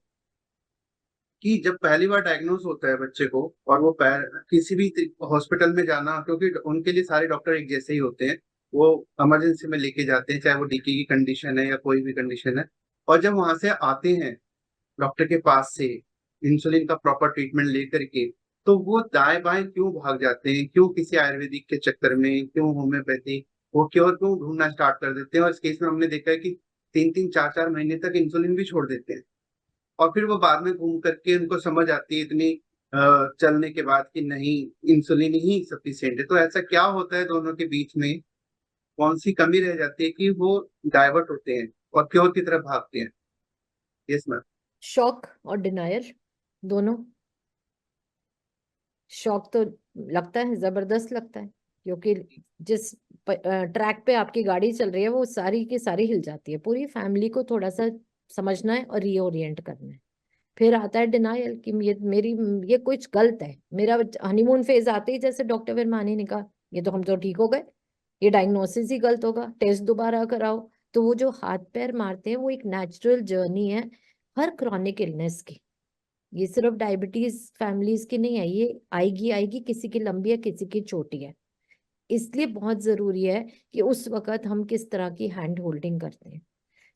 A: कि जब पहली बार डायग्नोज होता है बच्चे को और वो किसी भी हॉस्पिटल में जाना, क्योंकि उनके लिए सारे डॉक्टर एक जैसे ही होते हैं, वो इमरजेंसी में लेके जाते हैं, चाहे वो डीके की कंडीशन है या कोई भी कंडीशन है। और जब वहां से आते हैं डॉक्टर के पास से इंसुलिन का प्रॉपर ट्रीटमेंट लेकर के, तो वो दाएं बाएं क्यों भाग जाते हैं, क्यों किसी आयुर्वेदिक के चक्कर में, क्यों होम्योपैथी, वो क्यों क्यों ढूंढना स्टार्ट कर देते हैं। और इस केस में हमने देखा है कि 3 3 4 4 महीने तक इंसुलिन भी छोड़ देते हैं, और फिर वो बाद में घूम करके उनको समझ आती है इतनी चलने के बाद कि नहीं, इंसुलिन ही सफिशिएंट है। तो ऐसा क्या होता है दोनों के बीच में, कौन सी कमी रह जाती है कि वो डाइवर्ट होते हैं और क्योर की तरफ भागते हैं? Yes ma'am.
F: शॉक और डिनायर दोनों। शॉक तो लगता है, जबरदस्त लगता है, क्योंकि जिस ट्रैक पे आपकी गाड़ी चल रही है वो सारी की सारी हिल जाती है। पूरी फैमिली को थोड़ा सा समझना है और रीओरिएंट करना है। फिर आता है डिनायल कि ये कुछ गलत है। मेरा हनीमून फेज आते ही जैसे डॉक्टर विरमानी ने कहा ये तो हम तो ठीक हो गए, ये डायग्नोसिस ही गलत होगा, टेस्ट दोबारा कराओ। तो वो जो हाथ पैर मारते हैं वो एक नेचुरल जर्नी है हर क्रॉनिक इलनेस की। ये सिर्फ डायबिटीज फैमिलीज की नहीं है, ये आएगी आएगी, किसी की लंबी है किसी की छोटी है। इसलिए बहुत जरूरी है कि उस वक्त हम किस तरह की हैंड होल्डिंग करते हैं।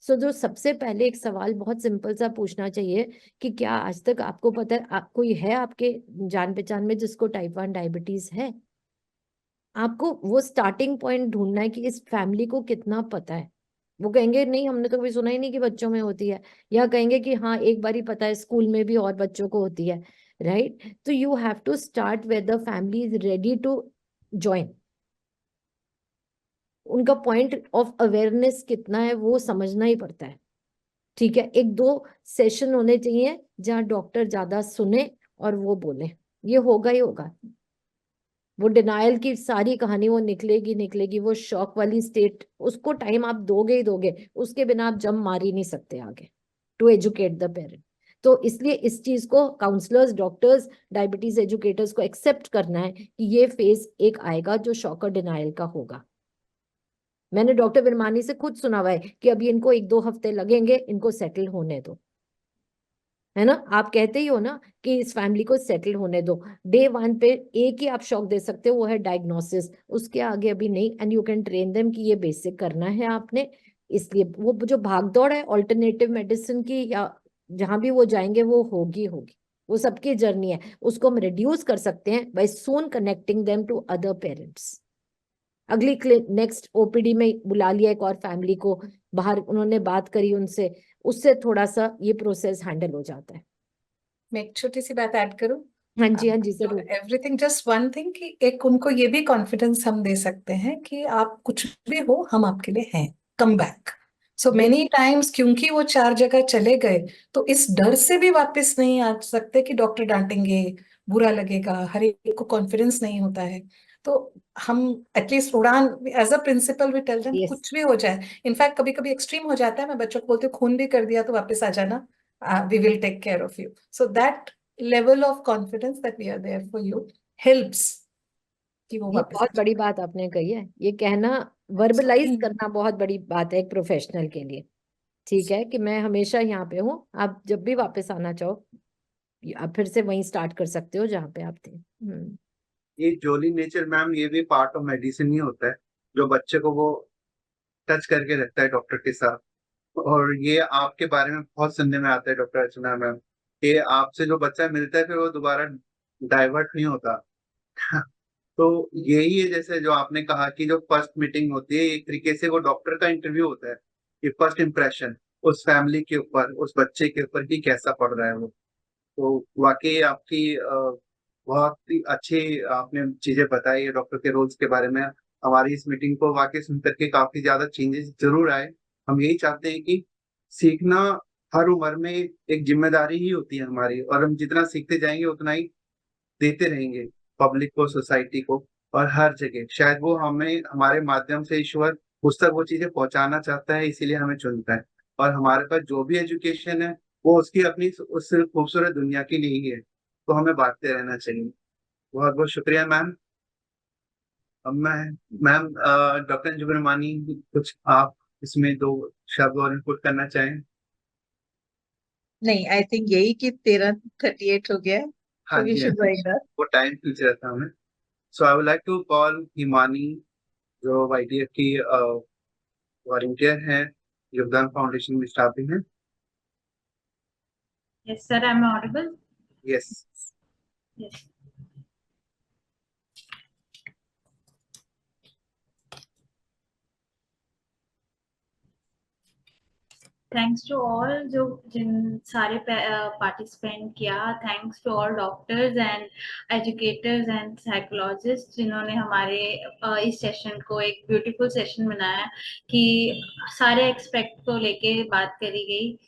F: सो जो सबसे पहले एक सवाल बहुत सिंपल सा पूछना चाहिए कि क्या आज तक आपको पता है कोई है आपके जान पहचान में जिसको टाइप 1 डायबिटीज है? आपको वो स्टार्टिंग पॉइंट ढूंढना है कि इस फैमिली को कितना पता है। वो कहेंगे नहीं हमने तो कभी सुना ही नहीं कि बच्चों में होती है, या कहेंगे कि हाँ एक बार ही पता है स्कूल में भी और बच्चों को होती है, राइट? तो you have to start where the family is ready to join. उनका पॉइंट ऑफ अवेयरनेस कितना है वो समझना ही पड़ता है। ठीक है, एक दो सेशन होने चाहिए जहाँ डॉक्टर ज्यादा सुने और वो बोले, ये होगा ही होगा। वो डिनायल की सारी कहानी वो निकलेगी निकलेगी, वो शॉक वाली स्टेट, उसको टाइम आप दोगे ही दोगे, उसके बिना आप जम मार ही नहीं सकते आगे टू एजुकेट द पेरेंट। तो इसलिए इस चीज को काउंसलर्स, डॉक्टर्स, डायबिटीज एजुकेटर्स को एक्सेप्ट करना है कि ये फेज एक आएगा जो शॉक और डिनायल का होगा। मैंने डॉक्टर विरमानी से खुद सुना हुआ है कि अभी इनको 1-2 हफ्ते लगेंगे, इनको सेटल होने दो, है ना। आप कहते ही हो ना कि इस फैमिली को सेटल होने दो। डे 1 पे एक ही आप शॉक दे सकते हो, वो है डायग्नोसिस, उसके आगे अभी नहीं। And you can train them कि ये बेसिक करना है आपने। इसलिए वो जो भाग दौड़ है ऑल्टरनेटिव मेडिसिन की, या जहां भी वो जाएंगे वो होगी होगी, वो सबकी जर्नी है। उसको हम रिड्यूस कर सकते हैं by soon connecting them to other parents. अगली नेक्स्ट ओपीडी में बुला लिया एक और फैमिली को, बाहर उन्होंने बात करी उनसे, उससे थोड़ा सा ये प्रोसेस हैंडल हो जाता है।
E: मैं एक छोटी सी बात ऐड करूं।
F: हाँ जी, हाँ जी, जरूर।
E: एवरीथिंग जस्ट वन थिंग, कि एक उनको ये भी कॉन्फिडेंस हम दे सकते हैं कि आप कुछ भी हो, हम आपके लिए हैं, come back. So many times क्योंकि वो 4 जगह चले गए, तो इस डर से भी वापस नहीं आ सकते कि डॉक्टर डांटेंगे, बुरा लगेगा, हर एक को कॉन्फिडेंस नहीं होता है। तो हम at least Udaan, as a principle we tell them,
F: Yes.
E: कुछ भी हो जाए, इनफैक्ट कभी कभी एक्सट्रीम हो जाता है, मैं बच्चों को बोलती हूँ खून भी कर दिया तो वापस आ जाना, we will take care of you. So that level of confidence that we are there for you helps कि वो
F: ये
E: वापस
F: बहुत बड़ी बात आपने कही है, ये कहना, वर्बलाइज करना बहुत बड़ी बात है एक प्रोफेशनल के लिए। ठीक है कि मैं हमेशा यहाँ पे हूँ, आप जब भी वापस आना चाहो आप फिर से वहीं स्टार्ट कर सकते हो जहाँ पे आप थे।
A: ये जोली नेचर मैम, ये भी पार्ट ऑफ मेडिसिन ही होता है, जो बच्चे को वो टच करके रखता है डॉक्टर के साथ। और ये आपके बारे में बहुत सुनने में आता है डॉक्टर अर्चना मैम, कि आपसे जो बच्चा मिलता है फिर वो दोबारा डाइवर्ट नहीं होता। तो यही है, जैसे जो आपने कहा कि जो फर्स्ट मीटिंग होती है, एक तरीके से वो डॉक्टर का इंटरव्यू होता है। ये फर्स्ट इम्प्रेशन उस फैमिली के ऊपर, उस बच्चे के ऊपर कि कैसा पढ़ रहा है वो। तो वाकई आपकी बहुत ही अच्छी आपने चीजें बताई है डॉक्टर के रोल्स के बारे में। हमारी इस मीटिंग को वाकई सुन करके काफी ज्यादा चेंजेस जरूर आए। हम यही चाहते हैं कि सीखना हर उम्र में एक जिम्मेदारी ही होती है हमारी, और हम जितना सीखते जाएंगे उतना ही देते रहेंगे पब्लिक को, सोसाइटी को, और हर जगह। शायद वो हमें, हमारे माध्यम से ईश्वर उस तक वो चीजें पहुंचाना चाहता है, इसीलिए हमें चुनता है। और हमारे पास जो भी एजुकेशन है वो उसकी अपनी उस खूबसूरत दुनिया के लिए ही है, तो हमें बांटते रहना चाहिए। बहुत बहुत शुक्रिया मैम। अब मैं, मैम, डॉक्टर जुगरमानी, कुछ आप इसमें 2 शब्द और इनपुट करना चाहें?
D: नहीं, आई थिंक यही कि 13:38 हो गया है,
A: हाँ
D: तो वी
A: जी, हाँ
D: शुड वाइंड अप।
A: वो टाइम पूछ रहा था हमें। So I would like to call Himani, जो वाईटीएफ की वॉलंटियर हैं, योगदान फाउंडेशन में स्टाफ भी हैं।
H: Yes, sir, I'm audible.
A: Yes.
H: Yes. Thanks to all जो जिन सारे पार्टिसिपेंट किया, thanks to all doctors and educators and psychologist जिन्होंने हमारे इस सेशन को एक ब्यूटीफुल सेशन बनाया, कि सारे एक्सपेक्ट को लेके बात करी गई।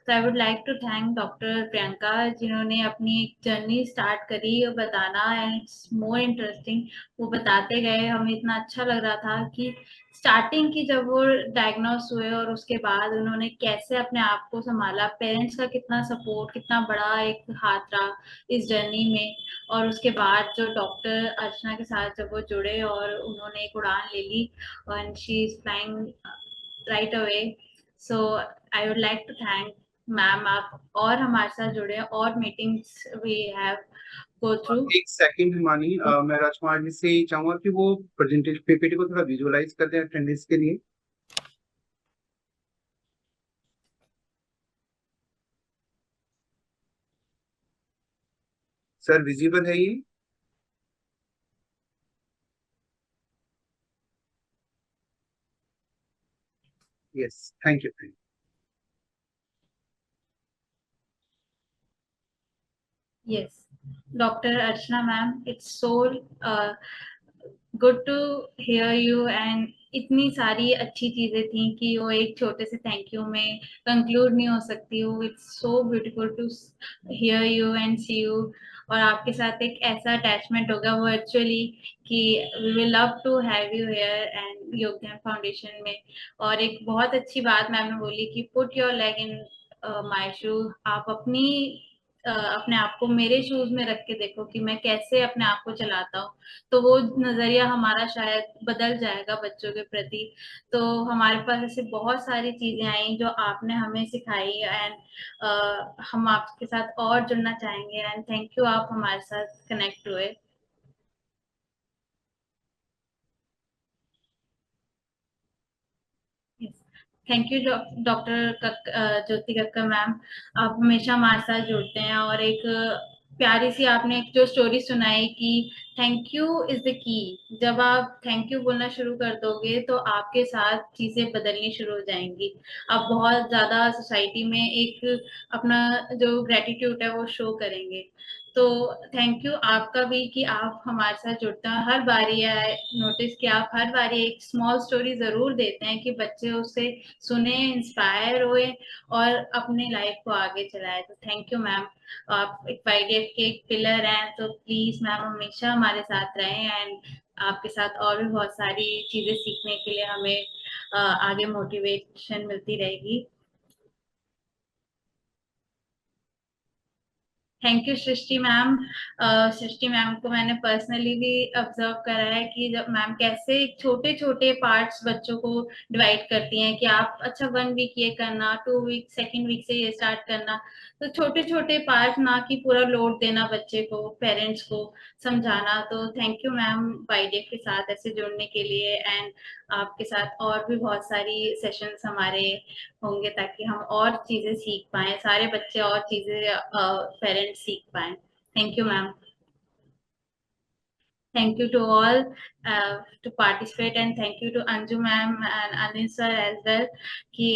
H: So I would like to thank Dr. Priyanka जिन्होंने अपनी एक जर्नी स्टार्ट करी और बताना, एंड इट्स मोर इंटरेस्टिंग। वो बताते गए, हमें इतना अच्छा लग रहा था कि स्टार्टिंग की जब वो डायग्नोस हुए और उसके बाद उन्होंने कैसे अपने आप को संभाला, पेरेंट्स का कितना सपोर्ट, कितना बड़ा एक हाथ रहा इस जर्नी में, और उसके बाद जो डॉक्टर अर्चना के साथ जब वो जुड़े और उन्होंने एक उड़ान ले ली, and she is flying right away. So I would like to thank ma'am, आप और हमारे साथ जुड़े, और meetings we have go through.
A: एक सेकंड हिमानी, मैं राजकुमार जी से चाहूंगा कि वो प्रेजेंटेशन पीपीटी को थोड़ा विजुअलाइज कर दें अटेंडेंस के लिए। सर, विजिबल है ये? Yes, thank you.
H: Yes, Dr. Archana ma'am, it's so good to hear you, and इतनी सारी अच्छी चीजें थी कि वो एक छोटे से थैंक यू में कंक्लूड नहीं हो सकती हूँ। It's so beautiful to hear you and see you, और आपके साथ एक ऐसा अटैचमेंट होगा वर्चुअली कि we will love to have you here and Yogdan foundation में। और एक बहुत अच्छी बात मैम ने बोली कि put your leg in my शू, आप अपनी अपने आप को मेरे शूज में रख के देखो कि मैं कैसे अपने आप को चलाता हूँ, तो वो नजरिया हमारा शायद बदल जाएगा बच्चों के प्रति। तो हमारे पास ऐसे बहुत सारी चीजें आई जो आपने हमें सिखाई, एंड हम आपके साथ और जुड़ना चाहेंगे, एंड थैंक यू आप हमारे साथ कनेक्ट हुए। Thank you doctor Jyoti Kakkar ma'am, आप हमेशा हमारे साथ जुड़ते हैं, और एक प्यारी सी आपने एक जो स्टोरी सुनाई कि thank you is the key. जब आप थैंक यू बोलना शुरू कर दोगे तो आपके साथ चीजें बदलनी शुरू हो जाएंगी। आप बहुत ज्यादा सोसाइटी में एक अपना जो ग्रेटिट्यूड है वो शो करेंगे। तो थैंक यू आपका भी कि आप हमारे साथ जुड़ते हैं। हर बार ये नोटिस कि आप हर बार एक स्मॉल स्टोरी जरूर देते हैं कि बच्चे उससे सुने, इंस्पायर हुए और अपने लाइफ को आगे चलाए। तो थैंक यू मैम, आप एक वाईडीएफ के एक पिलर हैं, तो प्लीज मैम हमेशा हमारे साथ रहें, एंड आपके साथ और भी बहुत सारी चीजें सीखने के लिए हमें आगे मोटिवेशन मिलती रहेगी। Thank you Srishti ma'am. Srishti ma'am को मैंने पर्सनली भी ऑब्जर्व करा है कि जब मैम कैसे छोटे छोटे पार्ट्स बच्चों को डिवाइड करती हैं कि आप अच्छा 1 वीक ये करना, 2 वीक, सेकेंड वीक से ये स्टार्ट करना। तो छोटे छोटे पार्ट, ना कि पूरा लोड देना बच्चे को, पेरेंट्स को समझाना। तो थैंक यू मैम वाईडीएफ के साथ ऐसे जुड़ने के लिए, एंड आपके साथ और भी बहुत सारी सेशंस हमारे होंगे ताकि हम और चीजें सीख पाए, सारे बच्चे और चीजें पेरेंट्स सीख पाए। Thank you ma'am. Thank you to all to participate, and thank you to Anju ma'am and Anil sir as well कि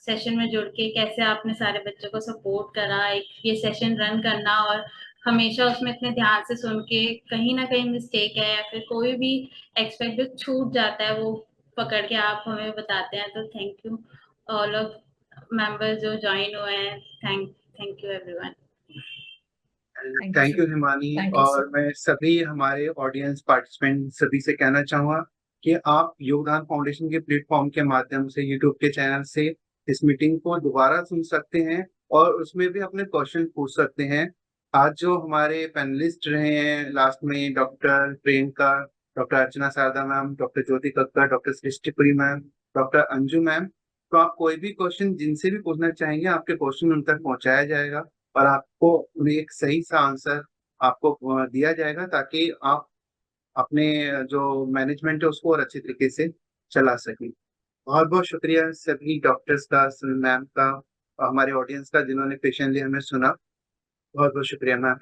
H: सेशन में जुड़ के कैसे आपने सारे बच्चों को सपोर्ट करा, एक ये सेशन रन करना, और हमेशा उसमें इतने ध्यान से सुन के कहीं ना कहीं मिस्टेक है या फिर कोई भी एक्सपेक्ट जो छूट जाता है वो पकड़ के आप हमें बताते हैं। तो thank you all of members जो ज्वाइन हुए हैं। Thank you everyone.
A: Thank you Himani.
E: Thank you,
A: और
E: sir.
A: मैं सभी हमारे ऑडियंस पार्टिसिपेंट सभी से कहना चाहूंगा कि आप योगदान फाउंडेशन के प्लेटफॉर्म के माध्यम से यूट्यूब के चैनल से इस मीटिंग को दोबारा सुन सकते हैं और उसमें भी अपने क्वेश्चन पूछ सकते हैं। आज जो हमारे पैनलिस्ट रहे हैं लास्ट में डॉक्टर प्रियंका, डॉक्टर अर्चना Sharda ma'am, doctor Jyoti Kakkar, doctor सृष्टिपुरी ma'am, doctor Anju ma'am, तो आप कोई भी क्वेश्चन जिनसे भी पूछना चाहेंगे आपके क्वेश्चन उन तक पहुंचाया जाएगा और आपको उन्हें एक सही सा आंसर आपको दिया जाएगा ताकि आप अपने जो मैनेजमेंट है उसको और अच्छे तरीके से चला सकें। बहुत बहुत शुक्रिया सभी डॉक्टर्स का, मैम का और हमारे ऑडियंस का जिन्होंने पेशेंटली हमें सुना। बहुत बहुत शुक्रिया मैम।